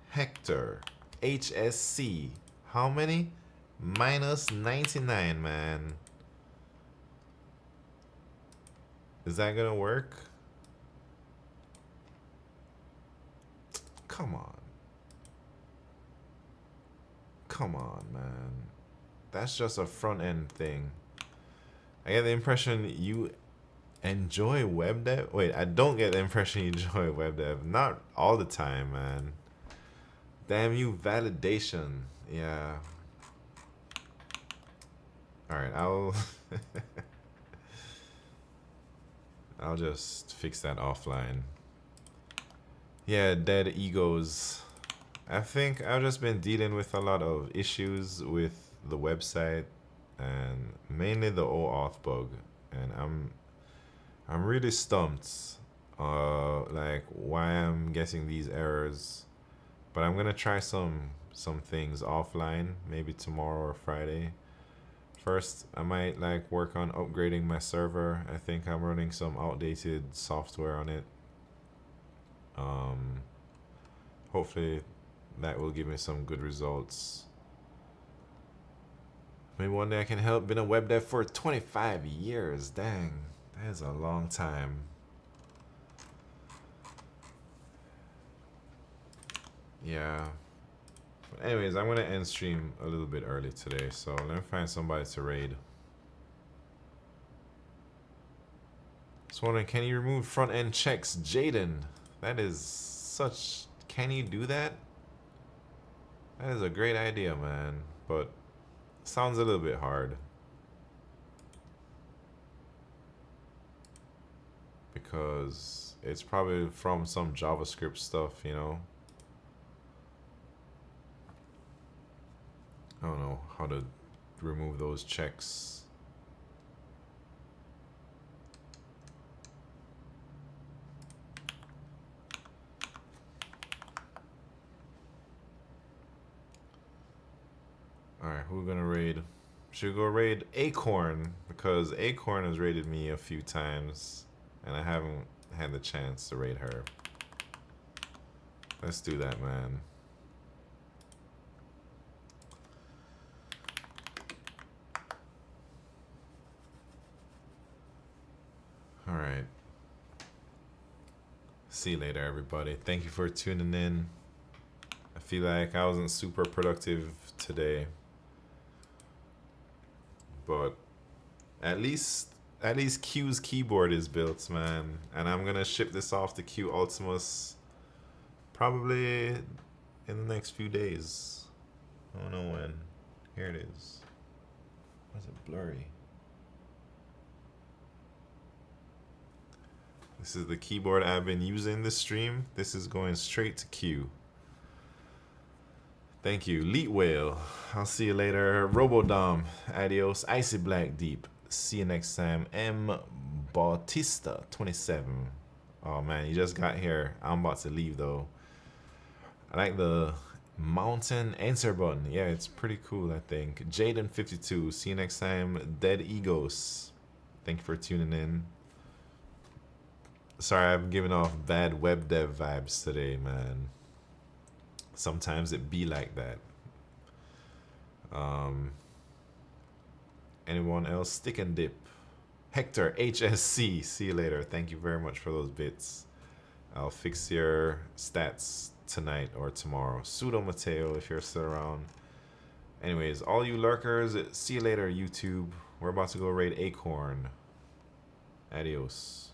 Hector HSC. How many? Minus 99, man. Is that gonna work? Come on. Come on, man. That's just a front end thing. I get the impression you enjoy web dev. Wait, I don't get the impression you enjoy web dev. Not all the time, man. Damn you, validation. Yeah. Alright, I'll just fix that offline. Yeah, dead egos. I think I've just been dealing with a lot of issues with the website and mainly the OAuth bug, and I'm really stumped like why I'm getting these errors. But I'm gonna try some things offline, maybe tomorrow or Friday. First, I might like work on upgrading my server. I think I'm running some outdated software on it. Hopefully that will give me some good results. Maybe one day I can help. Been a web dev for 25 years. Dang, that is a long time. Yeah. But anyways, I'm gonna end stream a little bit early today, so let me find somebody to raid. Just wondering, can you remove front end checks, Jaden? That is such. Can you do that? That is a great idea, man. But sounds a little bit hard. Because it's probably from some JavaScript stuff, you know? I don't know how to remove those checks. Alright, who we gonna raid? Should we go raid Acorn? Because Acorn has raided me a few times and I haven't had the chance to raid her. Let's do that, man. Alright. See you later, everybody. Thank you for tuning in. I feel like I wasn't super productive today. But at least Q's keyboard is built, man. And I'm gonna ship this off to Q Ultimus probably in the next few days. I don't know when. Here it is. Why is it blurry? This is the keyboard I've been using this stream. This is going straight to Q. Thank you, Leet Whale. I'll see you later. Robodom. Adios. Icy Black Deep. See you next time. M. Bautista 27. Oh man, you just got here. I'm about to leave though. I like the mountain answer button. Yeah, it's pretty cool, I think. Jaden 52. See you next time. Dead Egos. Thank you for tuning in. Sorry, I'm giving off bad web dev vibes today, man. Sometimes it be like that. Anyone else? Stick and Dip. Hector HSC. See you later. Thank you very much for those bits. I'll fix your stats tonight or tomorrow. Pseudo Mateo, if you're still around. Anyways, all you lurkers, see you later, YouTube. We're about to go raid Acorn. Adios.